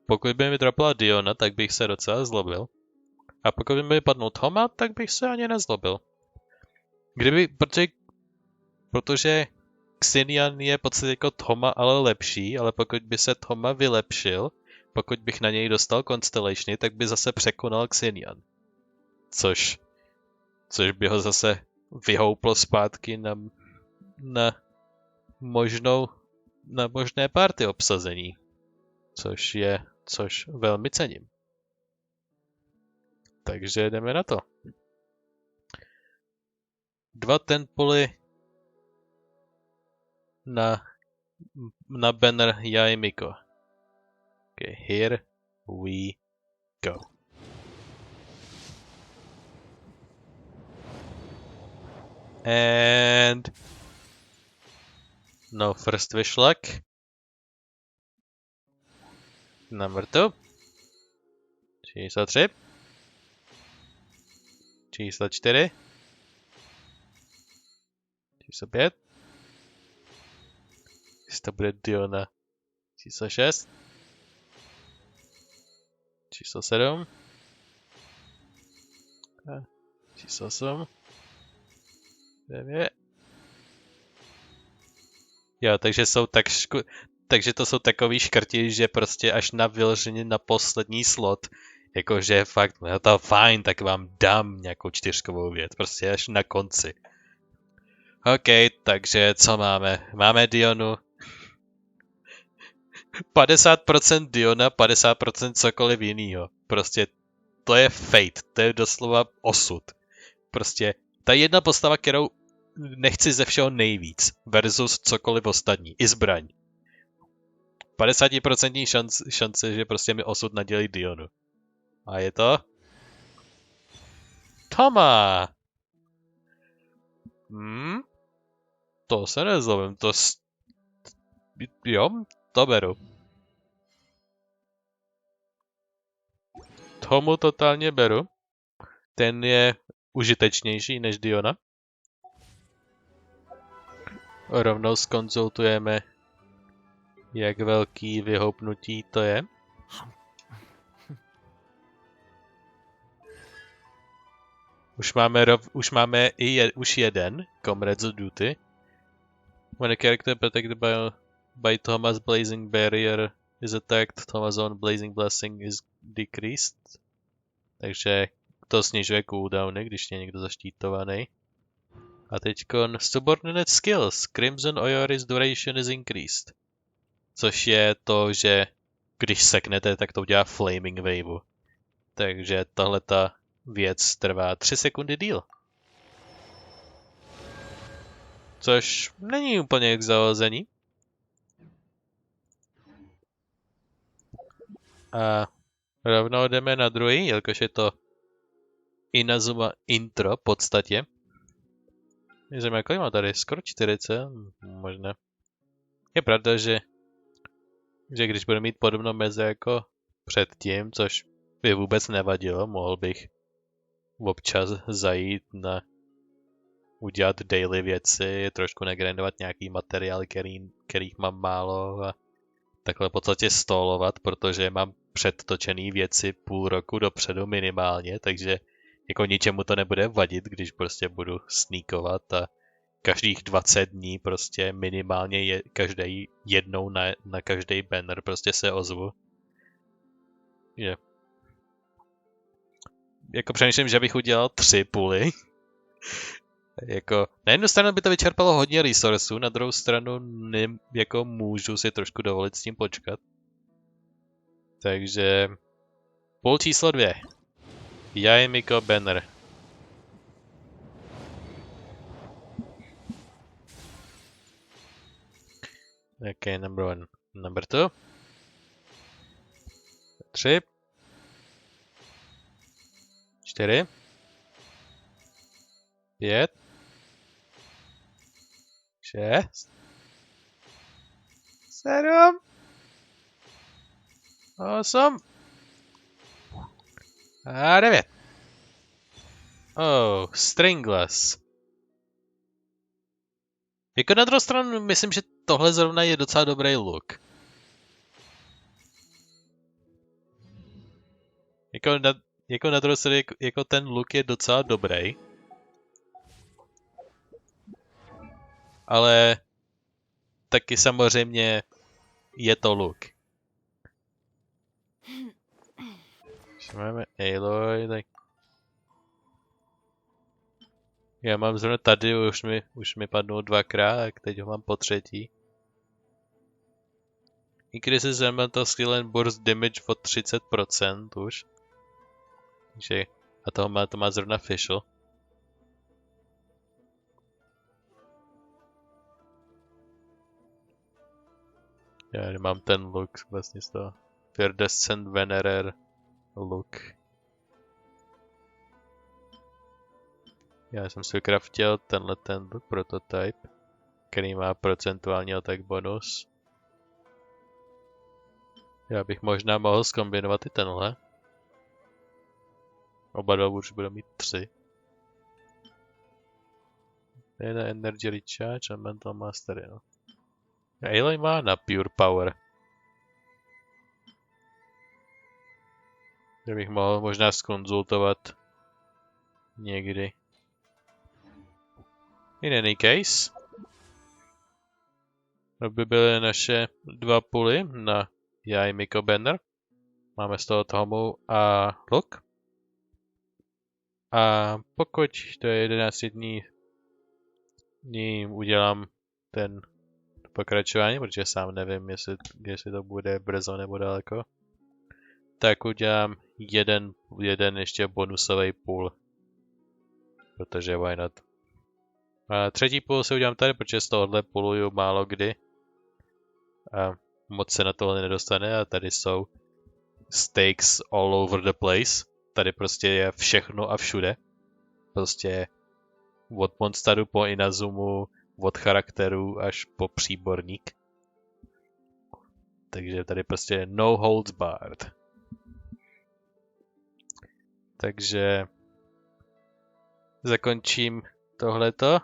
Pokud by mi dropla Diona, tak bych se docela zlobil. A pokud by mi padnul Thoma, tak bych se ani nezlobil. Protože Xenian je v podstatě jako Thoma, ale lepší, ale pokud by se Thoma vylepšil, pokud bych na něj dostal Constellationy, tak by zase překonal Xenian. Což by ho zase vyhouplo zpátky na možné party obsazení. Což velmi cením. Takže jdeme na to. 2 tenpuly na banner Yae Miko. Okay, here we go. And no first wish luck. Number 2. Číslo 3. Číslo 4. Číslo 5. Jestli to bude Diona. Číslo 6. Číslo 7. Číslo 8. Jo, takže to jsou takový škrti, že prostě až na vyloženě na poslední slot, jakože fakt, no to fajn, tak vám dám nějakou 4kovou věc, prostě až na konci. OK, takže co máme? Máme Dionu. 50% Diona, 50% cokoliv jinýho. Prostě to je fate, to je doslova osud. Prostě ta jedna postava, kterou nechci ze všeho nejvíc, versus cokoliv ostatní, i zbraň. 50% šance, že prostě mi osud nadělí Dionu. A je to? Toma! To se nezlobím, jo, to beru. Tomu totálně beru. Ten je užitečnější než Diona. Rovnou zkonzultujeme, jak velký vyhoupnutí to je. Už jeden Comrades of Duty. When a character protected by Thomas' Blazing Barrier is attacked, Thomas' own Blazing Blessing is decreased. Takže to snižuje cooldowny, když je někdo zaštítovaný. A teďkon Subordinate Skills. Crimson Oyoris Duration is increased. Což je to, že když seknete, tak to udělá Flaming Wave. Takže tahleta věc trvá 3 sekundy díl. Což není úplně k zahození. A rovnou jdeme na druhý, jelikož je to Inazuma intro v podstatě. Můžeme, kolik má tady? Skoro 40? Možná. Je pravda, že když budu mít podobnou meze jako předtím, což by vůbec nevadilo, mohl bych občas zajít na udělat daily věci, trošku nagrindovat nějaký materiál, kterých mám málo a takhle v podstatě stolovat, protože mám předtočený věci půl roku dopředu minimálně, takže jako ničemu to nebude vadit, když prostě budu sneakovat a každých 20 dní prostě minimálně každý jednou na každý banner prostě se ozvu. Je. Jako přemýšlím, že bych udělal 3 půly. Jako, na jednu stranu by to vyčerpalo hodně resursů, na druhou stranu jako můžu si trošku dovolit s tím počkat. Takže půl číslo 2. Jaimiko banner. Okay, number 1. Number 2. 3. 4. 5. 6. 7. 8. A 9. Oh, stringless. Jako na druhou stranu myslím, že tohle zrovna je docela dobrý look. Jako na druhou stranu jako ten look je docela dobrý. Ale taky samozřejmě je to look. Když máme Aloy, tak... Já mám zrovna tady, už mi padnou 2krát, tak teď ho mám po 3. Increases elemental skill and burst damage o 30% už. Takže, a to má zrovna Fischl. Já nemám ten look vlastně z toho. Iridescent Venerer look. Já jsem si craftil ten look prototype, který má procentuální attack bonus. Já bych možná mohl zkombinovat i tenhle. Oba dva už budou mít 3. Jedna energy recharge a mental mastery, no. Aloy má na pure power. Já bych mohl možná zkonzultovat někdy. In any case, to by byly naše 2 puly na Jai Miko Banner. Máme z toho tomu a luk. A pokud to je 11 dní udělám ten pokračování, protože sám nevím, jestli to bude brzo nebo daleko, tak udělám jeden ještě bonusový půl. Protože why not. A třetí půl si udělám tady, protože z tohohle půluju málo kdy. A moc se na tohle nedostane a tady jsou stakes all over the place. Tady prostě je všechno a všude. Prostě od monsteru po Inazumu, od charakterů až po příborník. Takže tady prostě no holds barred. Takže zakončím tohleto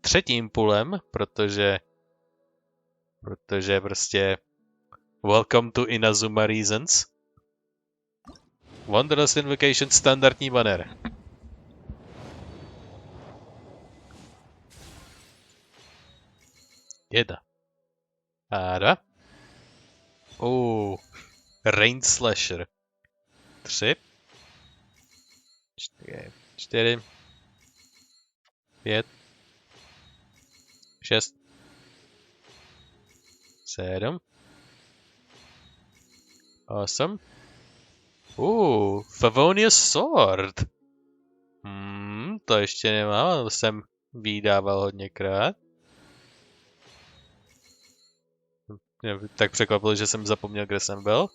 třetím pulem, protože prostě welcome to Inazuma Reasons. Wondrous Invocation standardní banner. Jedna. A dva. Rain Slasher. 3. 4. 5. 6. 7. 8. Favonius Sword. To ještě nemám, to jsem vydával hodněkrát. Mě tak překvapilo, že jsem zapomněl, kde jsem byl.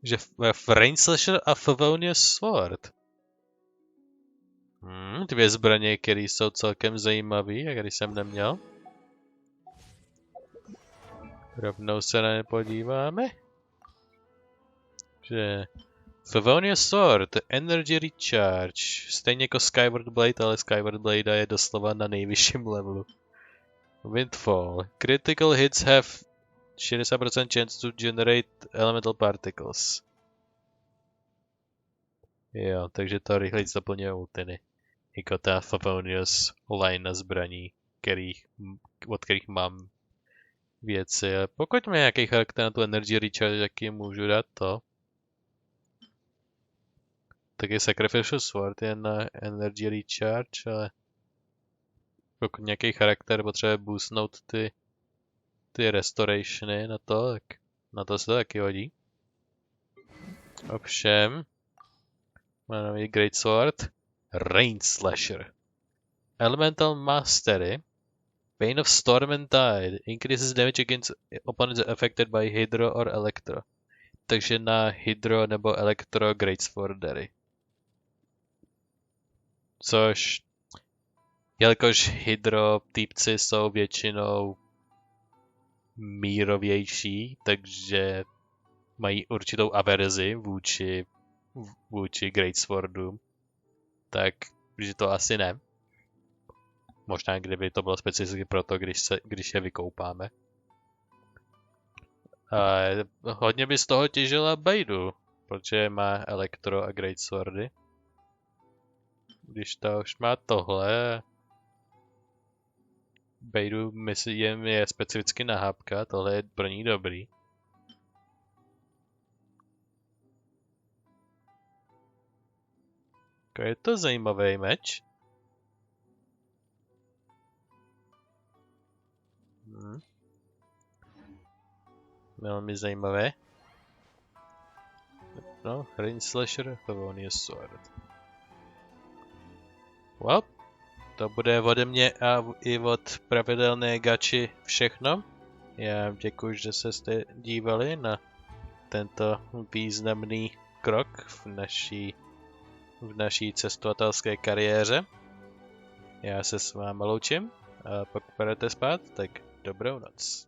Že Rain Slasher a Favonius Sword. 2 zbraně, které jsou celkem zajímavé, a když jsem neměl. Rovnou se na ně podíváme. Že Favonius Sword, Energy Recharge, stejně jako Skyward Blade, ale Skyward Blade je doslova na nejvyšším levelu. Windfall, critical hits have 60% chance to generate elemental particles. Jo, takže to rychleji zaplňuje ultiny. Jako ta Favonius line zbraní, od kterých mám věci. A pokud má nějaký charakter na tu Energy Recharge, tak jim můžu dát to. Taky Sacrificial Sword je na Energy Recharge, ale pokud nějaký charakter potřebuje boostnout ty restorationy na to, tak na to se to taky hodí. Ovšem, máme Great Sword, Rain Slasher. Elemental Mastery, Pain of Storm and Tide, increases damage against opponents affected by Hydro or Electro. Takže na Hydro nebo Electro Great Swordery. Což, jelikož Hydro týpci jsou většinou mírovější, takže mají určitou averzi vůči Great Swordům, tak že to asi ne. Možná kdyby to bylo specificky proto, když je vykoupáme. A hodně by z toho těžila Baidu, protože má Elektro a Great Swordy. Když ta už má tohle, Baidu myslím je specificky nahápka, tohle je pro ní dobrý. Je to zajímavý meč. Velmi zajímavé. No, Rain Slasher, Favonius Sword. Well, to bude ode mě a i od pravidelné gači všechno. Já děkuji, že jste dívali na tento významný krok v naší cestovatelské kariéře. Já se s vámi loučím a pokud půjdete spát, tak dobrou noc.